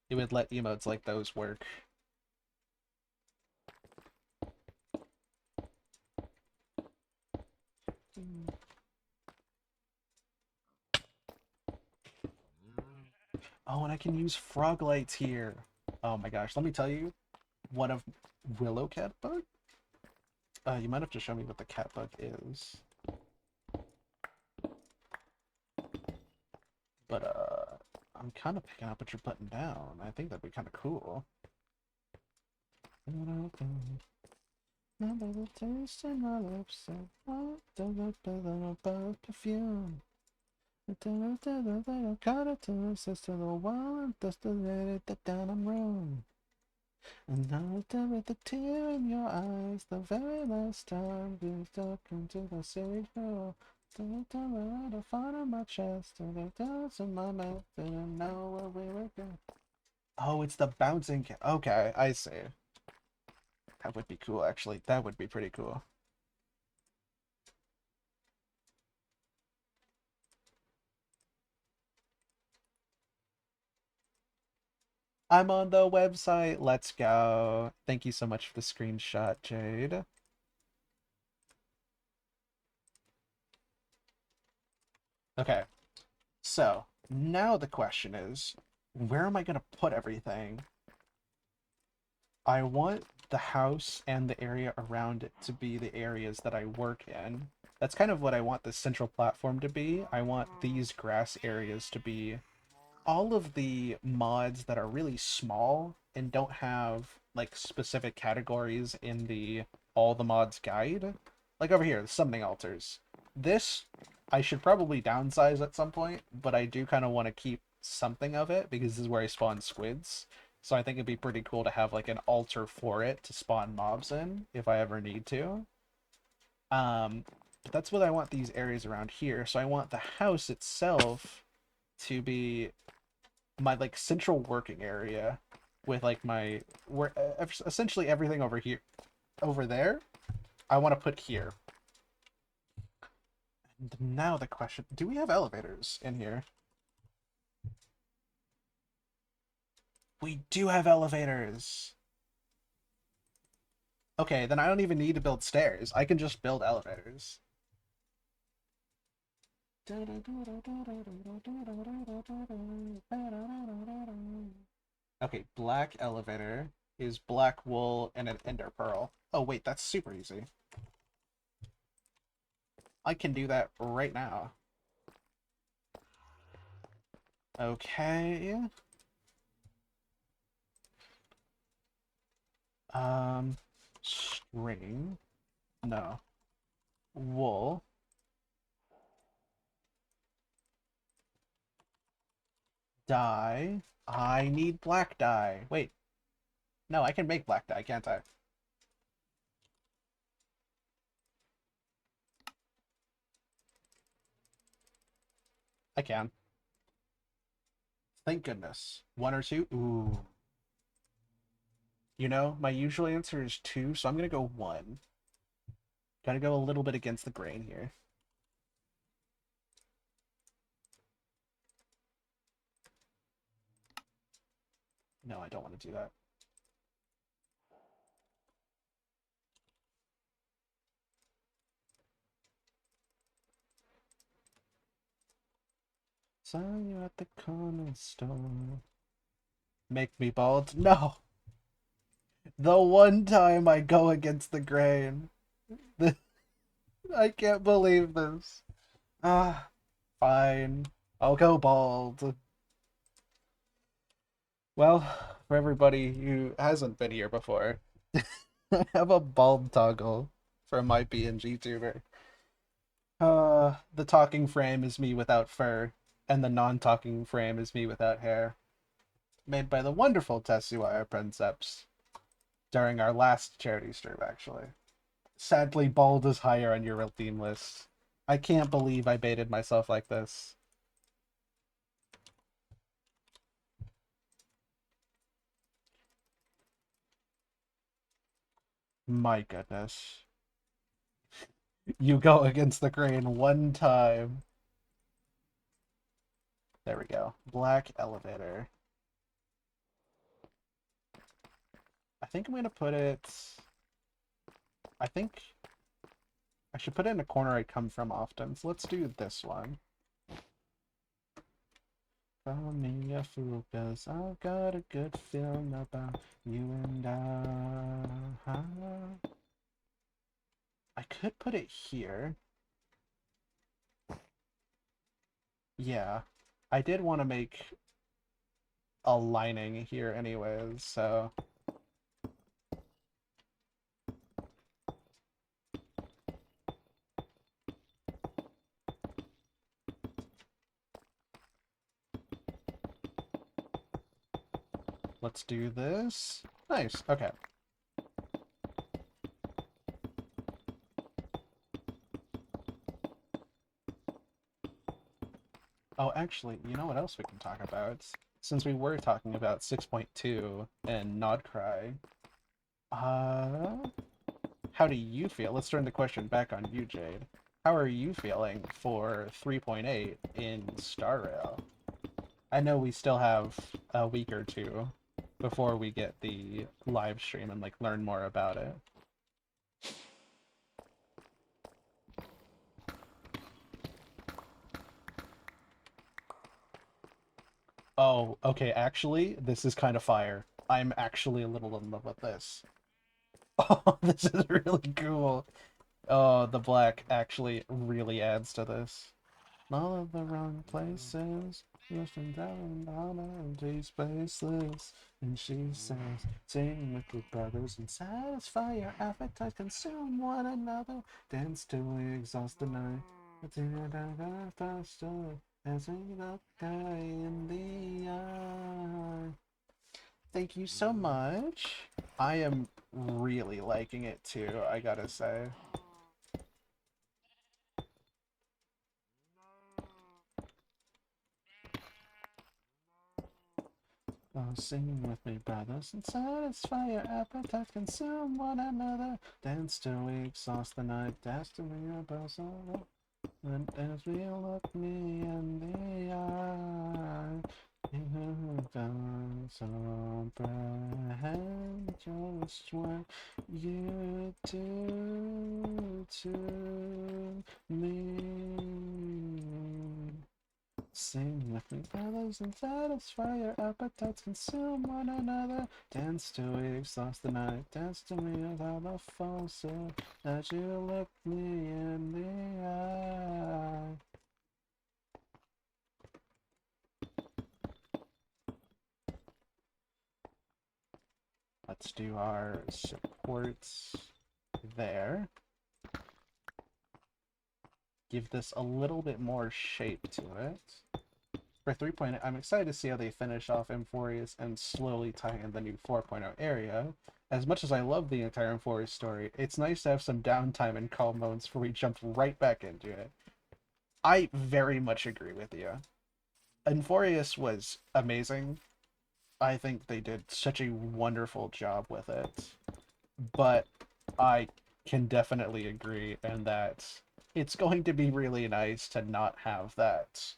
It would let emotes like those work. Oh, and I can use frog lights here. Oh my gosh, let me tell you, one of Willow cat bug? You might have to show me what the cat bug is. But I'm kind of picking up what you're putting down. I think that'd be kind of cool. Remember the taste in my lips, perfume. Got it to resist to the wall, just to let it down I'm wrong. And now with the tear in your eyes, the very last time we stuck into the sage girl. Don't tell me to find in my chest, and the doubts in my mouth, didn't know where we were going. Oh, it's the bouncing cat. Okay, I see. That would be cool, actually. That would be pretty cool. I'm on the website. Let's go. Thank you so much for the screenshot, Jade. Okay, so now the question is, where am I going to put everything? I want the house and the area around it to be the areas that I work in. That's kind of what I want the central platform to be. I want these grass areas to be all of the mods that are really small and don't have like specific categories in the all the mods guide. Like over here, the summoning altars. This I should probably downsize at some point, but I do kind of want to keep something of it because this is where I spawn squids. So I think it'd be pretty cool to have like an altar for it to spawn mobs in if I ever need to. But that's what I want these areas around here. So I want the house itself to be my like central working area with like my where essentially everything over here over there I want to put here. And now the question, do we have elevators in here? We do have elevators. Okay, then I don't even need to build stairs. I can just build elevators. Okay, black elevator is black wool and an ender pearl. Oh wait, that's super easy. I can do that right now. Okay. String. No. Wool. Dye. I need black dye. Wait. No, I can make black dye, can't I? I can. Thank goodness. One or two? Ooh. You know, my usual answer is two, so I'm gonna go one. Gotta go a little bit against the grain here. No, I don't want to do that. Saw you at the corner store. Make me bald? No! The one time I go against the grain. I can't believe this. Ah, fine. I'll go bald. Well, for everybody who hasn't been here before, I have a bald toggle for my PNG tuber. The talking frame is me without fur, and the non-talking frame is me without hair. Made by the wonderful Tetsuya Princeps during our last charity stream, actually. Sadly, bald is higher on your theme list. I can't believe I baited myself like this. My goodness. You go against the grain one time. There we go. Black elevator. I think I'm gonna put it... I think I should put it in a corner I come from often. So let's do this one. Call me a fool, cause I've got a good feeling about you and I. I could put it here. Yeah. I did want to make a lining here anyways, so... Let's do this. Nice, okay. Oh, actually, you know what else we can talk about? Since we were talking about 6.2 and Nod Cry, uh, how do you feel? Let's turn the question back on you, Jade. How are you feeling for 3.8 in Star Rail? I know we still have a week or two before we get the live stream and like learn more about it. Oh, okay, actually, this is kind of fire. I'm actually a little in love with this. Oh, this is really cool. Oh, the black actually really adds to this. All of the wrong places, looking down on her empty spaceless. And she says, sing with your brothers and satisfy your appetite, consume one another, dance till we exhaust the night. Faster as we look guy in the eye. Thank you so much. I am really liking it too, I gotta say. Oh, sing with me, brothers, and satisfy your appetite, consume one another, dance till we exhaust the night, dash till we are puzzled, and as we look me in the eye, you don't comprehend just what you do to me. Sing with me, brothers, and satisfy your appetites, consume one another, dance till we exhaust the night, dance to me without a falsehood, as you look me in the eye. Let's do our supports there. Give this a little bit more shape to it. For 3.0, I'm excited to see how they finish off Emphorius and slowly tie in the new 4.0 area. As much as I love the entire Emphorius story, it's nice to have some downtime and calm moments before we jump right back into it. I very much agree with you. Emphorius was amazing. I think they did such a wonderful job with it. But I can definitely agree in that it's going to be really nice to not have that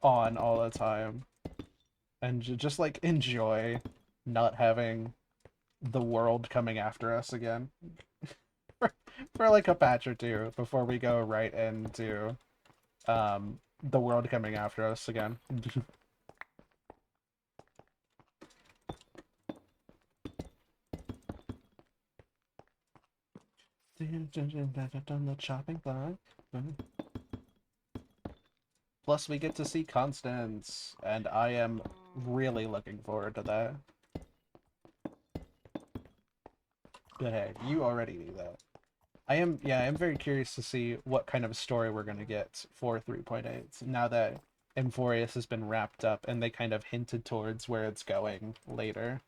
on all the time and just like enjoy not having the world coming after us again for like a patch or two before we go right into the world coming after us again. On the chopping block. Plus we get to see Constance, and I am really looking forward to that. But hey, you already knew that. Yeah, I am very curious to see what kind of story we're going to get for 3.8 now that Emphorius has been wrapped up and they kind of hinted towards where it's going later.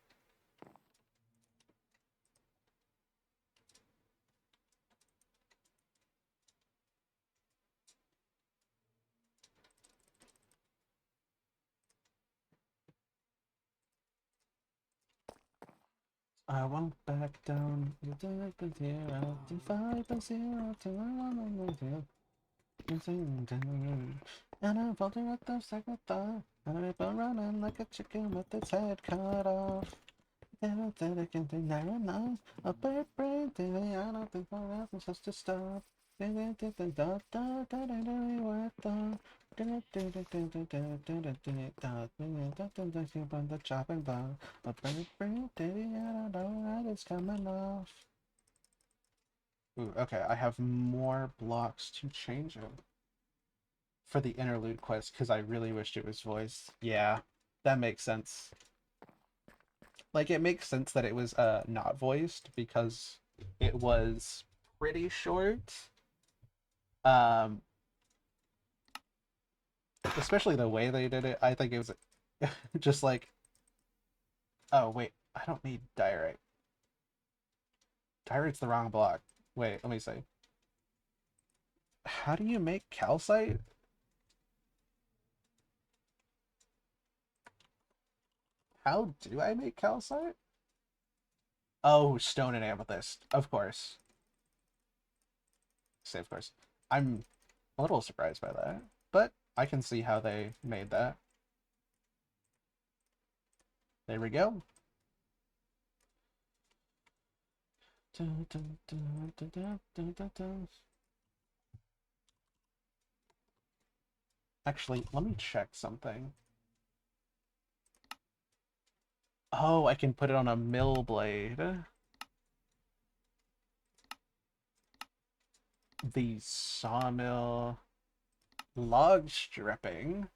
I won't back down. You do it with 0 to 5 to 0 to 1 to 0. And I'm faltering at the second thought. I've been running like a chicken with its head cut off. And I said I can think now and now. A bird brain theory, I don't think my life is just to stop. The chopping block. A bird brain theory, I don't know how it's coming off. Ooh, okay, I have more blocks to change it for the interlude quest because I really wished it was voiced. Yeah, that makes sense. Like, it makes sense that it was not voiced because it was pretty short. Um, Especially the way they did it. I think it was just like, oh wait, I don't need diorite. Diorite's the wrong block. Wait, let me see. How do you make calcite? How do I make calcite? Oh, stone and amethyst. Of course. Say of course. I'm a little surprised by that, but I can see how they made that. There we go. Actually, let me check something. Oh, I can put it on a mill blade. The sawmill log stripping.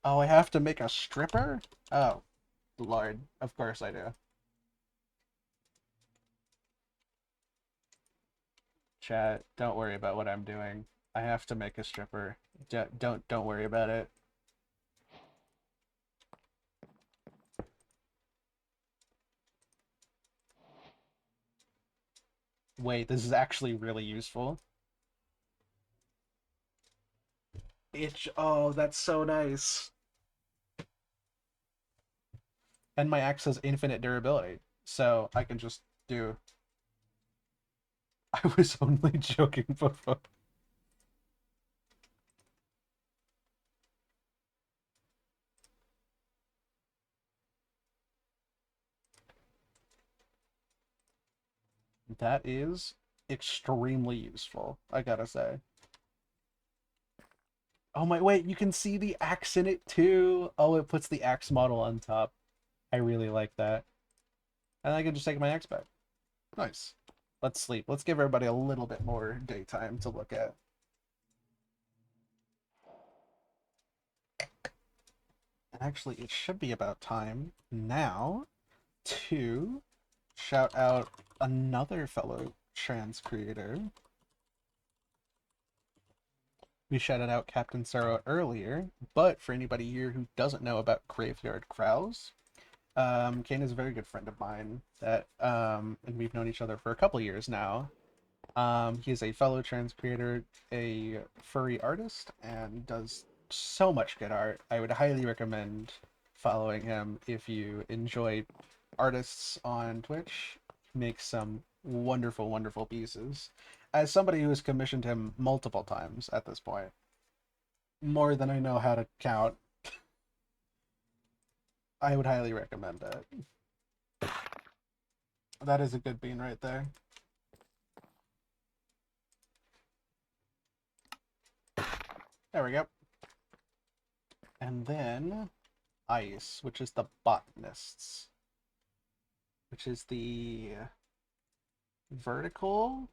Oh, I have to make a stripper? Oh, Lord. Of course I do. Chat, don't worry about what I'm doing. I have to make a stripper. Don't worry about it. Wait, this is actually really useful. Oh, that's so nice. And my axe has infinite durability, so I can just do. I was only joking before. That is extremely useful, I gotta say. Oh my, wait, you can see the axe in it too. Oh, it puts the axe model on top. I really like that. And I can just take my axe back. Nice. Let's sleep. Let's give everybody a little bit more daytime to look at. And actually, it should be about time now to shout out another fellow trans creator. We shouted out Captain Sorrow earlier, but for anybody here who doesn't know about Graveyard Crows, Kane is a very good friend of mine and we've known each other for a couple years now. He is a fellow trans creator, a furry artist, and does so much good art. I would highly recommend following him if you enjoy artists on Twitch. He makes some wonderful, wonderful pieces. As somebody who has commissioned him multiple times at this point, more than I know how to count, I would highly recommend it. That is a good bean right there. There we go. And then ice, which is the botanists, which is the vertical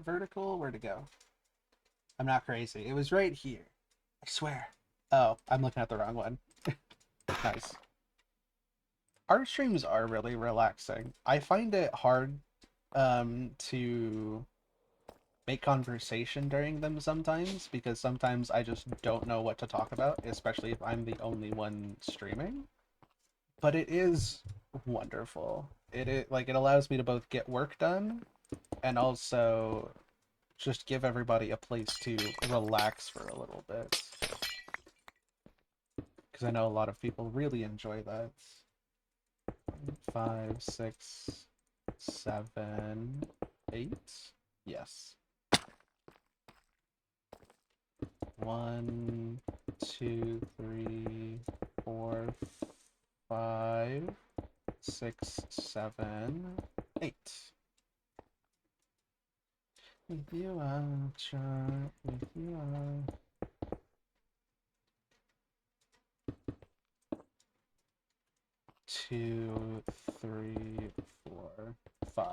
vertical. Where'd it go? I'm not crazy. It was right here. I swear. Oh, I'm looking at the wrong one. Nice. Art streams are really relaxing. I find it hard to make conversation during them sometimes because sometimes I just don't know what to talk about, especially if I'm the only one streaming. But it is wonderful. It allows me to both get work done and also just give everybody a place to relax for a little bit. Because I know a lot of people really enjoy that. 5, 6, 7. 8? Yes. 1, 2, 3, 4, 5, 6, 7, 8. With you I'll try, with you I'll... 2, 3, 4, 5.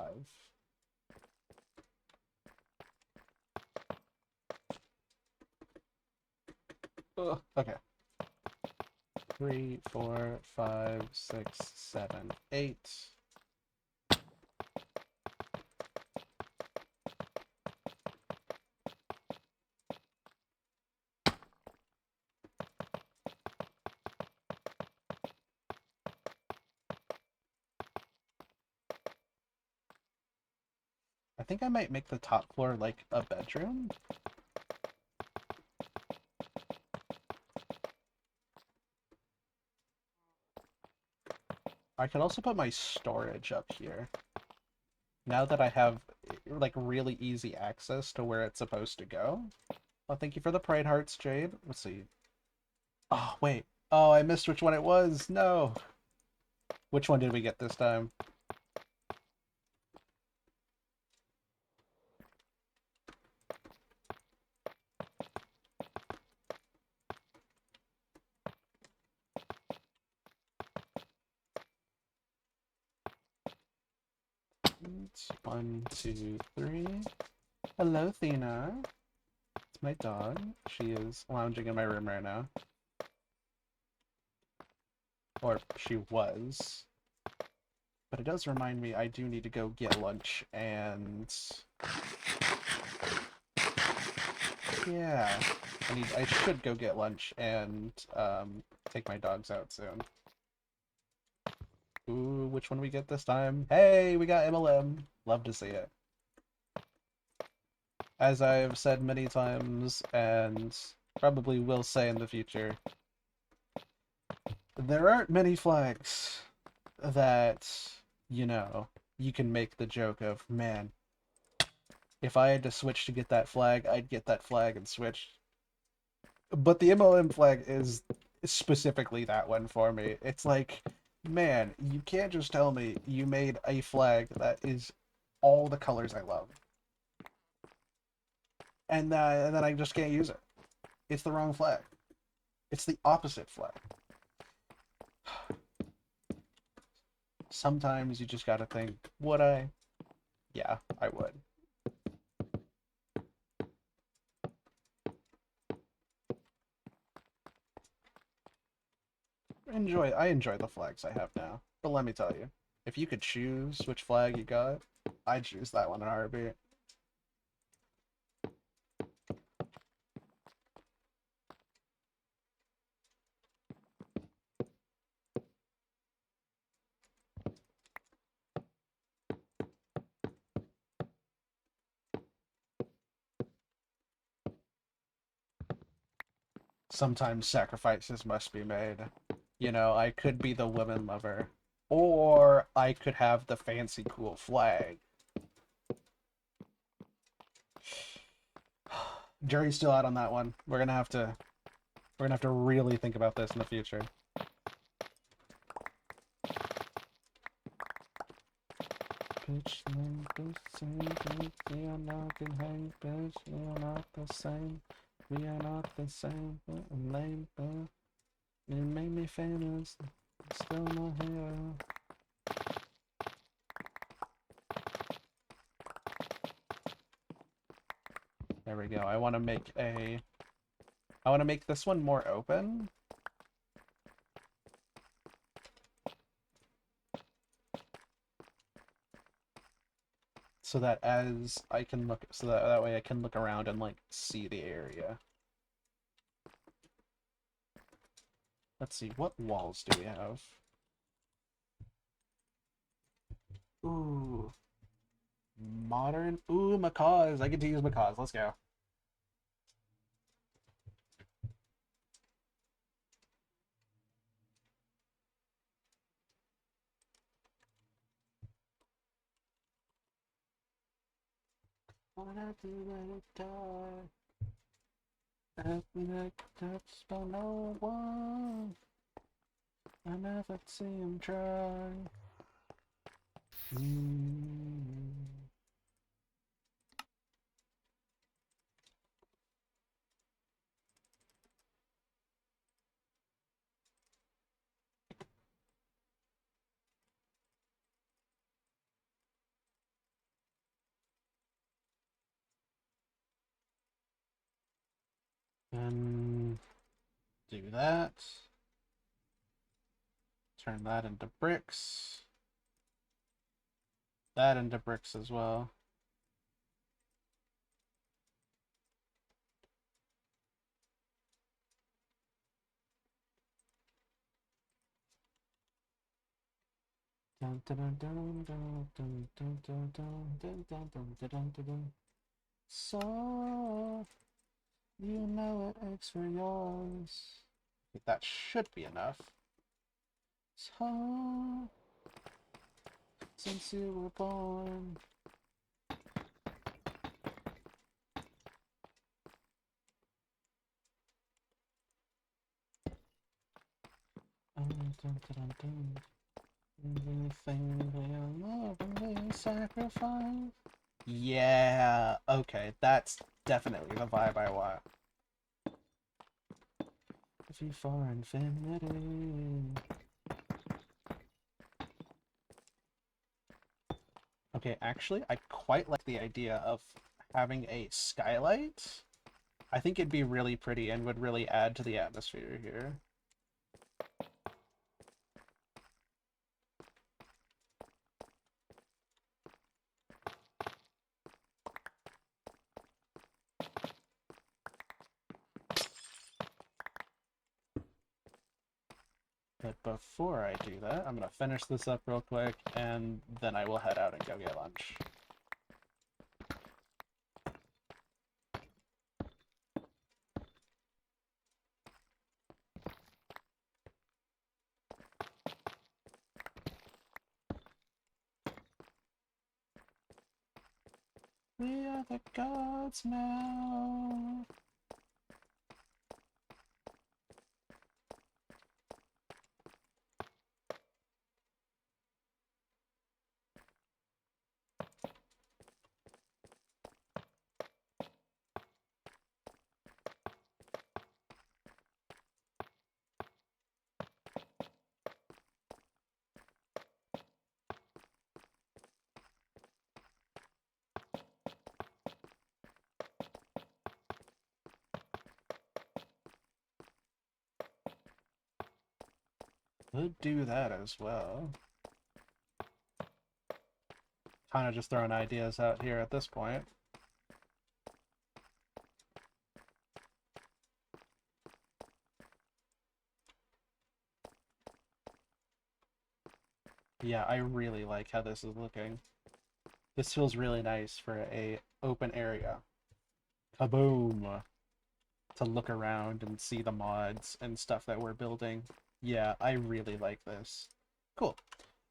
Ugh, okay. 3, 4, 5, 6, 7, 8. I think I might make the top floor like a bedroom. I could also put my storage up here. Now that I have like really easy access to where it's supposed to go. Oh, thank you for the Pride Hearts, Jade. Let's see. Oh, wait. Oh, I missed which one it was. No. Which one did we get this time? It's 1, 2, 3. Hello, Thena. It's my dog. She is lounging in my room right now. Or she was. But it does remind me I do need to go get lunch and... Yeah. I should go get lunch and take my dogs out soon. Ooh, which one we get this time? Hey, we got MLM. Love to see it. As I've said many times, and probably will say in the future, there aren't many flags that, you know, you can make the joke of, man, if I had to switch to get that flag, I'd get that flag and switch. But the MLM flag is specifically that one for me. It's like, man, you can't just tell me you made a flag that is all the colors I love. And then I just can't use it. It's the wrong flag. It's the opposite flag. Sometimes you just gotta think, would I? Yeah, I would. I enjoy the flags I have now. But let me tell you, if you could choose which flag you got, I'd choose that one in a heartbeat. Sometimes sacrifices must be made. You know, I could be the woman lover, or I could have the fancy cool flag. Jury's still out on that one. We're gonna have to really think about this in the future. Bitch, the same, bitch, we are not the same, bitch, we are not the same. We are not the same, but I'm lame, but it made me famous. Still no hero. There we go. I want to make this one more open. So that that way I can look around and like see the area. Let's see, what walls do we have? Ooh. Modern. Ooh, macaws. I get to use macaws. Let's go. Wanna do let it die. Every night touched by no one. I never see him try. Mm. And do that. Turn that into bricks. That into bricks as well. So you know it aches for yours. That should be enough. So since you were born. Anything they love and they sacrifice. Yeah, okay, that's definitely the vibe I want. If you for infinity. Okay, actually, I quite like the idea of having a skylight. I think it'd be really pretty and would really add to the atmosphere here. But before I do that, I'm gonna finish this up real quick, and then I will head out and go get lunch. We are the gods now. Could do that as well. Kind of just throwing ideas out here at this point. Yeah, I really like how this is looking. This feels really nice for a open area. Kaboom! To look around and see the mods and stuff that we're building. Yeah, I really like this. Cool.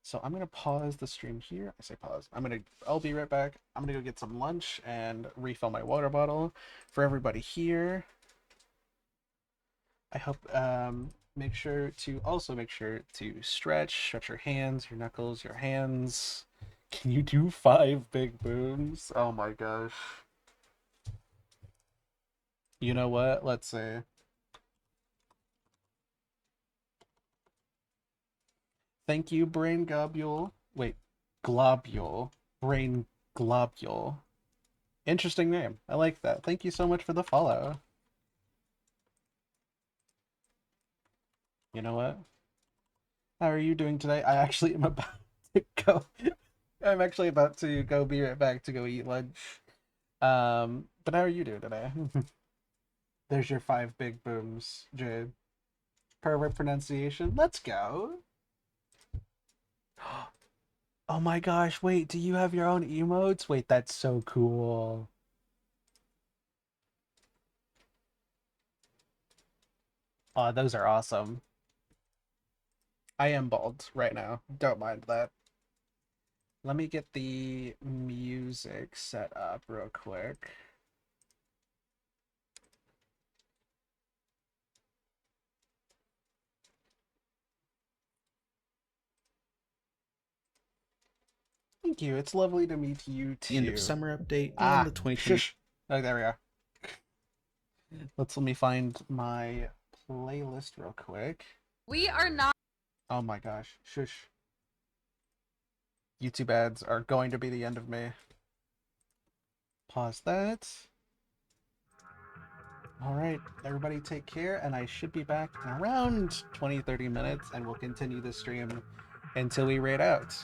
So I'm gonna pause the stream here. I say pause. I'll be right back. I'm gonna go get some lunch and refill my water bottle. For everybody here, I hope make sure to stretch your hands, your knuckles, your hands. Can you do 5 big booms? Oh my gosh. You know what? Let's see. Thank you, Brain Globule. Wait, Globule. Brain Globule. Interesting name. I like that. Thank you so much for the follow. You know what? How are you doing today? I actually am about to go. I'm actually about to go be right back to go eat lunch. But how are you doing today? There's your 5 big booms, Jade. Perfect pronunciation. Let's go. Oh my gosh, wait, do you have your own emotes? Wait, that's so cool. Oh, those are awesome. I am bald right now. Don't mind that. Let me get the music set up real quick. Thank you. It's lovely to meet you The end of too. summer update and Ah, the 2020. shush. Oh, there we are. Let me find my playlist real quick. We are not. Oh my gosh. Shush. YouTube ads are going to be the end of me. Pause that. Alright, everybody take care, and I should be back in around 20-30 minutes, and we'll continue the stream until we raid out.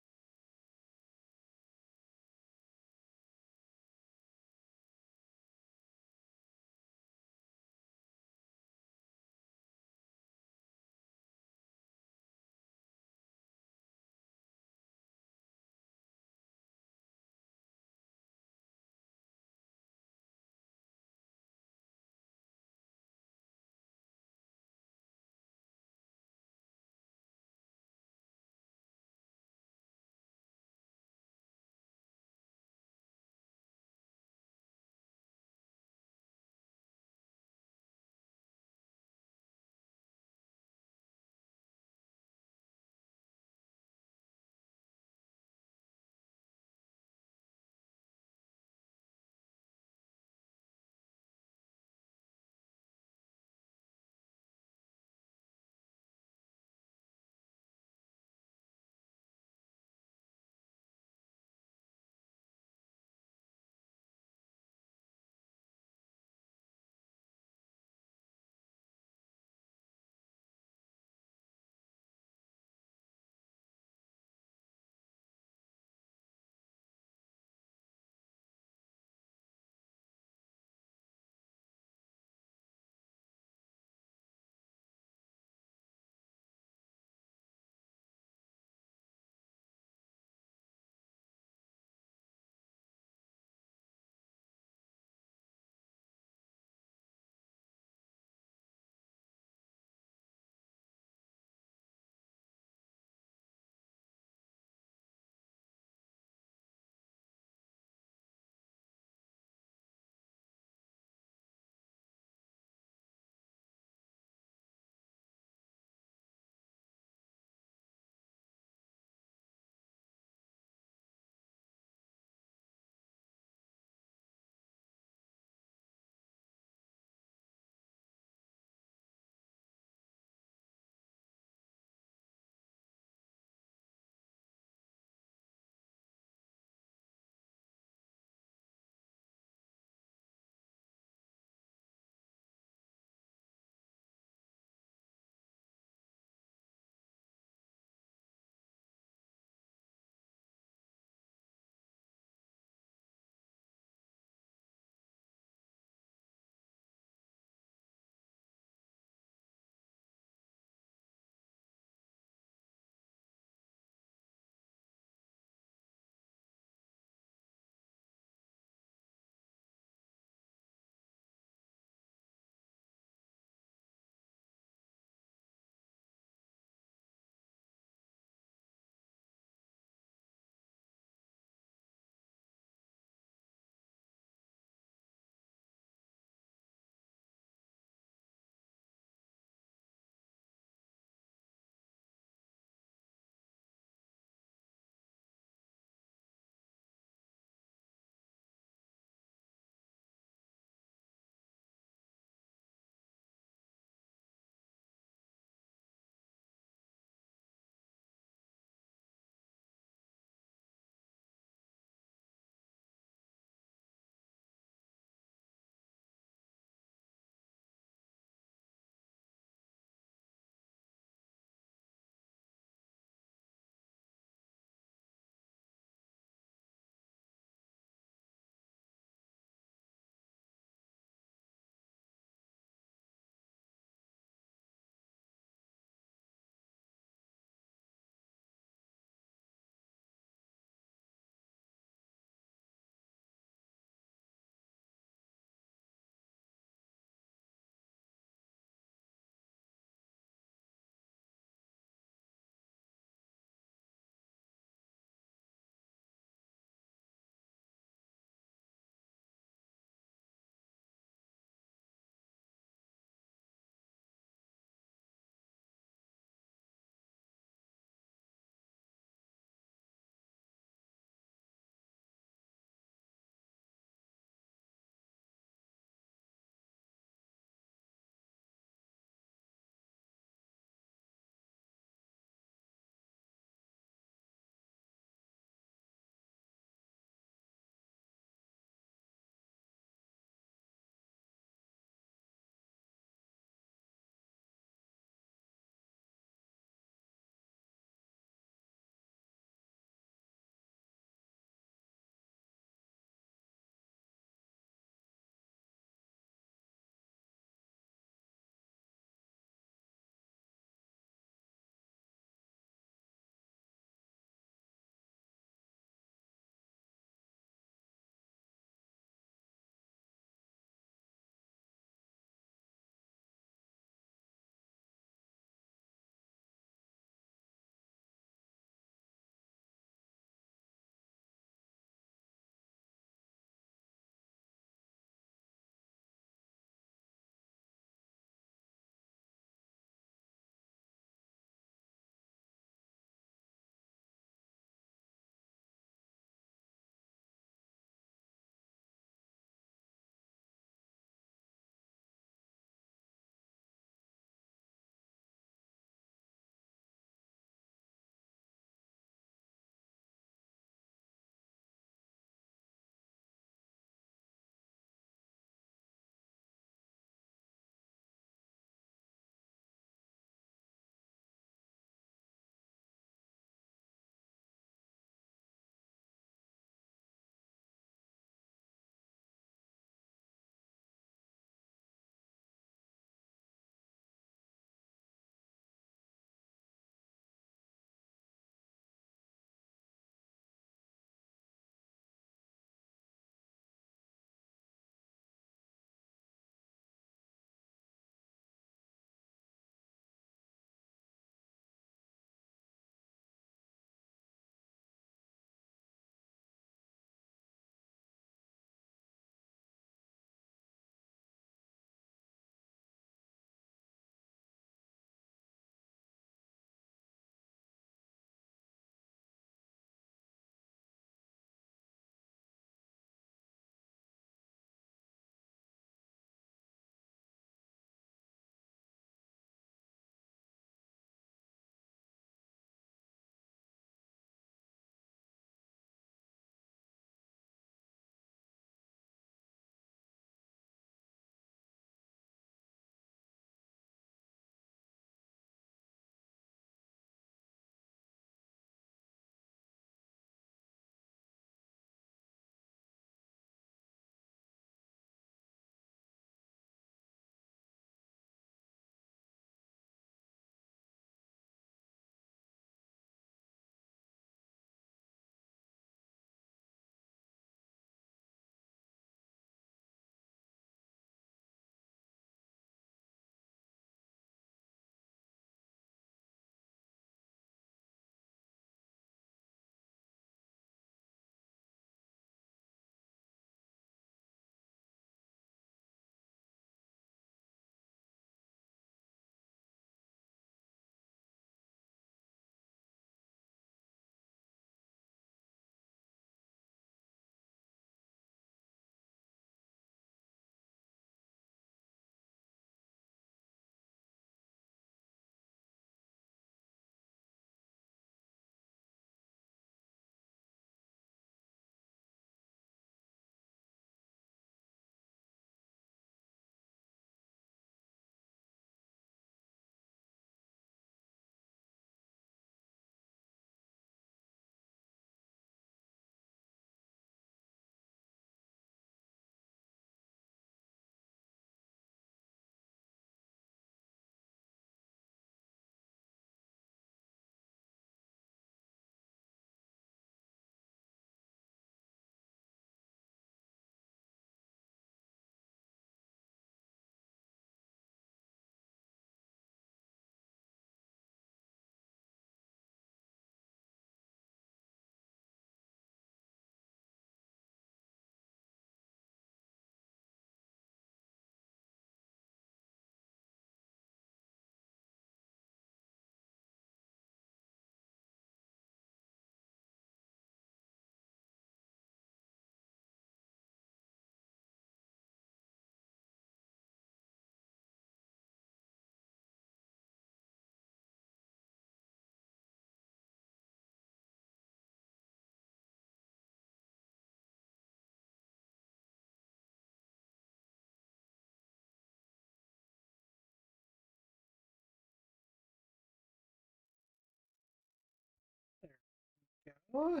Hello,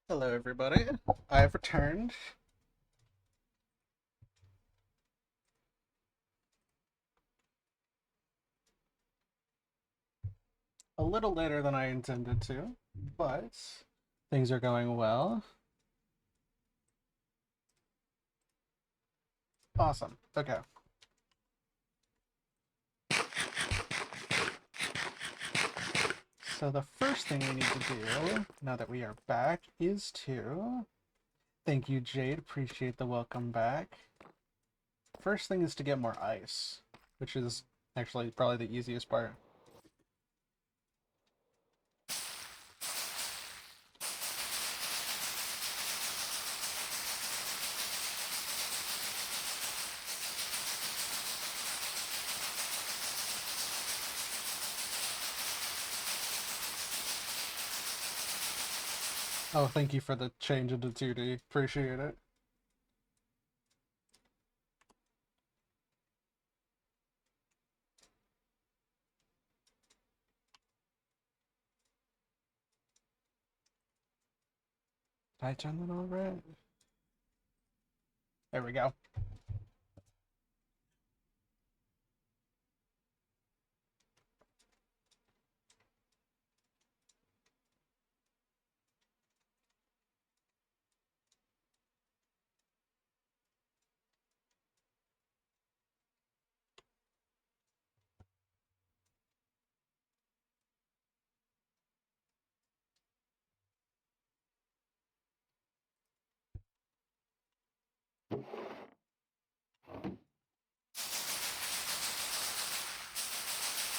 everybody. I have returned. A little later than I intended to, but things are going well. Awesome. Okay. So the first thing we need to do, now that we are back, is to... Thank you, Jade. Appreciate the welcome back. First thing is to get more ice, which is actually probably the easiest part. Oh, thank you for the change into 2D. Appreciate it. Did I turn that on right? There we go.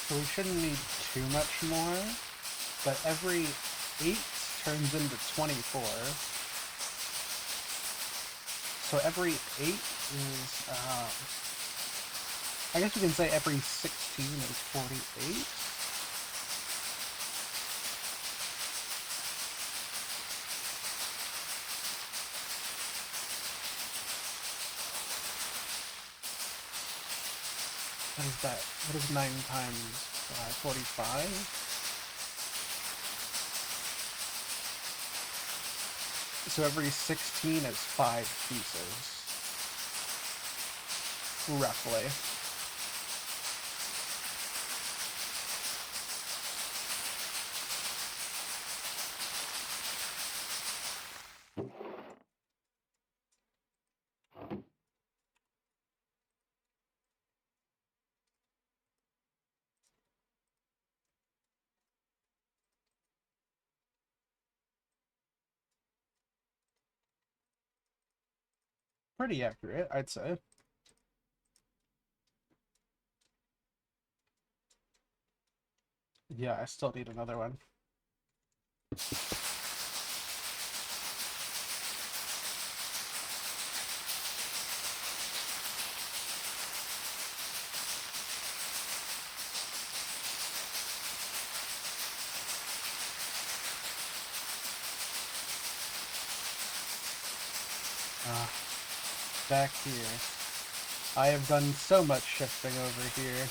So we shouldn't need too much more, but every 8 turns into 24. So every 8 is, I guess we can say every 16 is 48. What is that? What is 9 times 45? So every 16 is 5 pieces. Roughly. Pretty accurate, I'd say. Yeah, I still need another one. Back here. I have done so much shifting over here.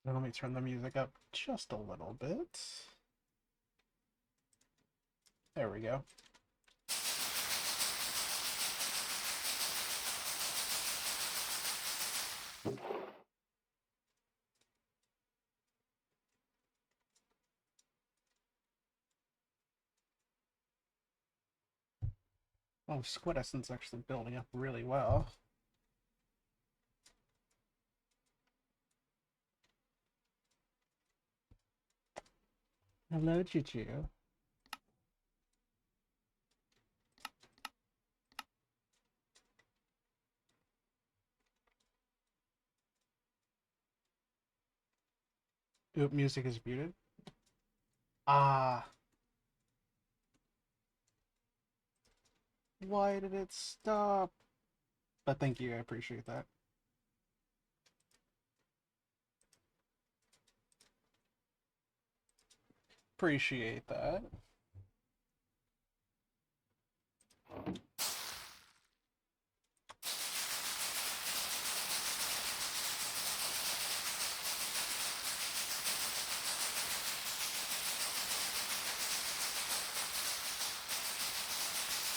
Now let me turn the music up just a little bit. There we go. Oh, Squid Essence actually building up really well. Hello, Juju. Oop, music is muted. Ah, why did it stop? But thank you, I appreciate that. Appreciate that.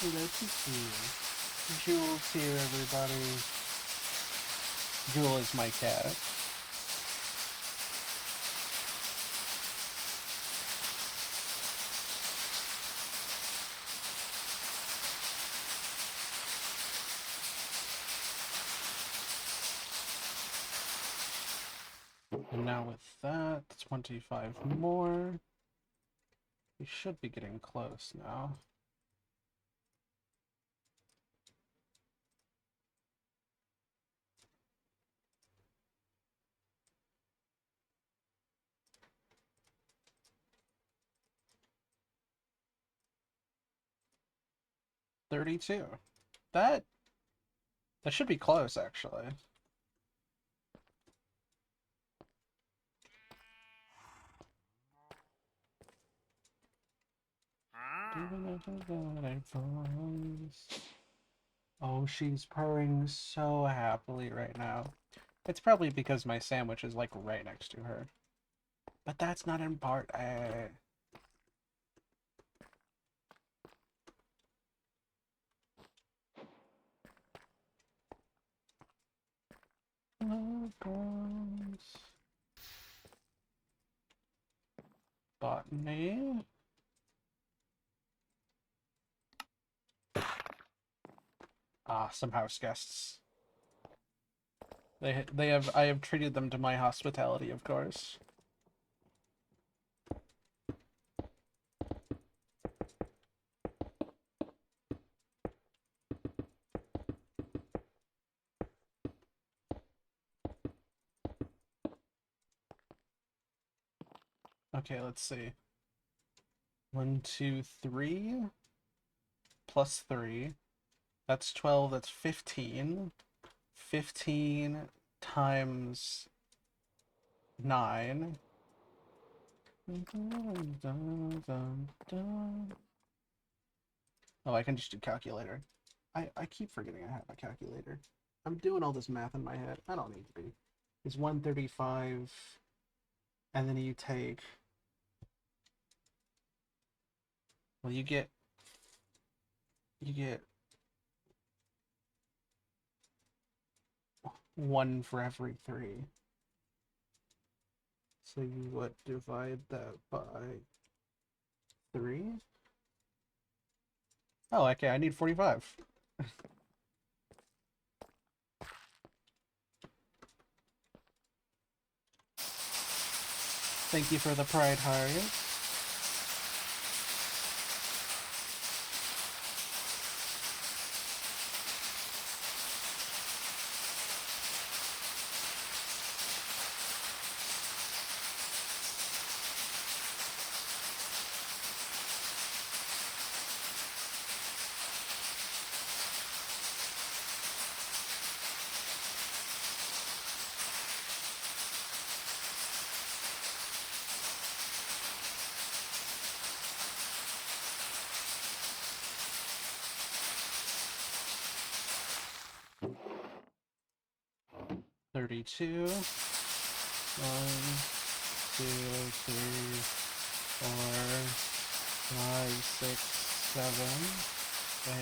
Hello to you. Jules here, everybody. Jewel is my cat. And now with that, 25 more. We should be getting close now. $32. That should be close, actually. Oh, she's purring so happily right now. It's probably because my sandwich is like right next to her. But that's not important. Botany. Ah, some house guests. I have treated them to my hospitality, of course. Okay, let's see. 1, 2, 3 plus 3. That's 12, that's 15. 15 times 9. Oh, I can just do calculator. I keep forgetting I have a calculator. I'm doing all this math in my head. I don't need to be. It's 135, and then you take... Well, you get 1 for every 3. So you would divide that by 3? Oh, okay, I need 45. Thank you for the pride heart. $32. 1, 2, 3, 4, 5, 6, 7, 8,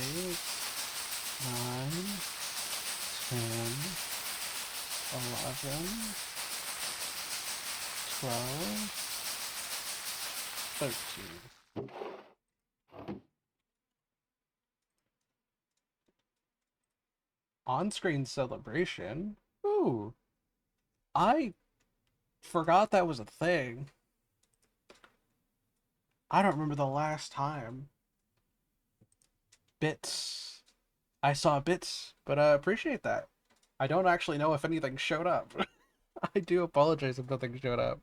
9, 10, 11, 12, 13. On-screen celebration? Ooh. I forgot that was a thing. I don't remember the last time. Bits. I saw bits, but I appreciate that. I don't actually know if anything showed up. I do apologize if nothing showed up.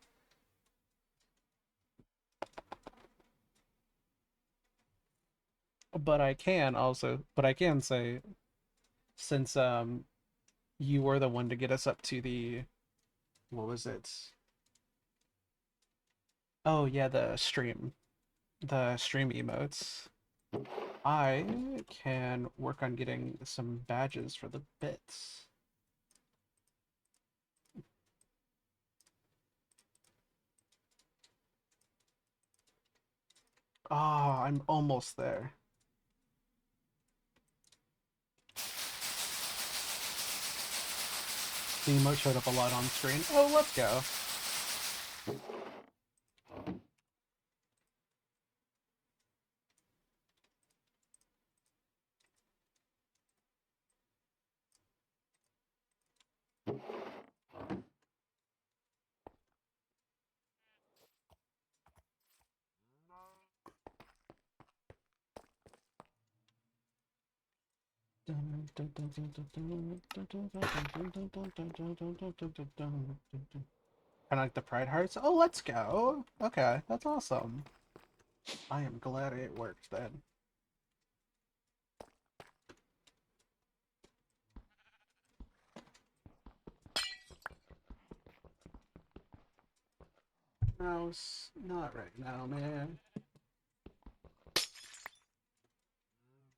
But I can say, since you were the one to get us up to the, what was it? Oh yeah, the stream emotes. I can work on getting some badges for the bits. Ah, I'm almost there. The emote showed up a lot on screen. Oh, let's go. Kind of like the Pride Hearts. Oh, let's go. Okay, that's awesome. I am glad it worked then. Mouse, not right now, man.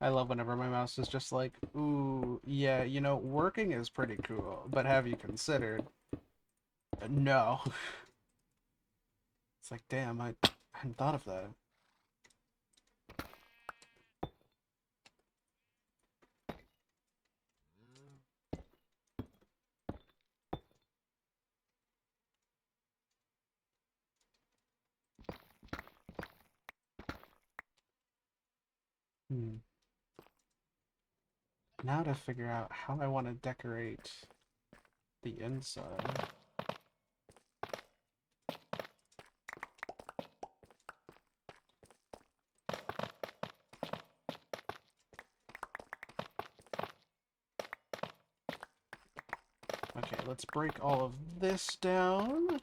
I love whenever my mouse is just like, ooh, yeah, working is pretty cool, but have you considered? No. It's like, damn, I hadn't thought of that. Hmm. Now to figure out how I want to decorate the inside. Okay, let's break all of this down.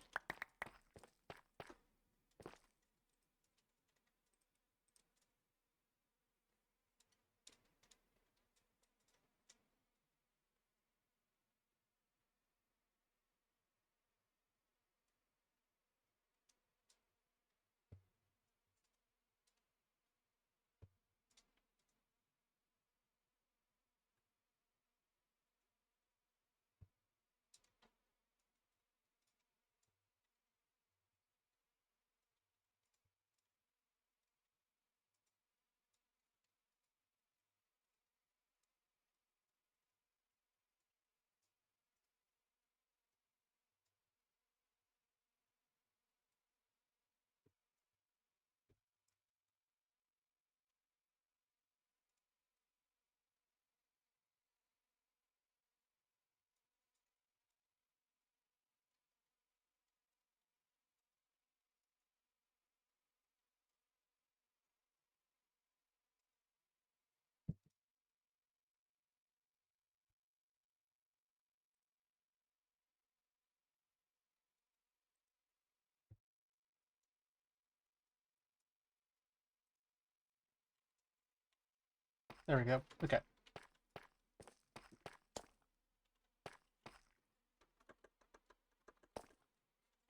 There we go. Okay.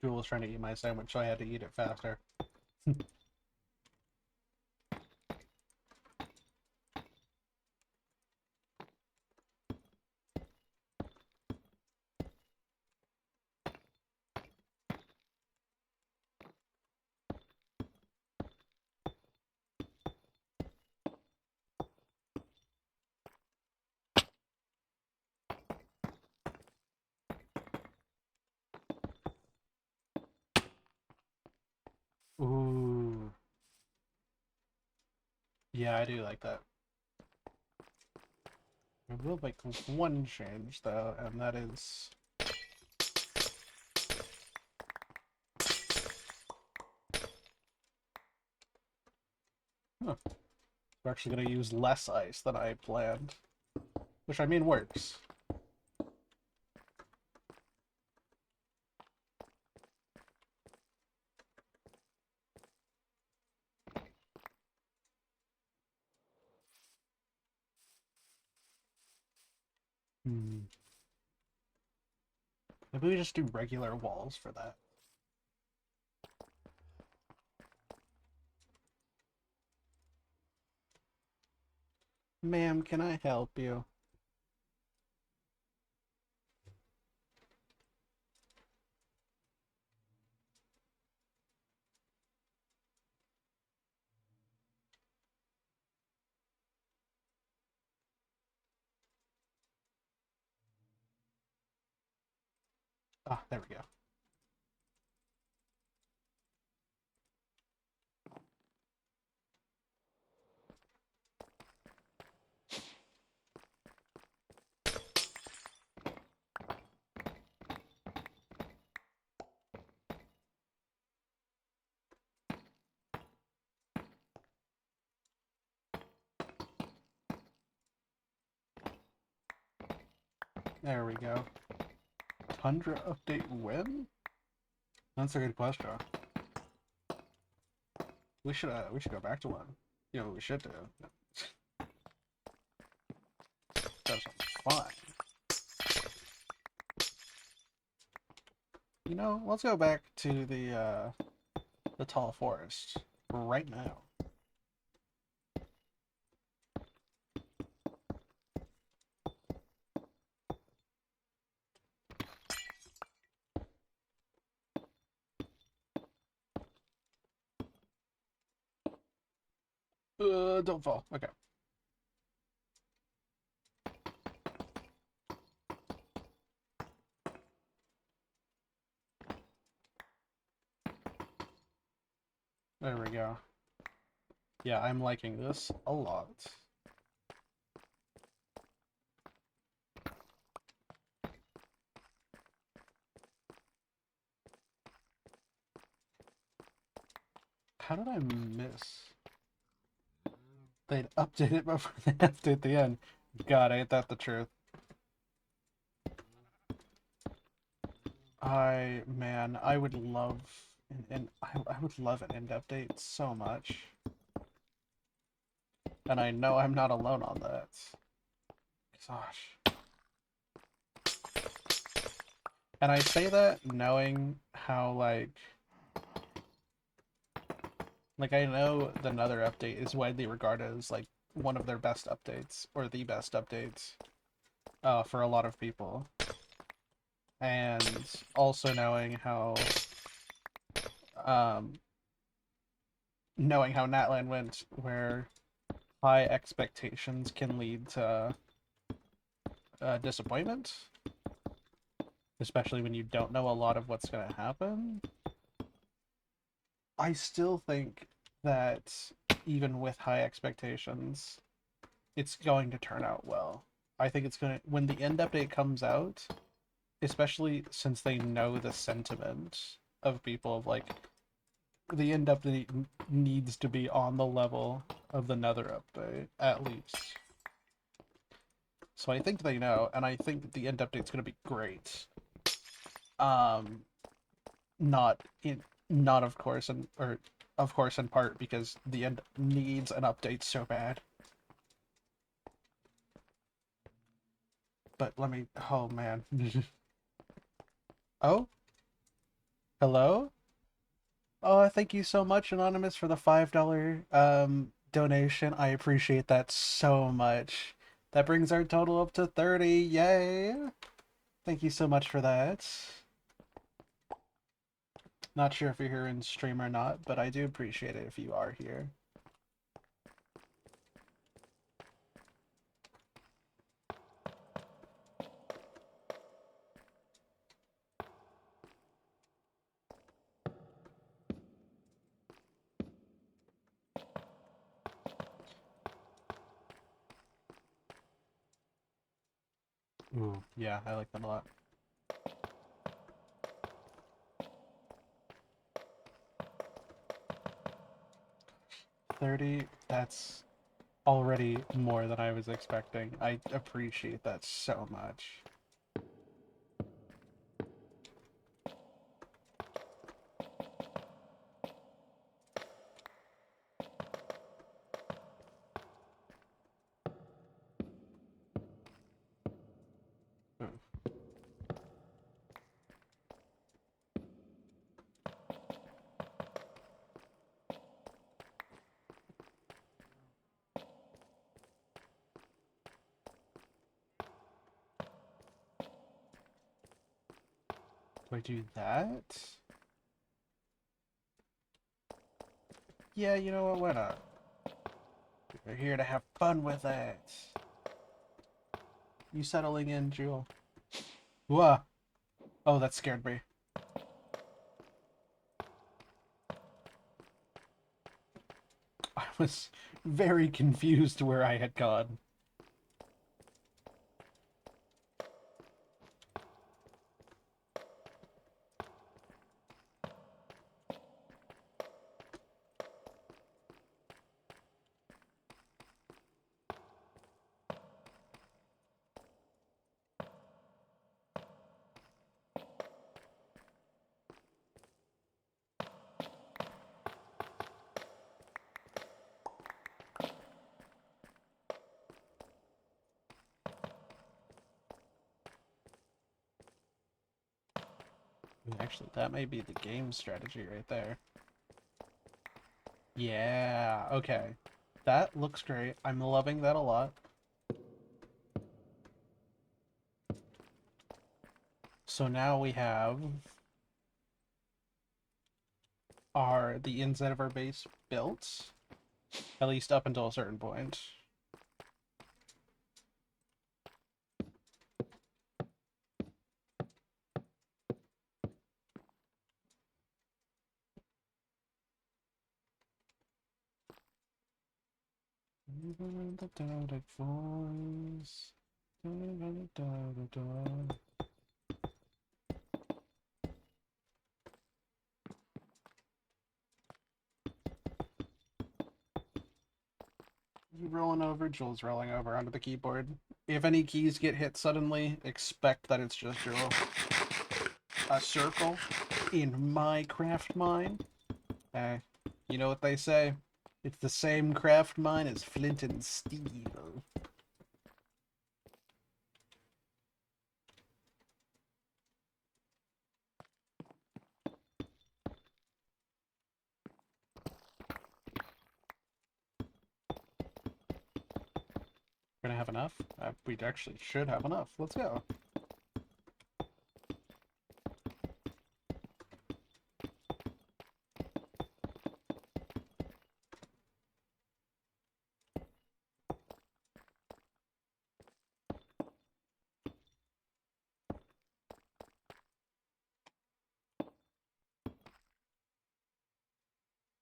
Jewel was trying to eat my sandwich, so I had to eat it faster. Ooh. Yeah, I do like that. I will make one change, though, and that is... Huh. We're actually going to use less ice than I planned. Which, I mean, works. Hmm. Maybe we just do regular walls for that. Ma'am, can I help you? Ah, there we go. There we go. Tundra update when? That's a good question. We should go back to one. You know what we should do? Have some fun. You know, let's go back to the tall forest right now. Don't fall. Okay. There we go. Yeah, I'm liking this a lot. How did I miss? They'd update it before they update the end. God, ain't that the truth? Man, I would love I would love an end update so much. And I know I'm not alone on that. Gosh. And I say that knowing how like I know the Nether update is widely regarded as like one of their best updates or the best updates for a lot of people. And also um knowing how Natlan went where high expectations can lead to disappointment, especially when you don't know a lot of what's going to happen. I still think that even with high expectations, it's going to turn out well. I think it's going to, when the end update comes out, especially since they know the sentiment of people of like, the end update needs to be on the level of the Nether update, at least. So I think they know, and I think that the end update's going to be great. Um, not in not of course and or of course in part because the end needs an update so bad. But let me oh man. Oh, hello? Oh, thank you so much, Anonymous, for the $5 donation. I appreciate that so much. That brings our total up to 30. Yay! Thank you so much for that. Not sure if you're here in stream or not, but I do appreciate it if you are here. Ooh, yeah, I like that a lot. 30, that's already more than I was expecting. I appreciate that so much. Do I do that? Yeah, you know what? Why not? We're here to have fun with it. You settling in, Jewel? Whoa. Oh, that scared me. I was very confused where I had gone. Actually, that may be the game strategy right there. Yeah, okay. That looks great. I'm loving that a lot. So now we have the inside of our base built, at least up until a certain point. You rolling over, Jules rolling over onto the keyboard. If any keys get hit suddenly, expect that it's just Jewel. A circle in my craft mine. Hey, you know what they say? It's the same craft mine as flint and steel. We're gonna have enough? We actually should have enough. Let's go.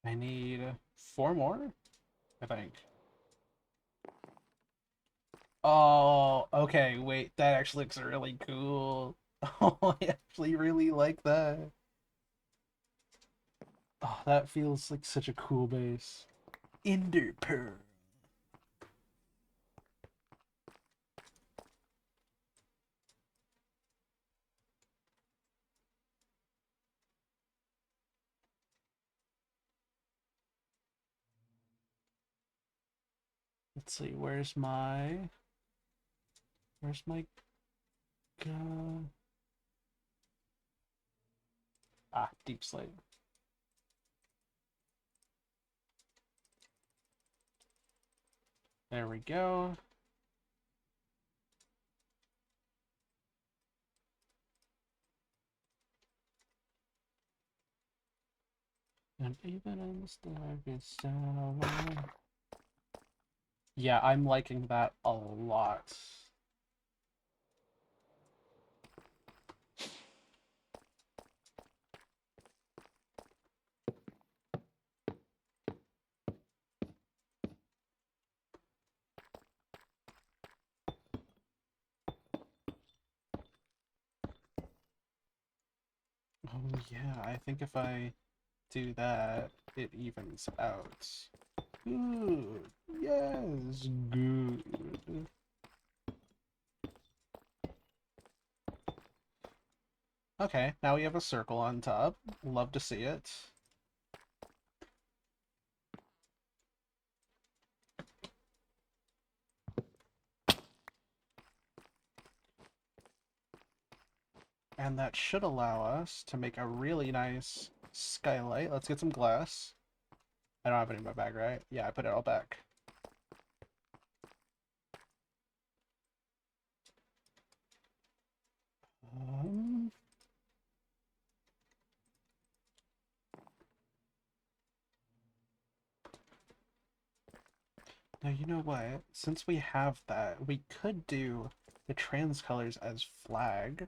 I need 4 more, I think. Oh, okay, wait, that actually looks really cool. Oh, I actually really like that. Oh, that feels like such a cool base. Ender Pearl. Let's see, where's my gun? Ah, deep slate. There we go. And even in the darkest hour. Yeah, I'm liking that a lot. Oh yeah, I think if I do that, it evens out. Good. Yes, good. Okay, now we have a circle on top. Love to see it. And that should allow us to make a really nice skylight. Let's get some glass. I don't have any in my bag, right? Yeah, I put it all back. Um, Now, you know what? Since we have that, we could do the trans colors as flag.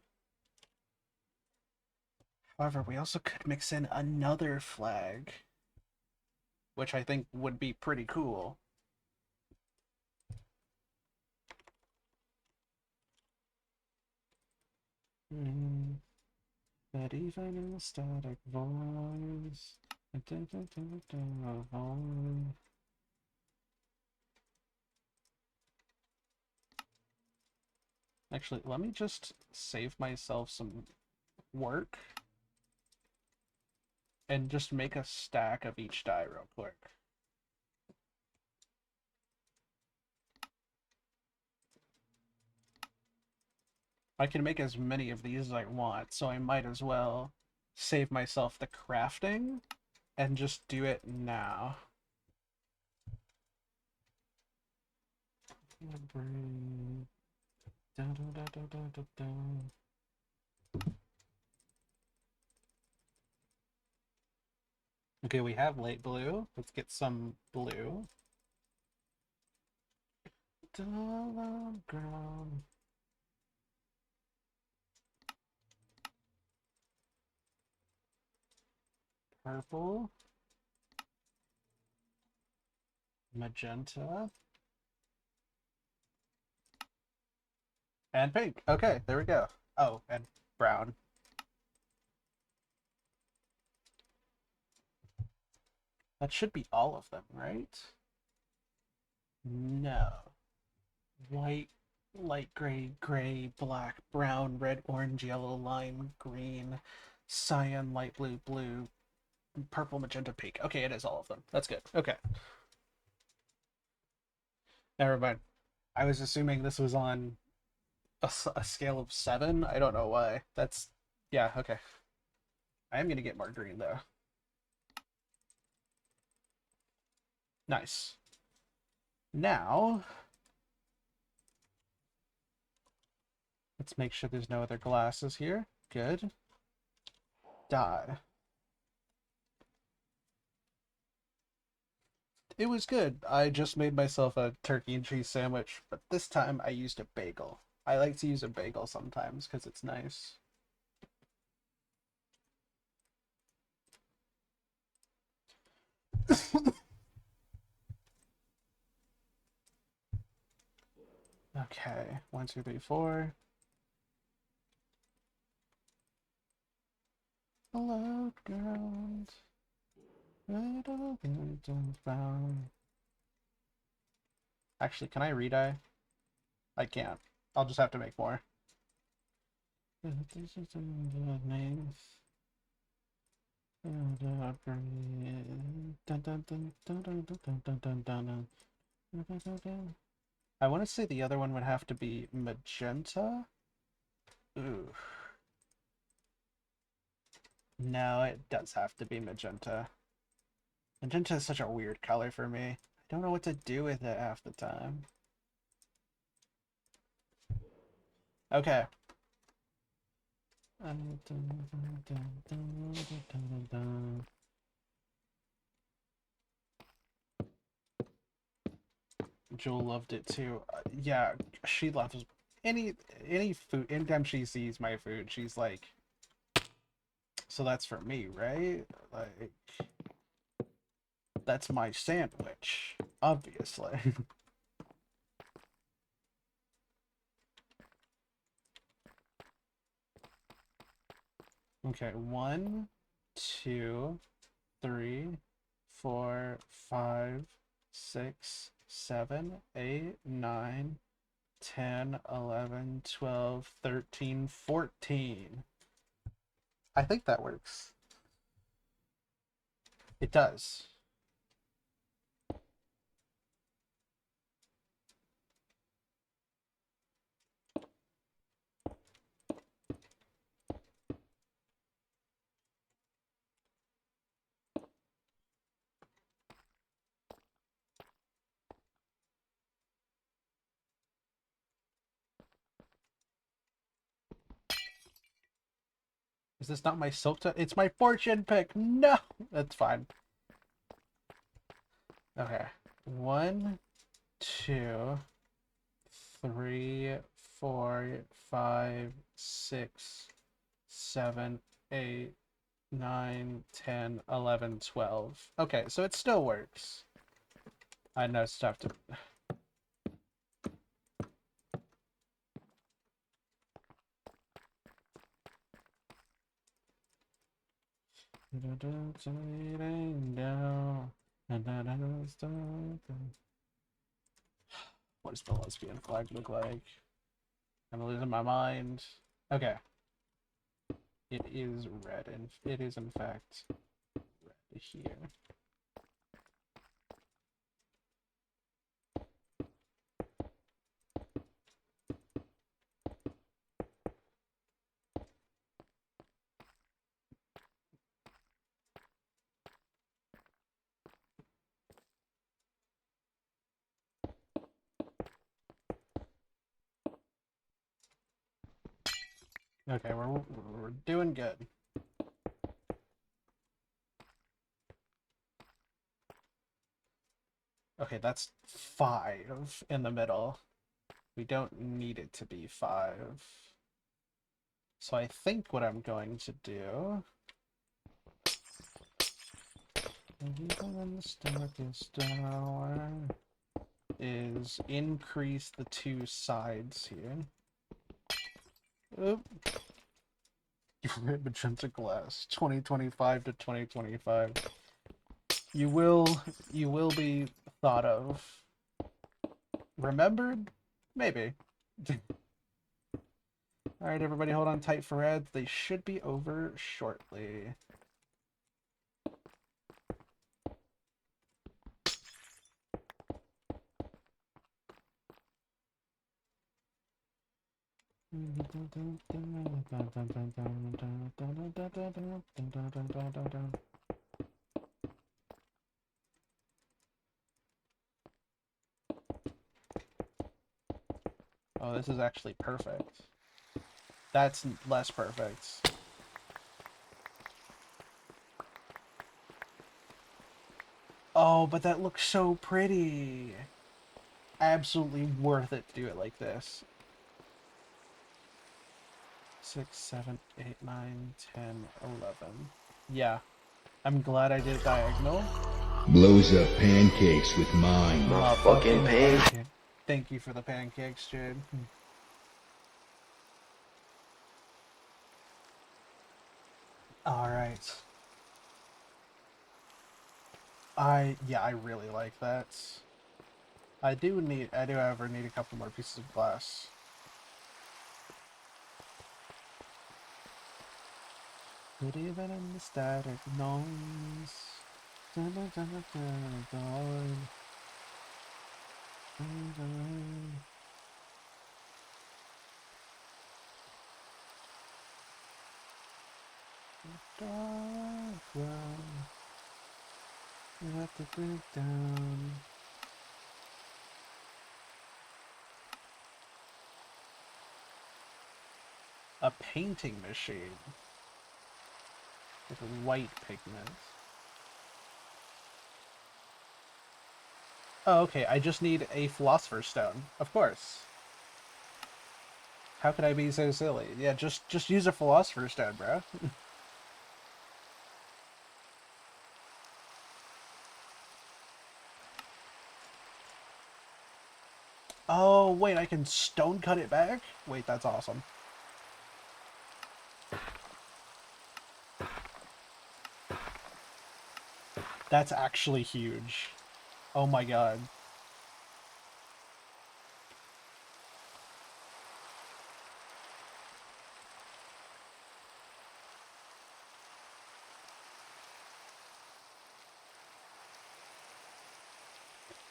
However, we also could mix in another flag, which I think would be pretty cool. But even in a static voice. Actually, let me just save myself some work and just make a stack of each die real quick. I can make as many of these as I want, so I might as well save myself the crafting and just do it now. Okay, we have light blue. Let's get some blue. Purple. Magenta. And pink. Okay, there we go. Oh, and brown. That should be all of them, right? No. White, light gray, gray, black, brown, red, orange, yellow, lime, green, cyan, light blue, blue, purple, magenta, pink. Okay, it is all of them. That's good. Okay. Never mind. I was assuming this was on a scale of 7. I don't know why. That's... Yeah, okay. I am going to get more green, though. Nice. Now, let's make sure there's no other glasses here. Good. Die. It was good. I just made myself a turkey and cheese sandwich, but this time I used a bagel. I like to use a bagel sometimes because it's nice. Okay, 1, 2, 3, 4. Hello, ground. Actually, can I re-dye? I can't. I'll just have to make more. I want to say the other one would have to be magenta. Ooh. No, it does have to be magenta. Magenta is such a weird color for me. I don't know what to do with it half the time. Okay. Jewel loved it too. Yeah, she loves any food. Anytime she sees my food, she's like, "So that's for me, right? Like, that's my sandwich, obviously." Okay, 1, 2, 3, 4, 5, 6, 7, 8, 9, 10, 11, 12, 13, 14. I think that works. It does. Is this not my Silta? It's my fortune pick. No, that's fine. Okay, 1, 2, 3, 4, 5, 6, 7, 8, 9, 10, 11, 12. Okay, so it still works. I know stuff to... What does the lesbian flag look like? I'm losing my mind. Okay. It is red, and it is in fact red here. Okay, we're doing good. Okay, that's 5 in the middle. We don't need it to be 5. So I think what I'm going to do... is increase the 2 sides here. Oop. Magenta glass, 2025 to 2025. You will be thought of. Remembered? Maybe. Alright, everybody hold on tight for ads. They should be over shortly. Oh, this is actually perfect. That's less perfect. Oh, but that looks so pretty. Absolutely worth it to do it like this. 6, 7, 8, 9, 10, 11. Yeah. I'm glad I did diagonal. Blows up pancakes with mine. Fucking pancake. Thank you for the pancakes, Jade. Alright. I really like that. I do however need a couple more pieces of glass. But even in the static noise. Dark ground. You have to break down. A painting machine with white pigment. Oh, okay. I just need a philosopher's stone. Of course. How could I be so silly? Yeah, just use a philosopher's stone, bro. Oh, wait, I can stone cut it back? Wait, that's awesome. That's actually huge. Oh my god.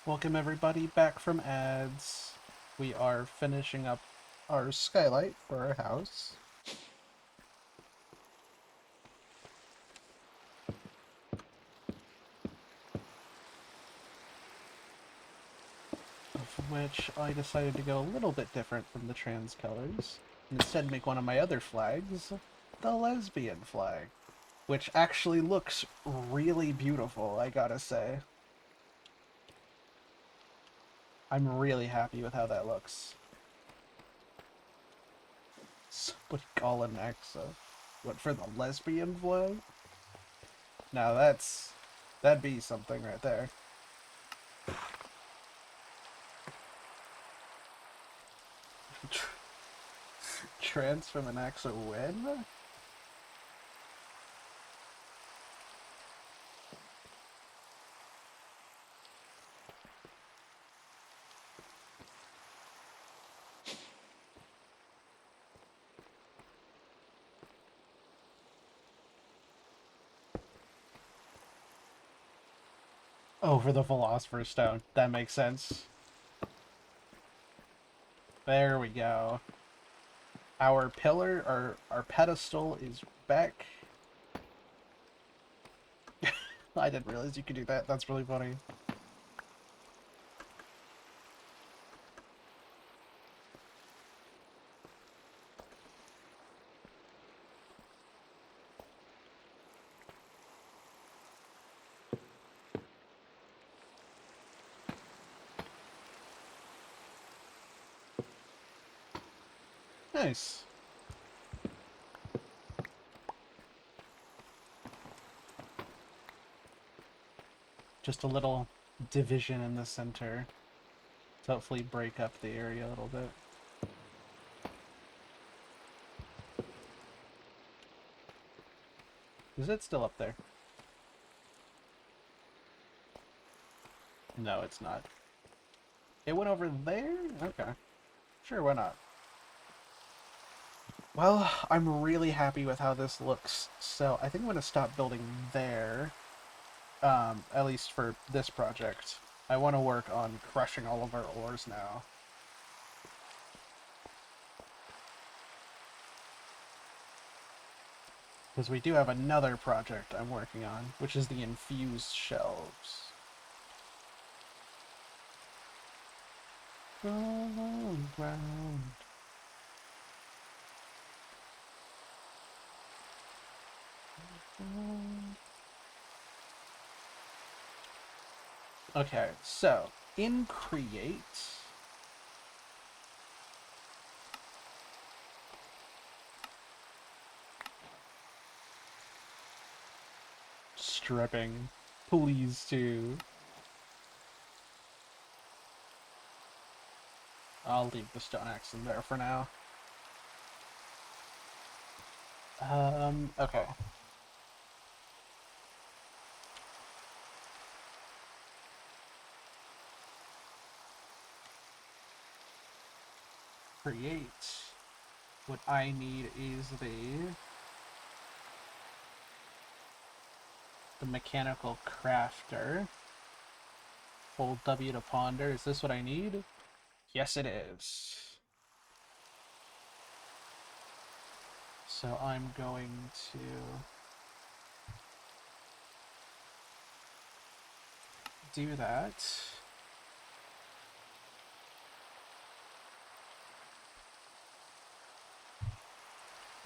Welcome everybody back from ads. We are finishing up our skylight for our house. Of which I decided to go a little bit different from the trans colors. And instead make one of my other flags the lesbian flag. Which actually looks really beautiful, I gotta say. I'm really happy with how that looks. Somebody call an Axa. What, for the lesbian flag? Now that'd be something right there. Transform an Axa when? Oh, for the Philosopher's Stone. That makes sense. There we go. Our pillar, our pedestal is back. I didn't realize you could do that. That's really funny. Nice. Just a little division in the center to hopefully break up the area a little bit. Is it still up there? No, it's not. It went over there? Okay. Sure, why not? Well, I'm really happy with how this looks, so I think I'm going to stop building there, at least for this project. I want to work on crushing all of our ores now. Because we do have another project I'm working on, which is the infused shelves. Go round. Okay, so in create, stripping, please do. I'll leave the stone axe in there for now. Okay. Create. What I need is the mechanical crafter. Hold W to ponder. Is this what I need? Yes, it is. So I'm going to do that.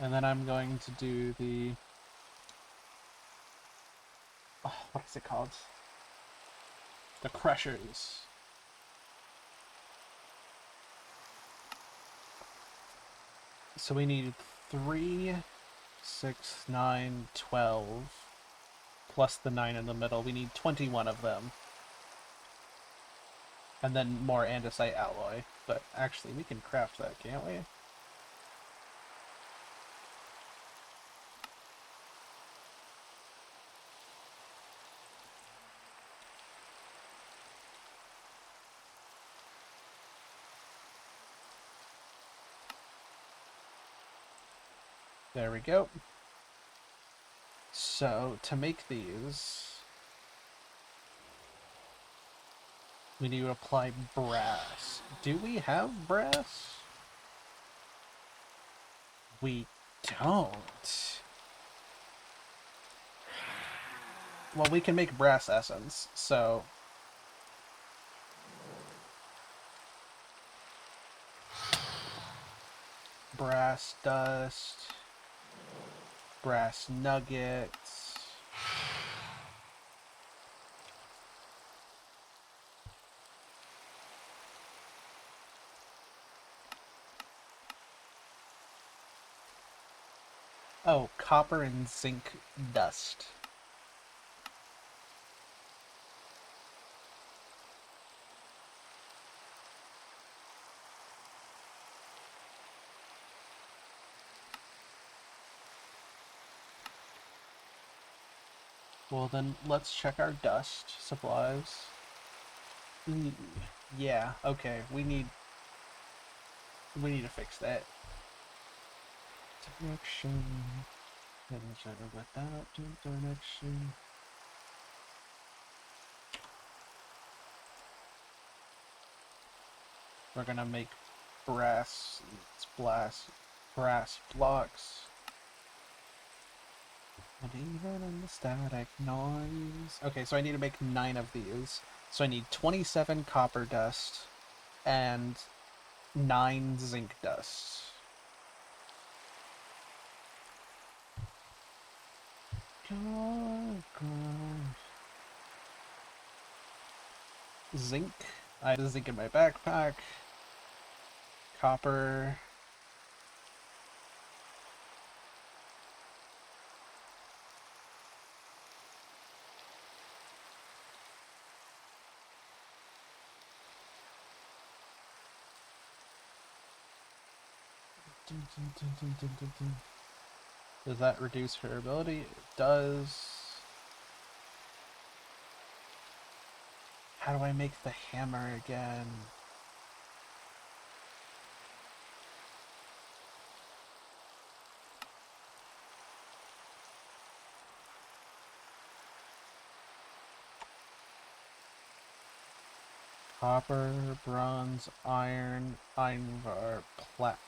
And then I'm going to do the... Oh, what is it called? The crushers. So we need 3, 6, 9, 12, plus the 9 in the middle. We need 21 of them. And then more andesite alloy. But actually, we can craft that, can't we? There we go. So, to make these, we need to apply brass. Do we have brass? We don't. Well, we can make brass essence, so... Brass dust... Brass nuggets... Oh, copper and zinc dust. Well, then let's check our dust supplies. Ooh, yeah, okay. We need to fix that. Direction. Without direction. We're gonna make brass brass blocks. And even in the static noise. Okay, so I need to make 9 of these. So I need 27 copper dust and 9 zinc dust. Zinc. I have zinc in my backpack. Copper. Does that reduce her ability? It does. How do I make the hammer again? Copper, bronze, iron, ironvar, platinum.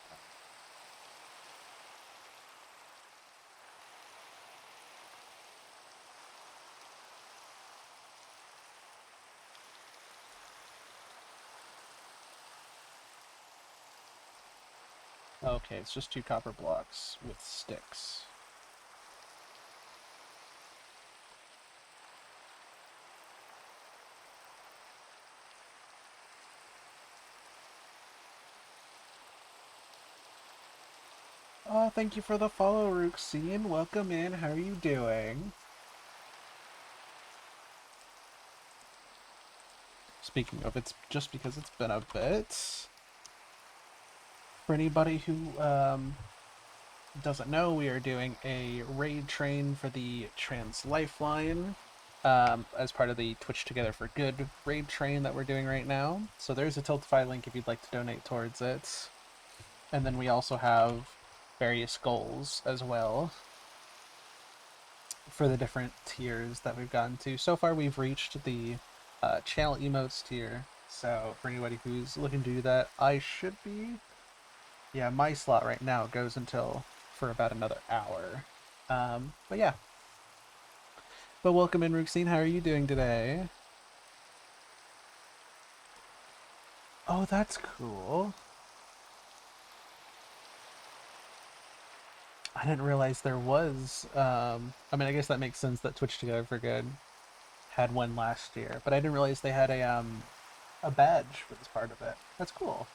Okay, it's just 2 copper blocks with sticks. Oh, thank you for the follow, Ruxine. Welcome in. How are you doing? Speaking of, it's just because it's been a bit. For anybody who doesn't know, we are doing a raid train for the Trans Lifeline as part of the Twitch Together for Good raid train that we're doing right now. So there's a Tiltify link if you'd like to donate towards it. And then we also have various goals as well for the different tiers that we've gotten to. So far, we've reached the channel emotes tier. So for anybody who's looking to do that, I should be. Yeah, my slot right now goes until for about another hour. But yeah. But welcome in, Ruxine. How are you doing today? Oh, that's cool. I didn't realize there was. I mean, I guess that makes sense that Twitch Together for Good had one last year, but I didn't realize they had a badge for this part of it. That's cool.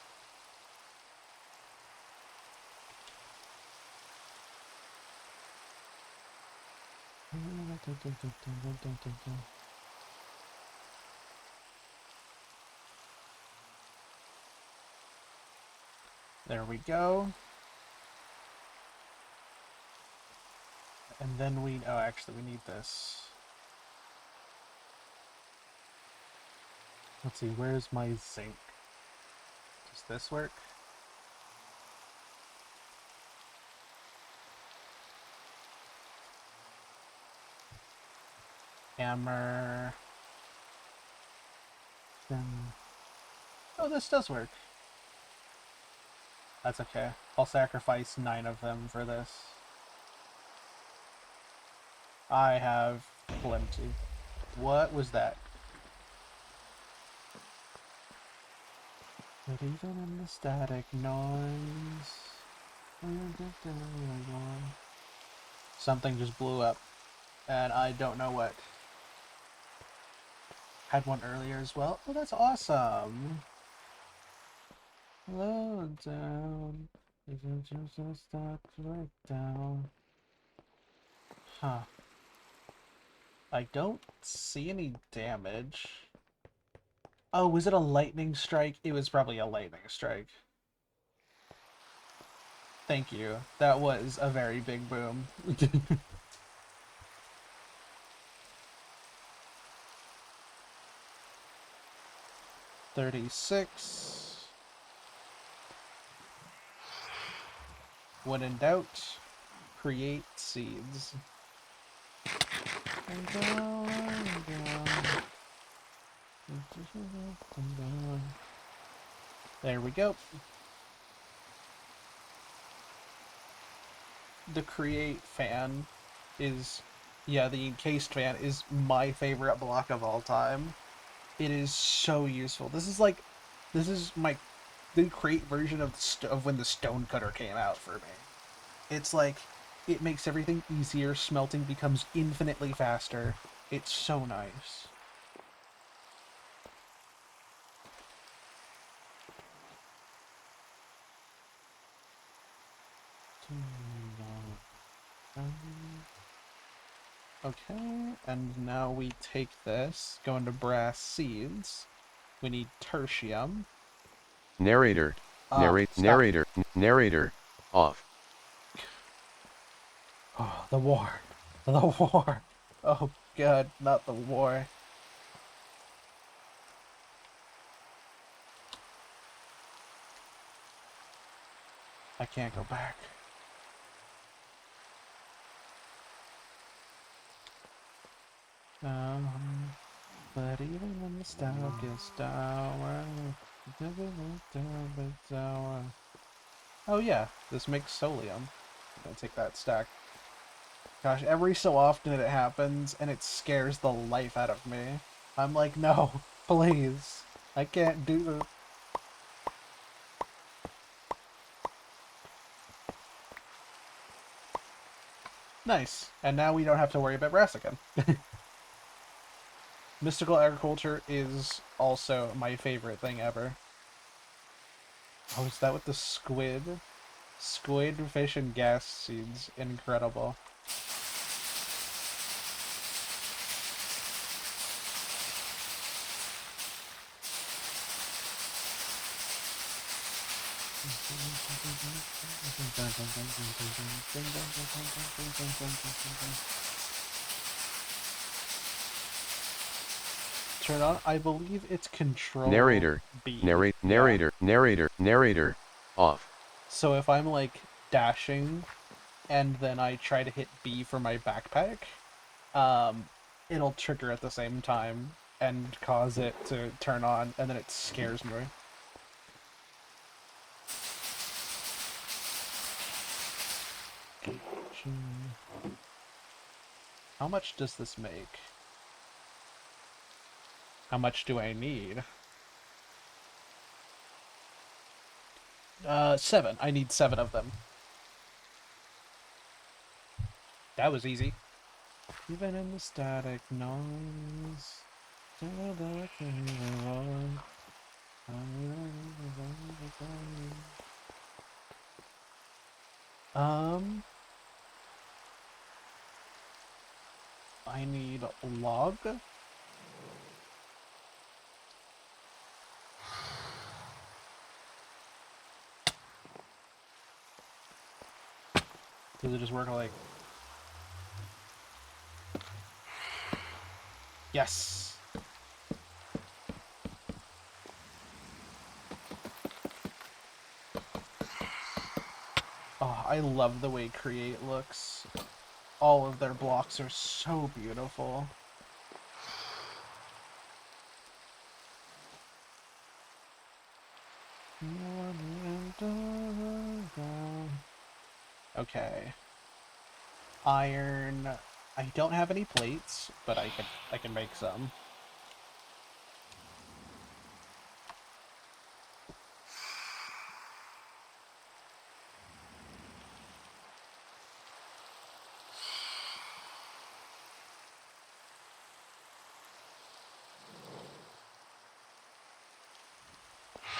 There we go. And then we. Oh, actually, we need this. Let's see, where's my zinc? Does this work? Hammer. Then. Oh, this does work. That's okay. I'll sacrifice 9 of them for this. I have plenty. What was that? But even in the static noise, something just blew up, and I don't know what. Had one earlier as well. Oh, that's awesome. Slow down. Isn't just a stop right down. Huh. I don't see any damage. Oh, was it a lightning strike? It was probably a lightning strike. Thank you. That was a very big boom. 36. When in doubt, create seeds. There we go. The create fan is, yeah, the encased fan is my favorite block of all time. It is so useful. This is the create version of of when the stone cutter came out for me. It's like, it makes everything easier. Smelting becomes infinitely faster. It's so nice. Okay, and now we take this, go into brass seeds. We need tertium. Narrator. Ah, stop. Narrator. Off. Oh, the war. The war. Oh god, not the war. I can't go back. Um, but even when the stock is down, oh yeah, this makes solium. I'm gonna take that stack. Gosh, every so often it happens, and it scares the life out of me. I'm like, no, please. I can't do this. Nice. And now we don't have to worry about brass again. Mystical agriculture is also my favorite thing ever. Oh, is that with the squid? Squid, fish, and gas seeds. Incredible. Turn on. I believe it's Control Narrator. B. Yeah. Narrator. Off. So if I'm like dashing and then I try to hit B for my backpack, um, it'll trigger at the same time and cause it to turn on, and then it scares me. How much does this make? How much do I need? 7. I need 7 of them. That was easy. Even in the static noise. Um, I need log. Does it just work like... Yes! Oh, I love the way Create looks. All of their blocks are so beautiful. Okay. Iron. I don't have any plates, but I can make some.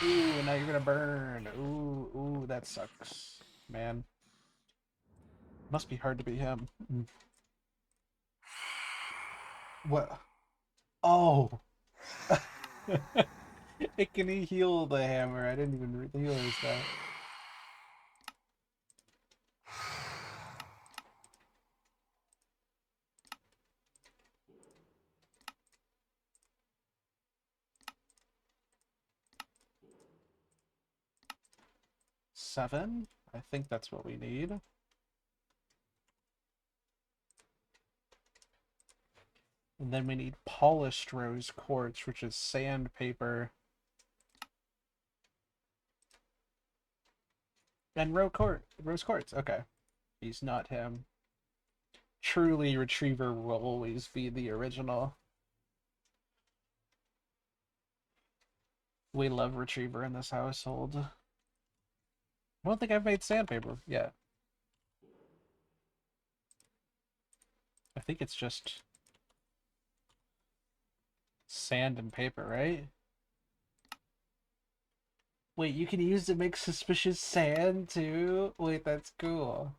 Ooh, now you're gonna burn. Ooh, that sucks. Man. Must be hard to be him. What? Oh! It can heal the hammer. I didn't even realize that. 7? I think that's what we need. And then we need polished rose quartz, which is sandpaper. And rose quartz. Okay. He's not him. Truly, Retriever will always be the original. We love Retriever in this household. I don't think I've made sandpaper yet. I think it's just sand and paper, right? Wait, you can use to make suspicious sand too? Wait, that's cool.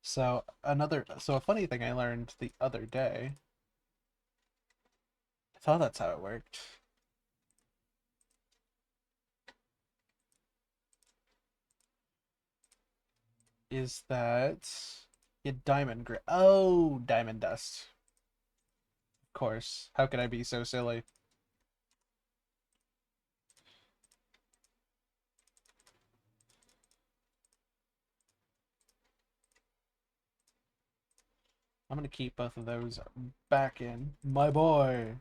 So a funny thing I learned the other day, I thought that's how it worked, is that you diamond grit. Oh, diamond dust. Of course. How could I be so silly? I'm gonna keep both of those back in. My boy!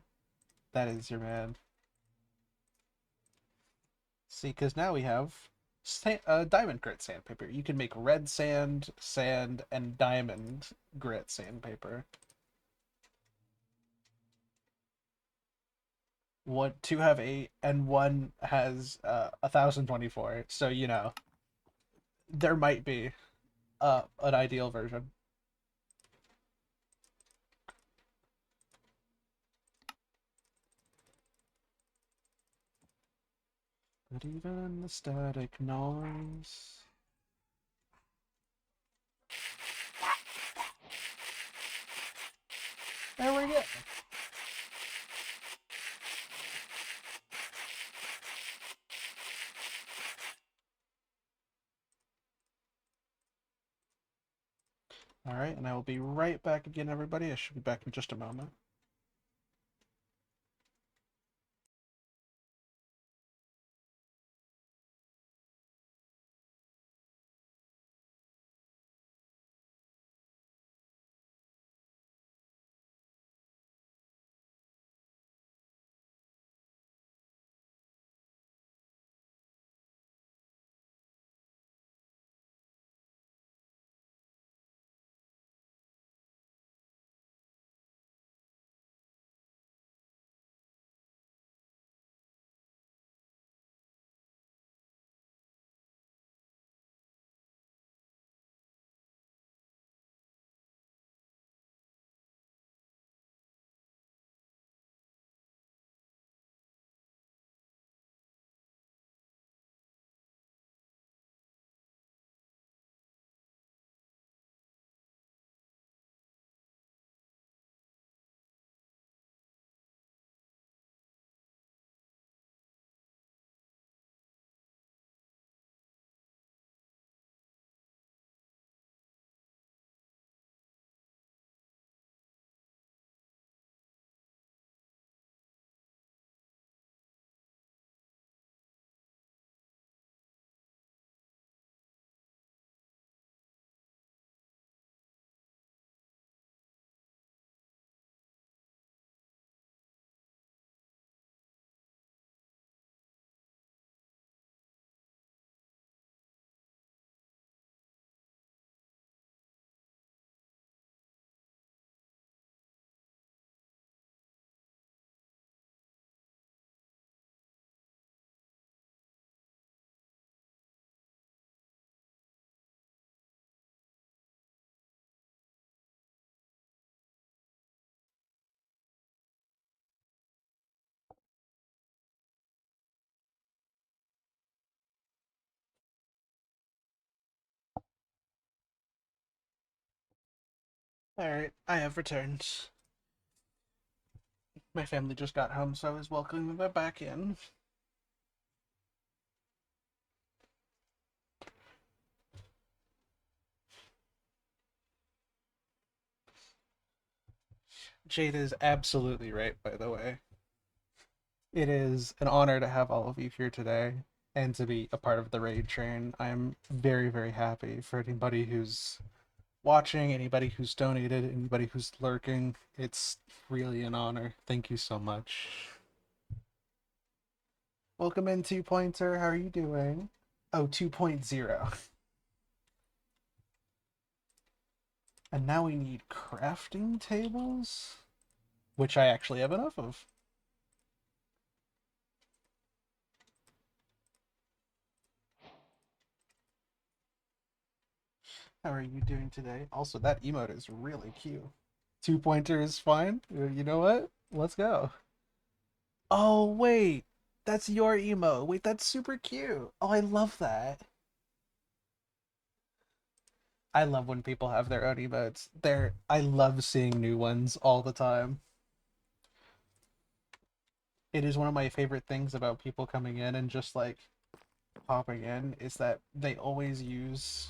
That is your man. See, because now we have diamond grit sandpaper. You can make red sand, sand, and diamond grit sandpaper. What two have 8 and one has 1024. So there might be an ideal version. But even the static noise. There we go. All right, and I will be right back again, everybody. I should be back in just a moment. All right, I have returned. My family just got home, so I was welcoming them back in. Jade is absolutely right, by the way. It is an honor to have all of you here today and to be a part of the raid train. I'm very, very happy for anybody who's watching, anybody who's donated, anybody who's lurking. It's really an honor. Thank you so much. Welcome in, 2 Pointer. How are you doing? Oh, 2.0. And now we need crafting tables, which I actually have enough of. How are you doing today? Also, that emote is really cute. 2 Pointer is fine. You know what? Let's go. Oh, wait. That's your emo. Wait, that's super cute. Oh, I love that. I love when people have their own emotes. I love seeing new ones all the time. It is one of my favorite things about people coming in and just like popping in is that they always use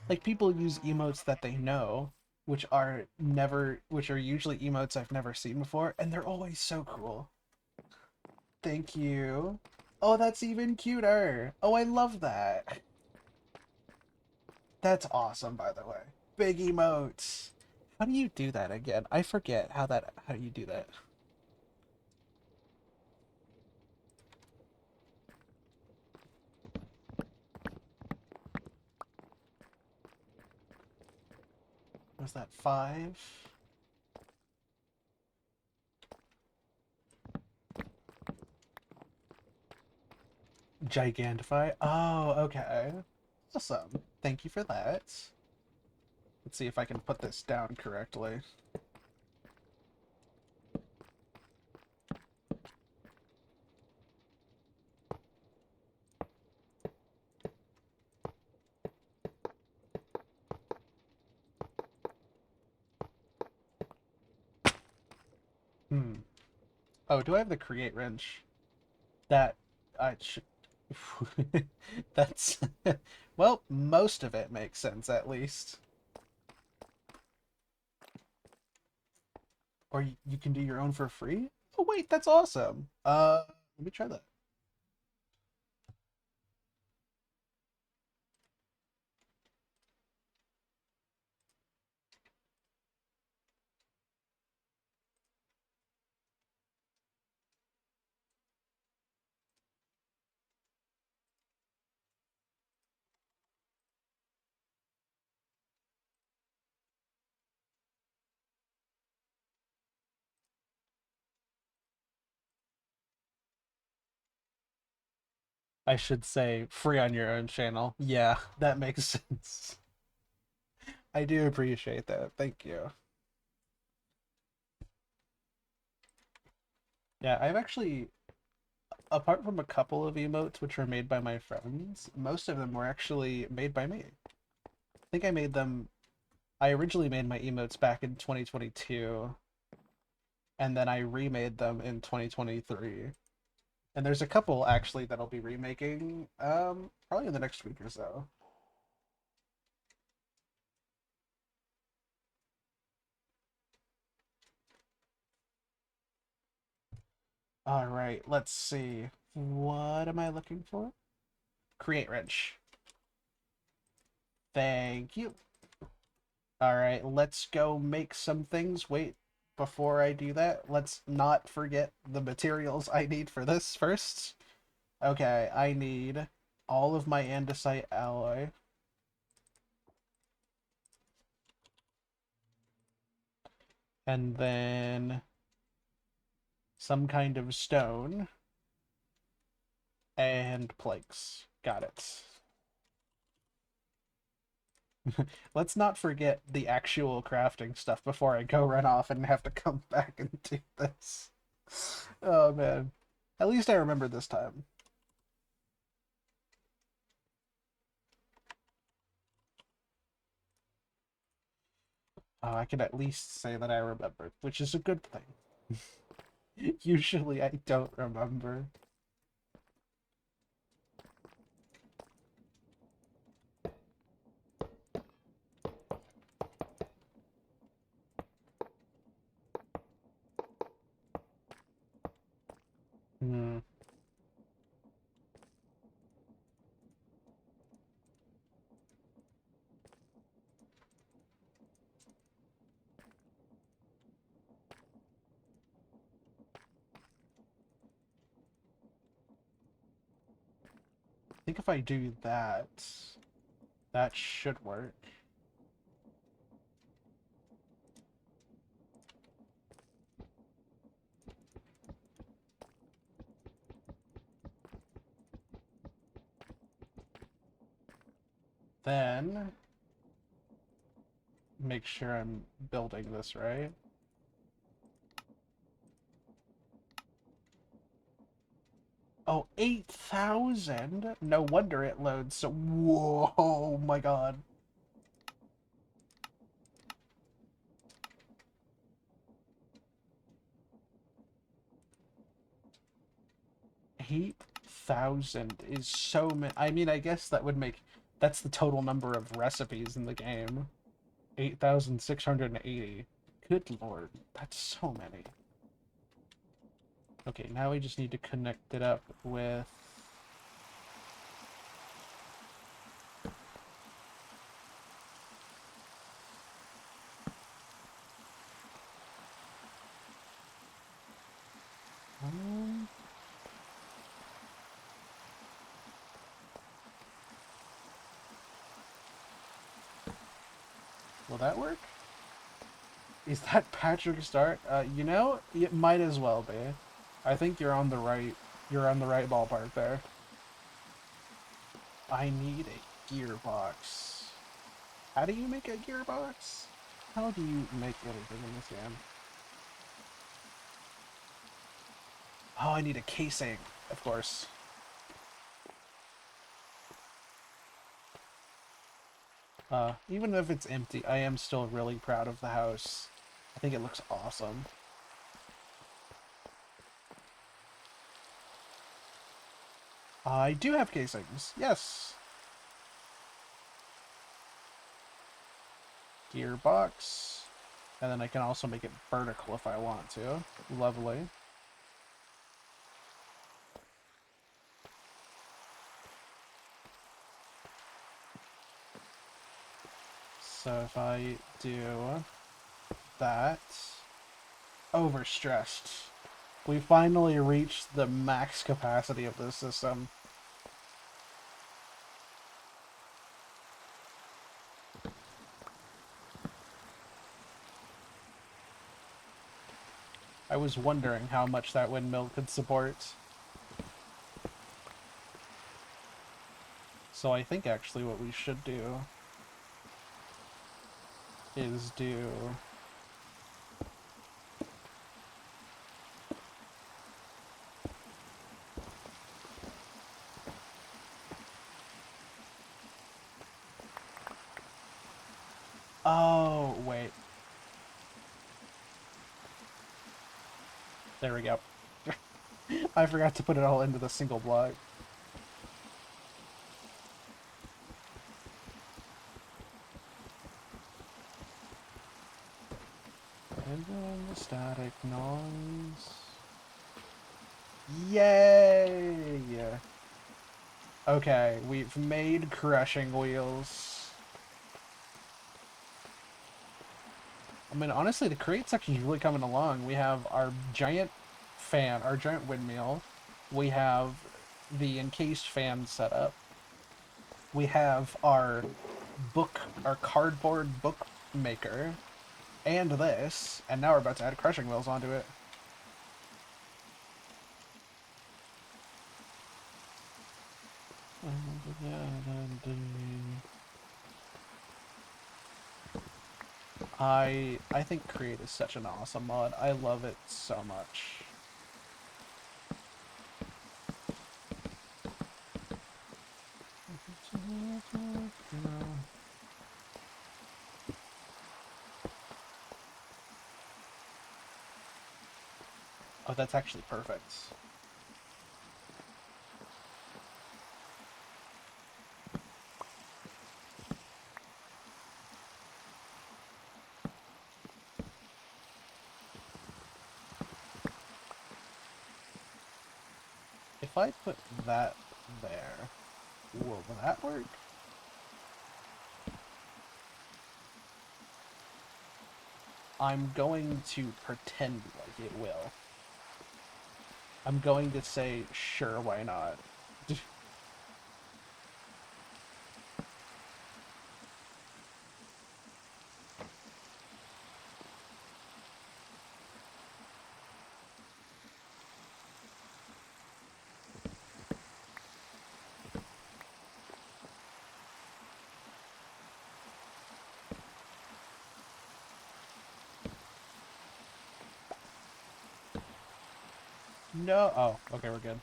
like people use emotes that they know, which are usually emotes I've never seen before, and they're always so cool. Thank you. Oh, that's even cuter. Oh, I love that. That's awesome, by the way. Big emotes. How do you do that again? I forget how you do that. Was that 5? Gigantify? Oh, okay. Awesome. Thank you for that. Let's see if I can put this down correctly. Hmm. Oh, do I have the create wrench? That I should. That's well, most of it makes sense at least. Or you can do your own for free. Oh wait, that's awesome. Let me try that. I should say free on your own channel. Yeah, that makes sense. I do appreciate that. Thank you. Yeah, I've actually, apart from a couple of emotes which were made by my friends, most of them were actually made by me. I think I originally made my emotes back in 2022, and then I remade them in 2023. And there's a couple actually that I'll be remaking, probably in the next week or so. All right, let's see. What am I looking for? Create wrench. Thank you. All right, let's go make some things. Wait, before I do that, let's not forget the materials I need for this first. Okay, I need all of my andesite alloy. And then some kind of stone and planks. Got it. Let's not forget the actual crafting stuff before I go run off and have to come back and do this. Oh man. At least I remember this time. I can at least say that I remembered, which is a good thing. Usually I don't remember. Hmm. I think if I do that, that should work. Then make sure I'm building this right. Oh, 8,000? No wonder it loads so... Whoa, my god. 8,000 is so many. I mean, I guess that would make... That's the total number of recipes in the game. 8,680. Good lord, that's so many. Okay, now we just need to connect it up with... Um, will that work? Is that Patrick Start? You know, it might as well be. I think you're on the right ballpark there. I need a gearbox. How do you make a gearbox? How do you make anything in this game? Oh, I need a casing, of course. Even if it's empty, I am still really proud of the house. I think it looks awesome. I do have casings, yes. Gearbox. And then I can also make it vertical if I want to. Lovely. So if I do that, overstressed. We finally reached the max capacity of this system. I was wondering how much that windmill could support. So I think actually what we should do is do... Oh, wait. There we go. I forgot to put it all into the single block. And then the static noise. Yay! Okay, we've made crushing wheels. I mean, honestly, the crate section's really coming along. We have our giant fan, our giant windmill. We have the encased fan set up. We have our cardboard book maker, and this, and now we're about to add crushing wheels onto it. I think Create is such an awesome mod. I love it so much. Oh, that's actually perfect. If I put that there, will that work? I'm going to pretend like it will. I'm going to say, sure, why not? No. Oh, okay, we're good.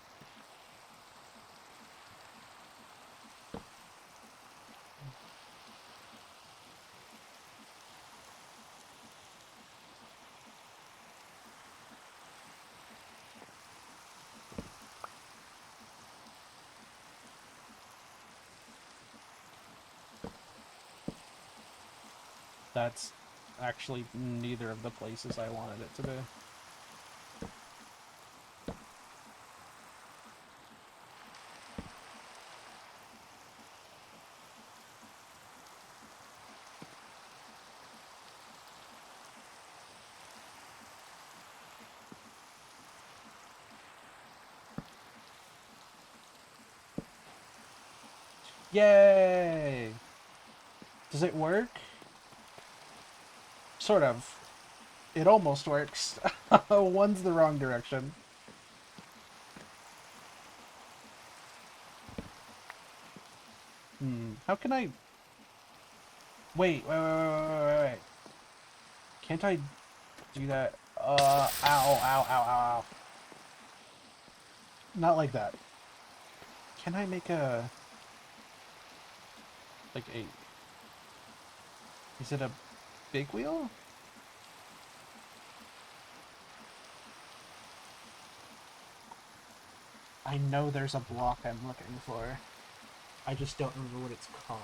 That's actually neither of the places I wanted it to be. Yay! Does it work? Sort of. It almost works. One's the wrong direction. How can I... Wait. Can't I do that? Ow, ow, ow, ow, ow. Not like that. Can I make a... Like a... Is it a big wheel? I know there's a block I'm looking for. I just don't remember what it's called.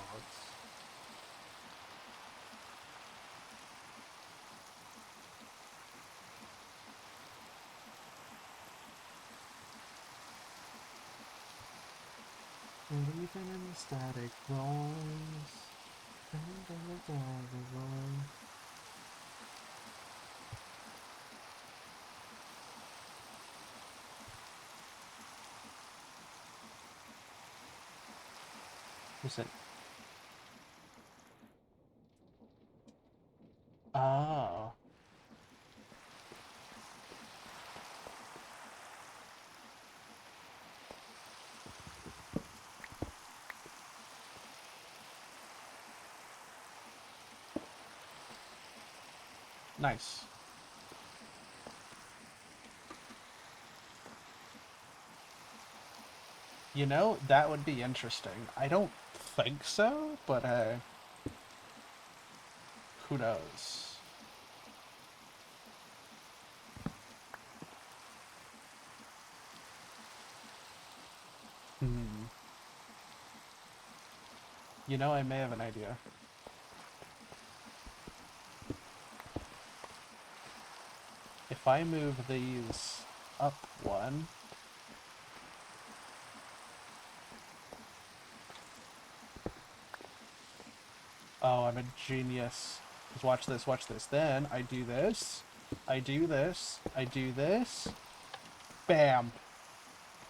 Even in the static noise. Listen. Oh. Nice. You know, that would be interesting. I don't think so, but who knows? Hmm. You know, I may have an idea. If I move these up one... Oh, I'm a genius. Just watch this, watch this. Then I do this, I do this, I do this. Bam!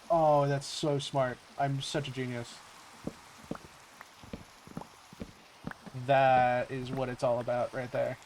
Oh, that's so smart. I'm such a genius. That is what it's all about right there.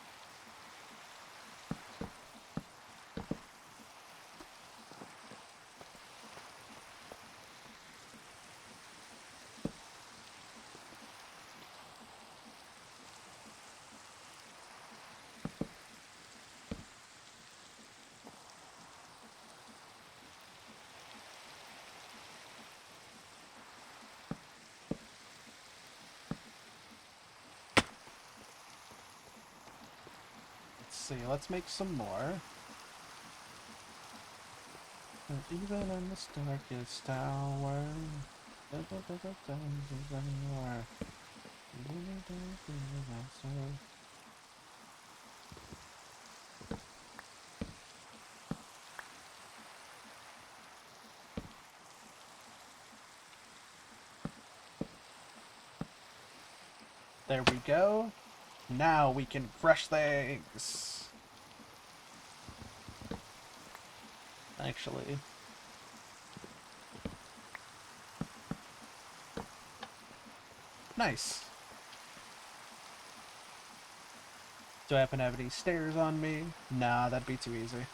Let's see, let's make some more. And even in the darkest hour. There we go. Now we can crush things. Actually. Nice. Do I happen to have any stairs on me? Nah, that'd be too easy.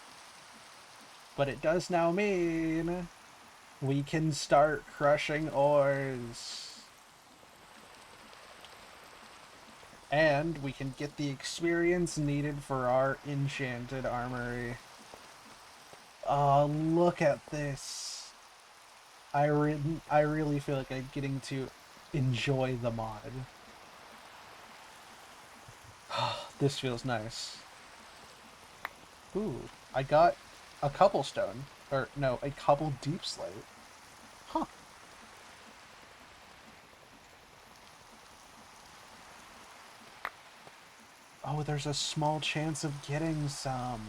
But it does now mean we can start crushing ores. And we can get the experience needed for our enchanted armory. Oh, look at this. I really feel like I'm getting to enjoy the mod. This feels nice. Ooh, I got a cobblestone. Or, no, a cobble deep slate. Huh. Oh, there's a small chance of getting some.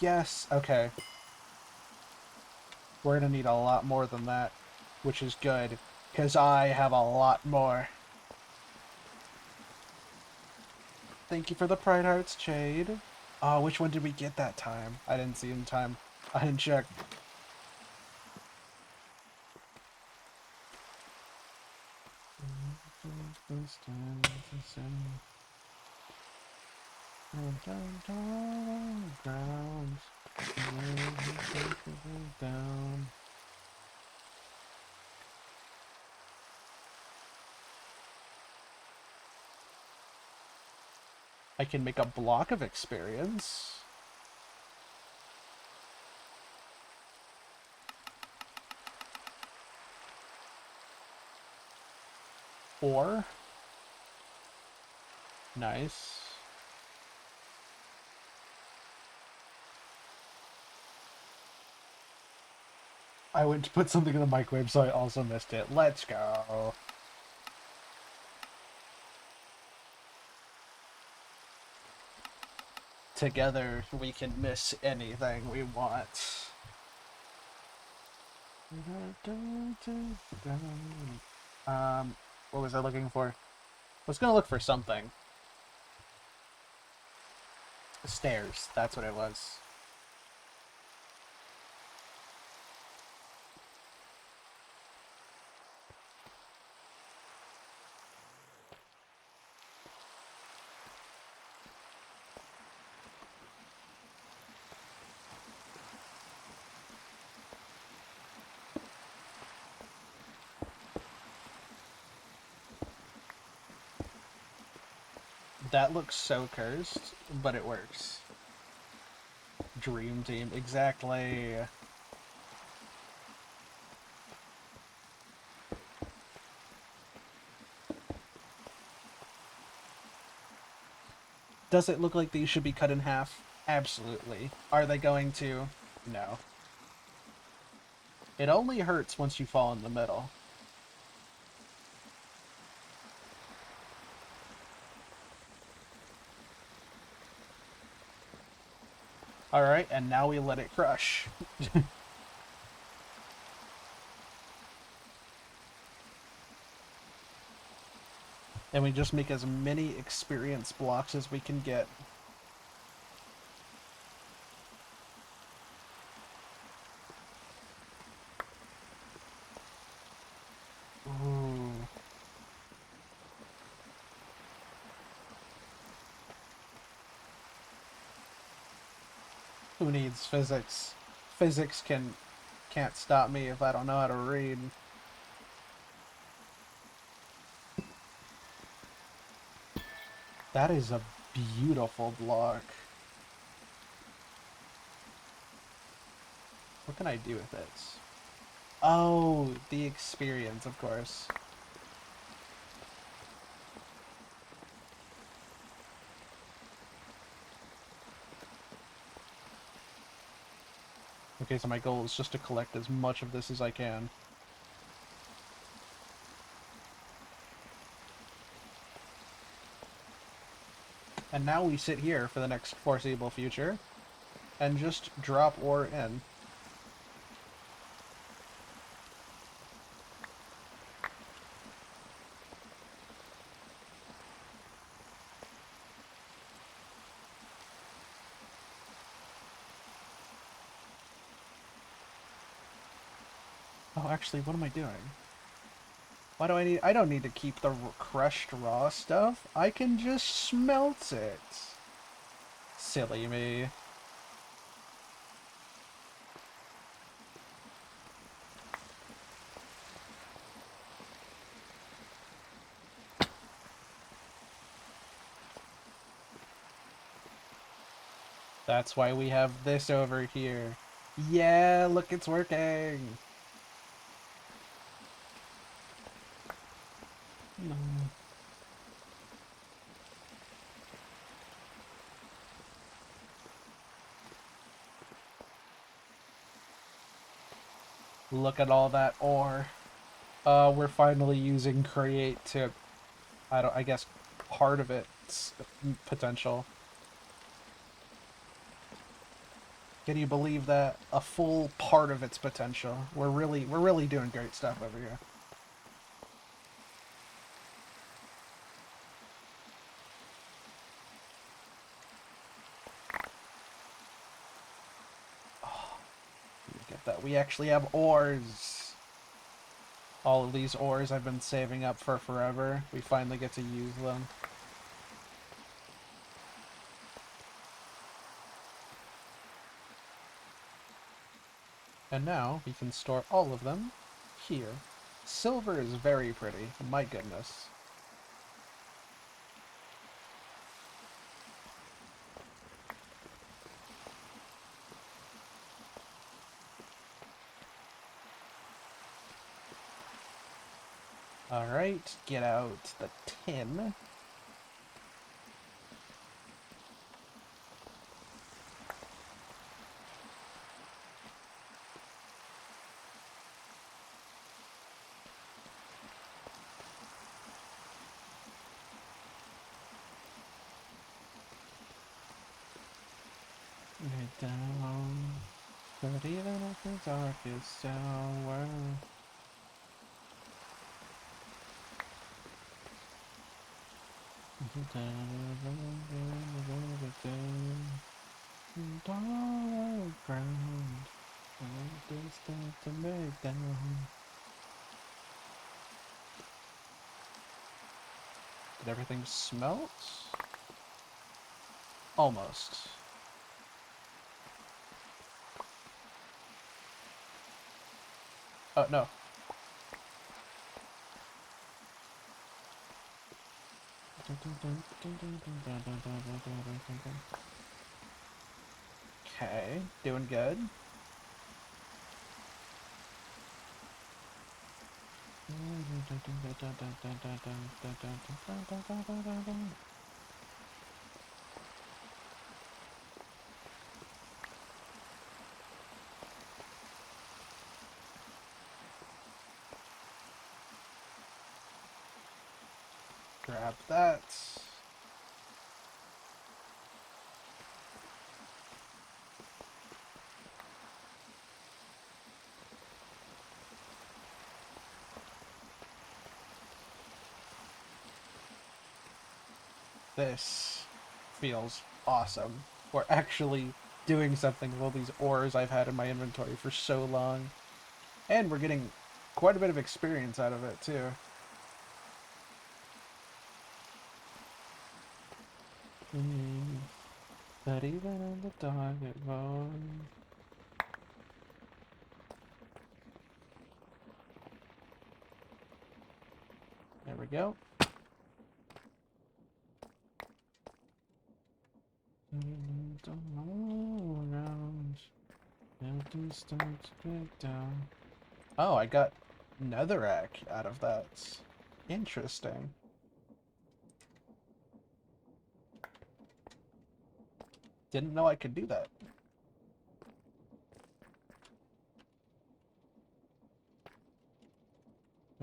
Yes, okay. We're gonna need a lot more than that, which is good, because I have a lot more. Thank you for the Pride Hearts, Jade. Oh, which one did we get that time? I didn't see in time. I didn't check. Down. I can make a block of experience. Or nice. I went to put something in the microwave, so I also missed it. Let's go. Together, we can miss anything we want. What was I looking for? I was gonna look for something. Stairs, that's what it was. That looks so cursed, but it works. Dream team, exactly. Does it look like these should be cut in half? Absolutely. Are they going to? No. It only hurts once you fall in the middle. Alright, and now we let it crush. And we just make as many experience blocks as we can get. Ooh. Who needs physics? Physics can't stop me if I don't know how to read. That is a beautiful block. What can I do with this? Oh, the experience, of course. Okay, so my goal is just to collect as much of this as I can. And now we sit here for the next foreseeable future and just drop ore in. Oh, actually, what am I doing? Why do I need... I don't need to keep the crushed raw stuff. I can just smelt it. Silly me. That's why we have this over here. Yeah, look, it's working. No. Look at all that ore. We're finally using create to, I guess part of its potential. Can you believe that? A full part of its potential. We're really doing great stuff over here. Oh, get that. We actually have ores. All of these ores I've been saving up for forever. We finally get to use them. And now we can store all of them here. Silver is very pretty. My goodness. Alright, get out the tin. Get down. But even at the darkest hour. Dark ground. Distant to make down. Did everything smelt? Almost. Oh, no. Okay, doing good. Grab that. This feels awesome. We're actually doing something with all these ores I've had in my inventory for so long. And we're getting quite a bit of experience out of it, too. But even in the dark it won't. There we go. All around. Empty start to break down. Oh, I got netherrack out of that. Interesting. Didn't know I could do that.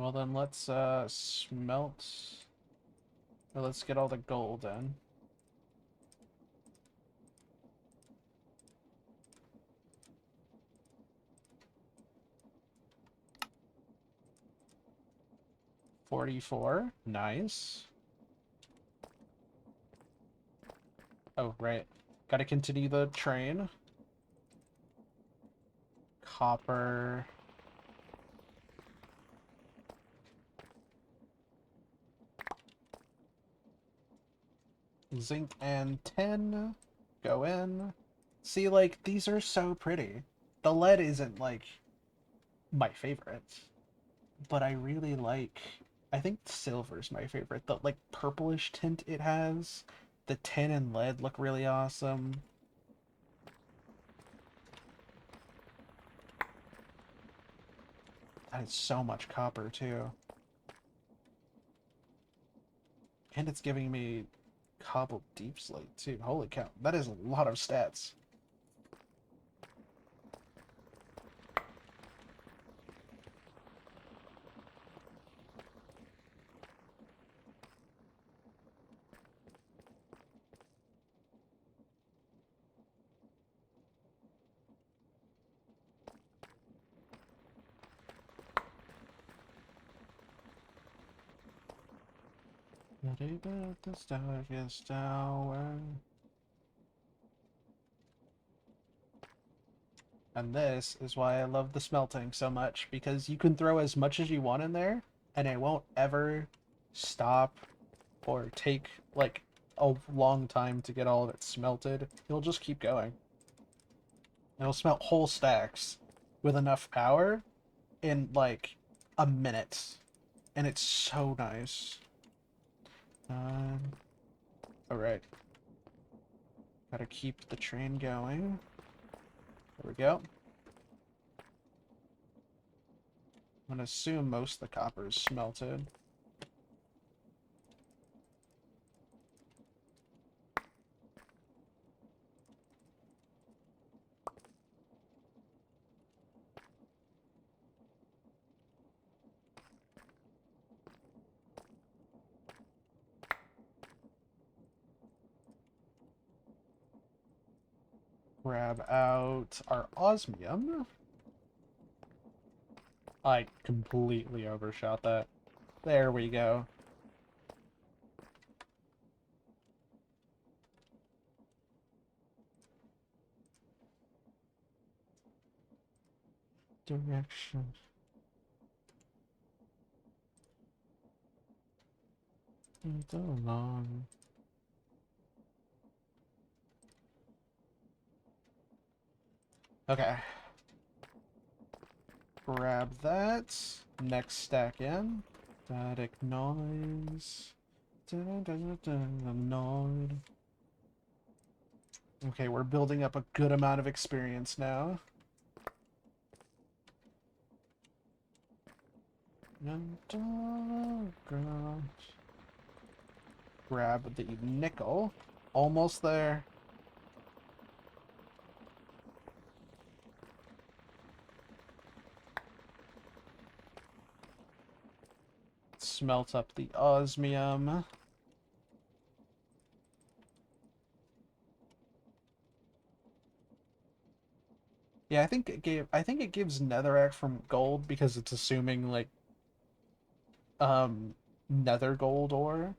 Well then let's smelt, or let's get all the gold in. $44, nice. Oh, right. Gotta continue the train. Copper. Zinc and tin. Go in. See, like, these are so pretty. The lead isn't, like, my favorite. But I really like... I think silver's my favorite. The, like, purplish tint it has. The tin and lead look really awesome. That is so much copper, too. And it's giving me cobbled deep slate, too. Holy cow. That is a lot of stats. The Stargate Tower. And this is why I love the smelting so much, because you can throw as much as you want in there, and it won't ever stop or take, like, a long time to get all of it smelted. You'll just keep going. It'll smelt whole stacks with enough power in, like, a minute. And it's so nice. Alright. Gotta keep the train going. There we go. I'm gonna assume most of the copper is smelted. Grab out our osmium. I completely overshot that. There we go. Direction. So long. Okay. Grab that. Next stack in. Static noise. Node. Okay, we're building up a good amount of experience now. Grab the nickel. Almost there. Smelt up the osmium. Yeah, I think it gives netherrack from gold because it's assuming like nether gold ore.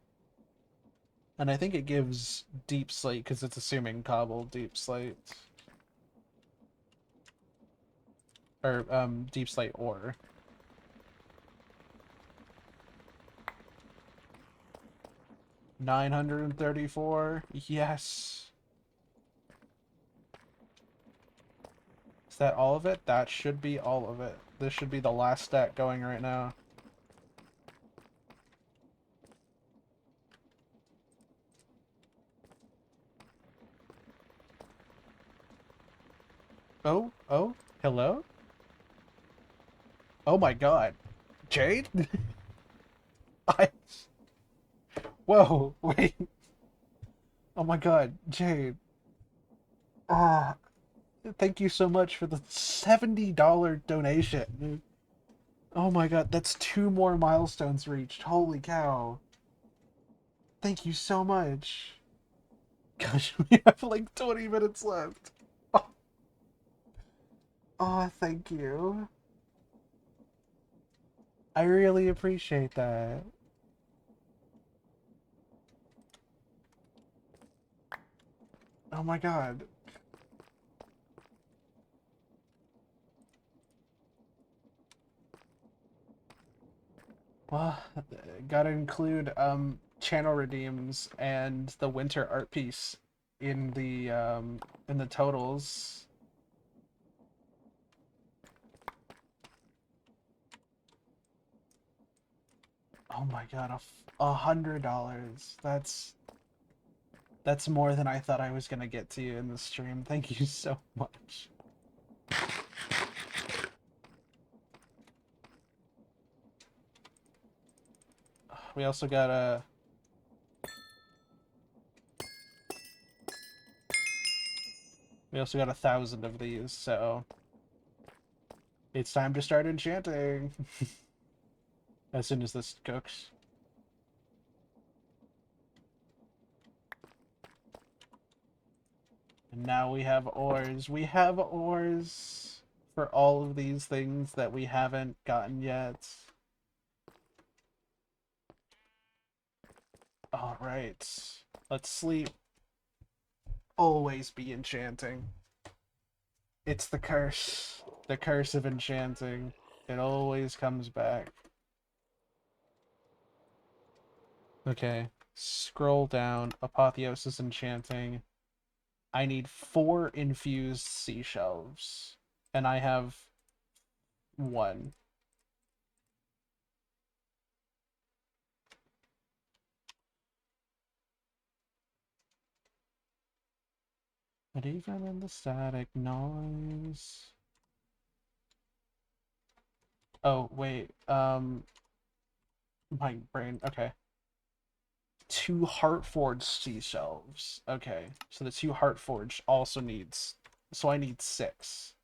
And I think it gives deep slate because it's assuming cobble deep slate. Or deep slate ore. 934. Yes. Is that all of it? That should be all of it. This should be the last stack going right now. Oh, oh, hello? Oh my god. Jade? I... Whoa, wait. Oh my god, Jade. Ah, thank you so much for the $70 donation. Oh my god, that's 2 more milestones reached. Holy cow. Thank you so much. Gosh, we have like 20 minutes left. Oh, oh, thank you. I really appreciate that. Oh my god. Well, gotta include channel redeems and the winter art piece in the totals. Oh my god, $100. That's more than I thought I was gonna get to you in the stream. Thank you so much. We also got we also got 1,000 of these, so it's time to start enchanting. As soon as this cooks. And now we have ores. We have ores for all of these things that we haven't gotten yet. Alright. Let's sleep. Always be enchanting. It's the curse. The curse of enchanting. It always comes back. Okay. Scroll down. Apotheosis enchanting. I need 4 infused seashells. And I have 1. But even in the static noise. Oh, wait. My brain. Okay. 2 Heartforged seashells. Okay. So the 2 Heartforged also needs. So I need 6.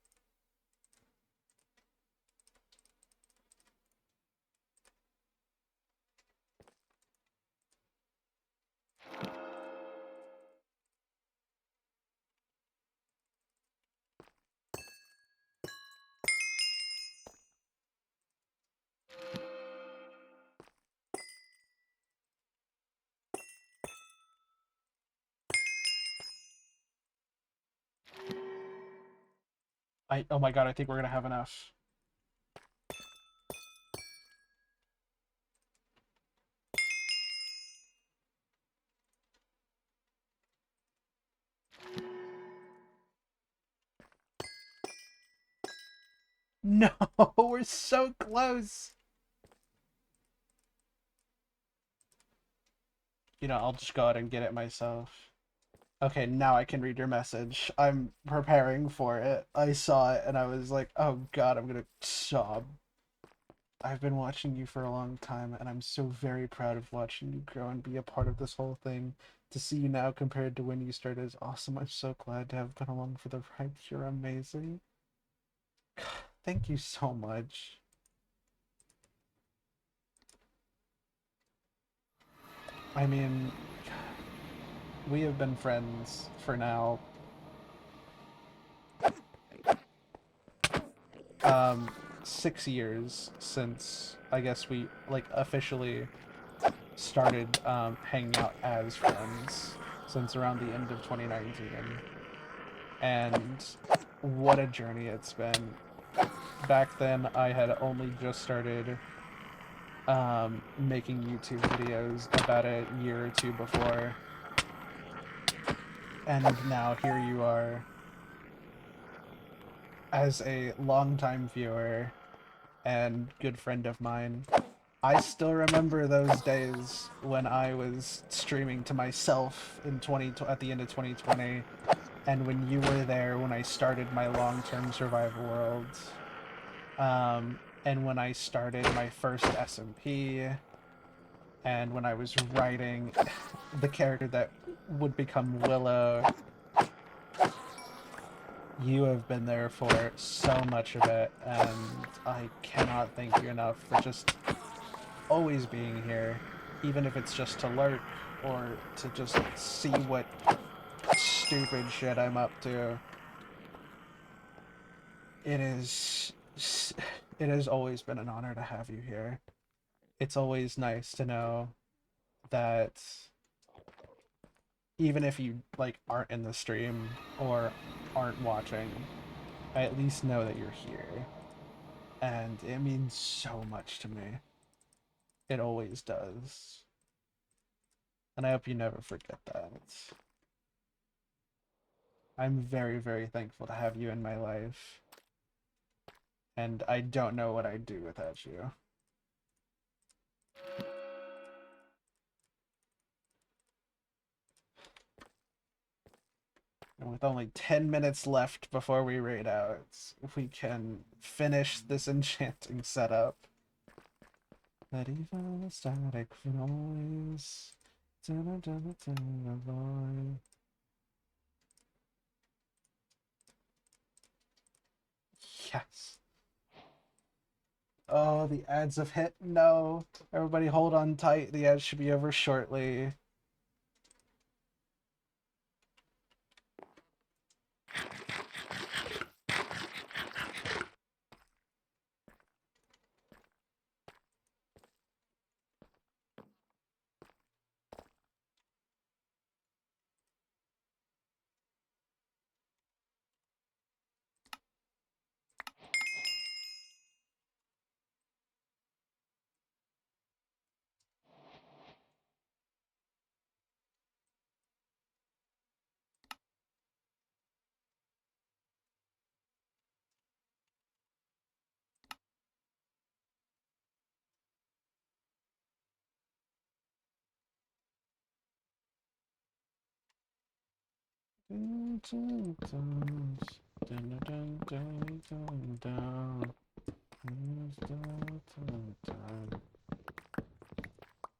Oh my god, I think we're gonna have enough. No, we're so close. You know, I'll just go out and get it myself. Okay, now I can read your message. I'm preparing for it. I saw it and I was like, oh god, I'm gonna sob. I've been watching you for a long time, and I'm so very proud of watching you grow and be a part of this whole thing. To see you now compared to when you started is awesome. I'm so glad to have been along for the ride. You're amazing. Thank you so much. I mean, we have been friends for now, 6 years since I guess we like officially started hanging out as friends since around the end of 2019. And what a journey it's been. Back then, I had only just started making YouTube videos about a year or 2 before. And now here you are as a longtime viewer and good friend of mine. I still remember those days when I was streaming to myself in at the end of 2020, and when you were there when I started my long-term survival world, and when I started my first SMP, and when I was writing the character that would become Willow. You have been there for so much of it, and I cannot thank you enough for just always being here, even if it's just to lurk or to just see what stupid shit I'm up to. It is. It has always been an honor to have you here. It's always nice to know that even if you like aren't in the stream or aren't watching, I at least know that you're here. And it means so much to me. It always does. And I hope you never forget that. I'm very, very thankful to have you in my life. And I don't know what I'd do without you. And with only 10 minutes left before we raid out, if we can finish this enchanting setup. That evil static noise. Yes. Oh, the ads have hit. No. Everybody hold on tight. The ads should be over shortly.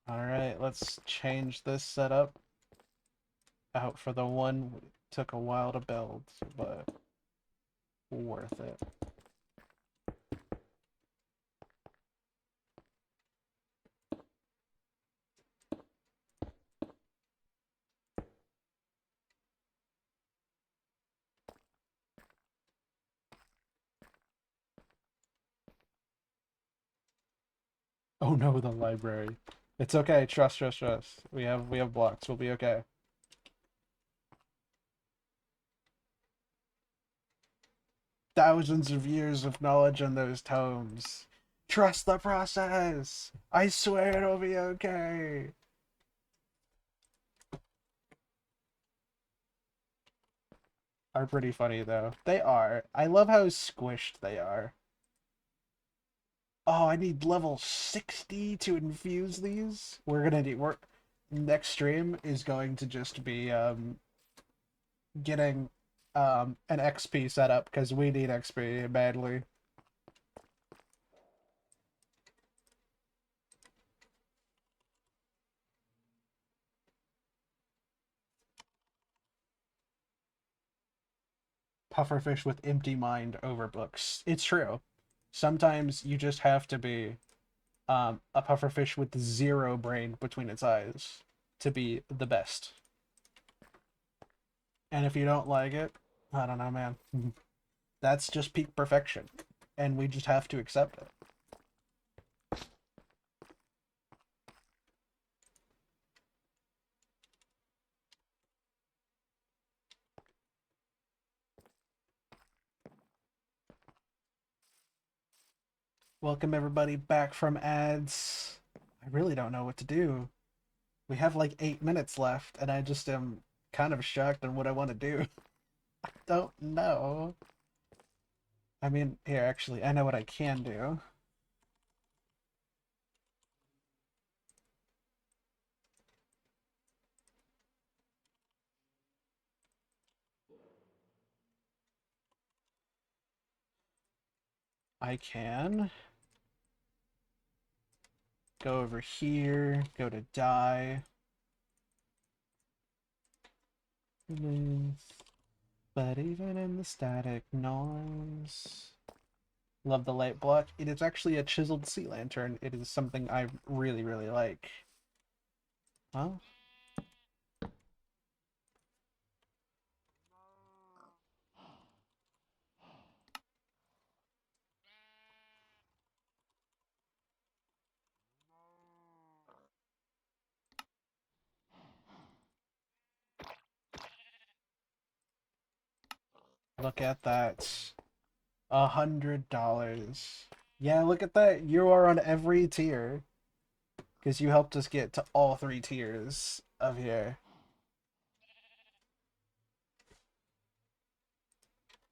Alright, let's change this setup out for the one took a while to build, but worth it. Oh no, the library. It's okay, trust, trust, trust. We have blocks, we'll be okay. Thousands of years of knowledge in those tomes. Trust the process! I swear it'll be okay! Are pretty funny though. They are. I love how squished they are. Oh, I need level 60 to infuse these. We're next stream is going to just be getting an XP setup because we need XP badly. Pufferfish with empty mind over books. It's true. Sometimes you just have to be a pufferfish with zero brain between its eyes to be the best. And if you don't like it, I don't know, man. That's just peak perfection. And we just have to accept it. Welcome everybody back from ads. I really don't know what to do. We have like 8 minutes left, and I just am kind of shocked on what I want to do. I don't know. I mean, here, actually, I know what I can do. I can go over here, go to die. But even in the static noise. Love the light block. It is actually a chiseled sea lantern. It is something I really, really like. Huh? Look at that. $100. Yeah, look at that. You are on every tier. Because you helped us get to all 3 tiers of here.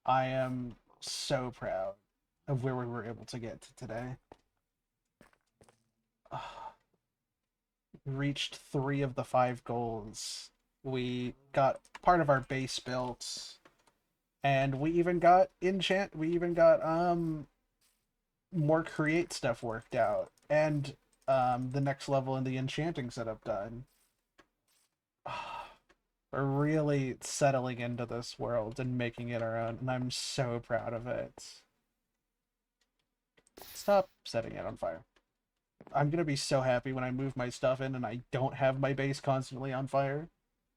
I am so proud of where we were able to get to today. Reached 3 of the 5 goals. We got part of our base built, and we even got enchant. We even got more create stuff worked out, and the next level in the enchanting setup done. We're really settling into this world and making it our own, and I'm so proud of it. Stop setting it on fire. I'm gonna be so happy when I move my stuff in and I don't have my base constantly on fire.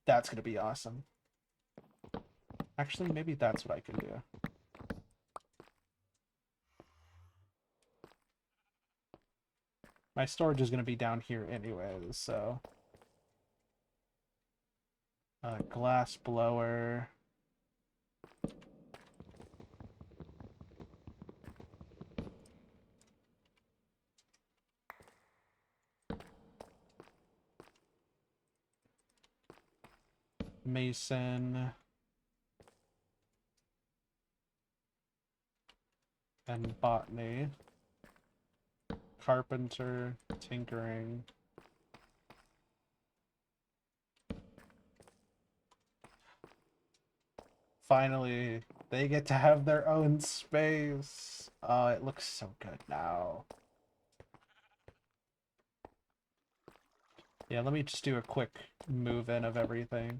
That's gonna be awesome. Actually, maybe that's what I can do. My storage is gonna be down here anyways, so... glass blower... Mason... and botany. Carpenter, tinkering... Finally, they get to have their own space. Oh, it looks so good now. Yeah, let me just do a quick move in of everything.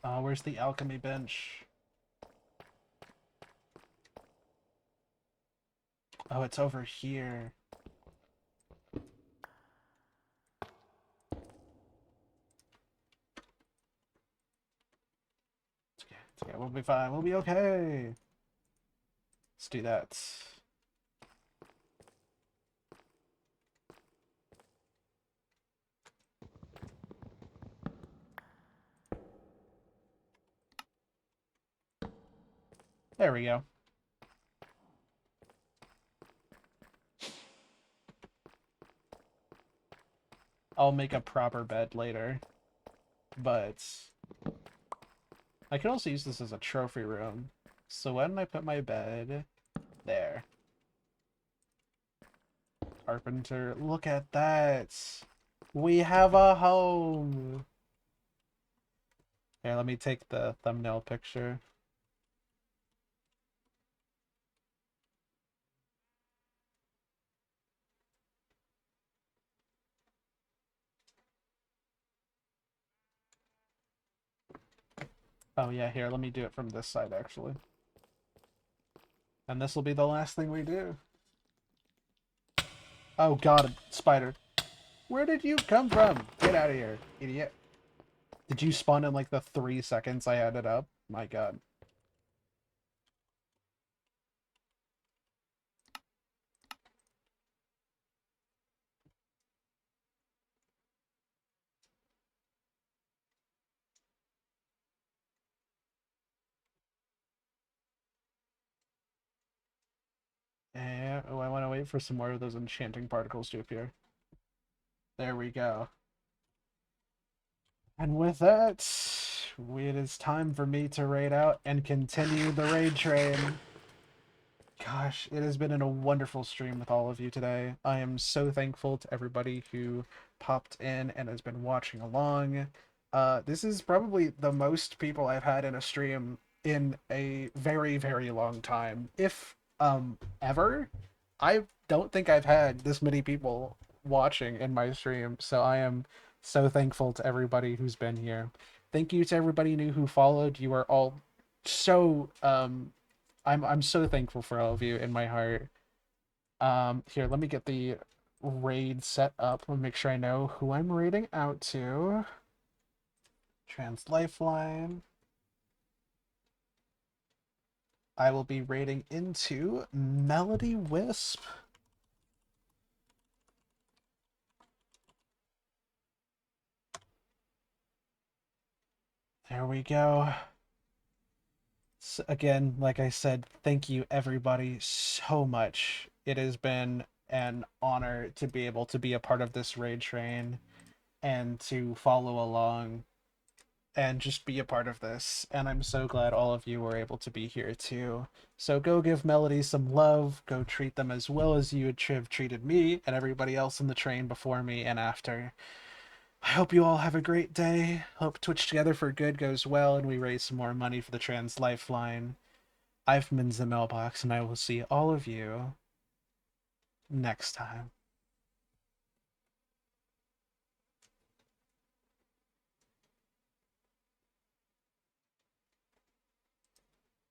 Oh, where's the alchemy bench? Oh, it's over here. It's okay, we'll be fine. We'll be okay. Let's do that. There we go. I'll make a proper bed later, but I could also use this as a trophy room. So when I put my bed there, carpenter, look at that. We have a home. Here, let me take the thumbnail picture. Oh yeah, here, let me do it from this side actually. And this will be the last thing we do. Oh god, spider. Where did you come from? Get out of here, idiot. Did you spawn in like the 3 seconds I had it up? My god. Yeah, oh, I want to wait for some more of those enchanting particles to appear. There we go. And with that, it is time for me to raid out and continue the raid train. Gosh, it has been a wonderful stream with all of you today. I am so thankful to everybody who popped in and has been watching along. This is probably the most people I've had in a stream in a very, very long time. If ever. I don't think I've had this many people watching in my stream, so I am so thankful to everybody who's been here. Thank you to everybody new who followed. You are all so I'm so thankful for all of you in my heart. Here, let me get the raid set up. Let me make sure I know who I'm raiding out to. Trans Lifeline. I will be raiding into Melody Wisp. There we go. So again, like I said, thank you everybody so much. It has been an honor to be able to be a part of this raid train and to follow along and just be a part of this. And I'm so glad all of you were able to be here too. So go give Melody some love. Go treat them as well as you would have treated me and everybody else in the train before me and after. I hope you all have a great day. Hope Twitch Together for Good goes well and we raise some more money for the Trans Lifeline. I've been the Mailbox, and I will see all of you next time.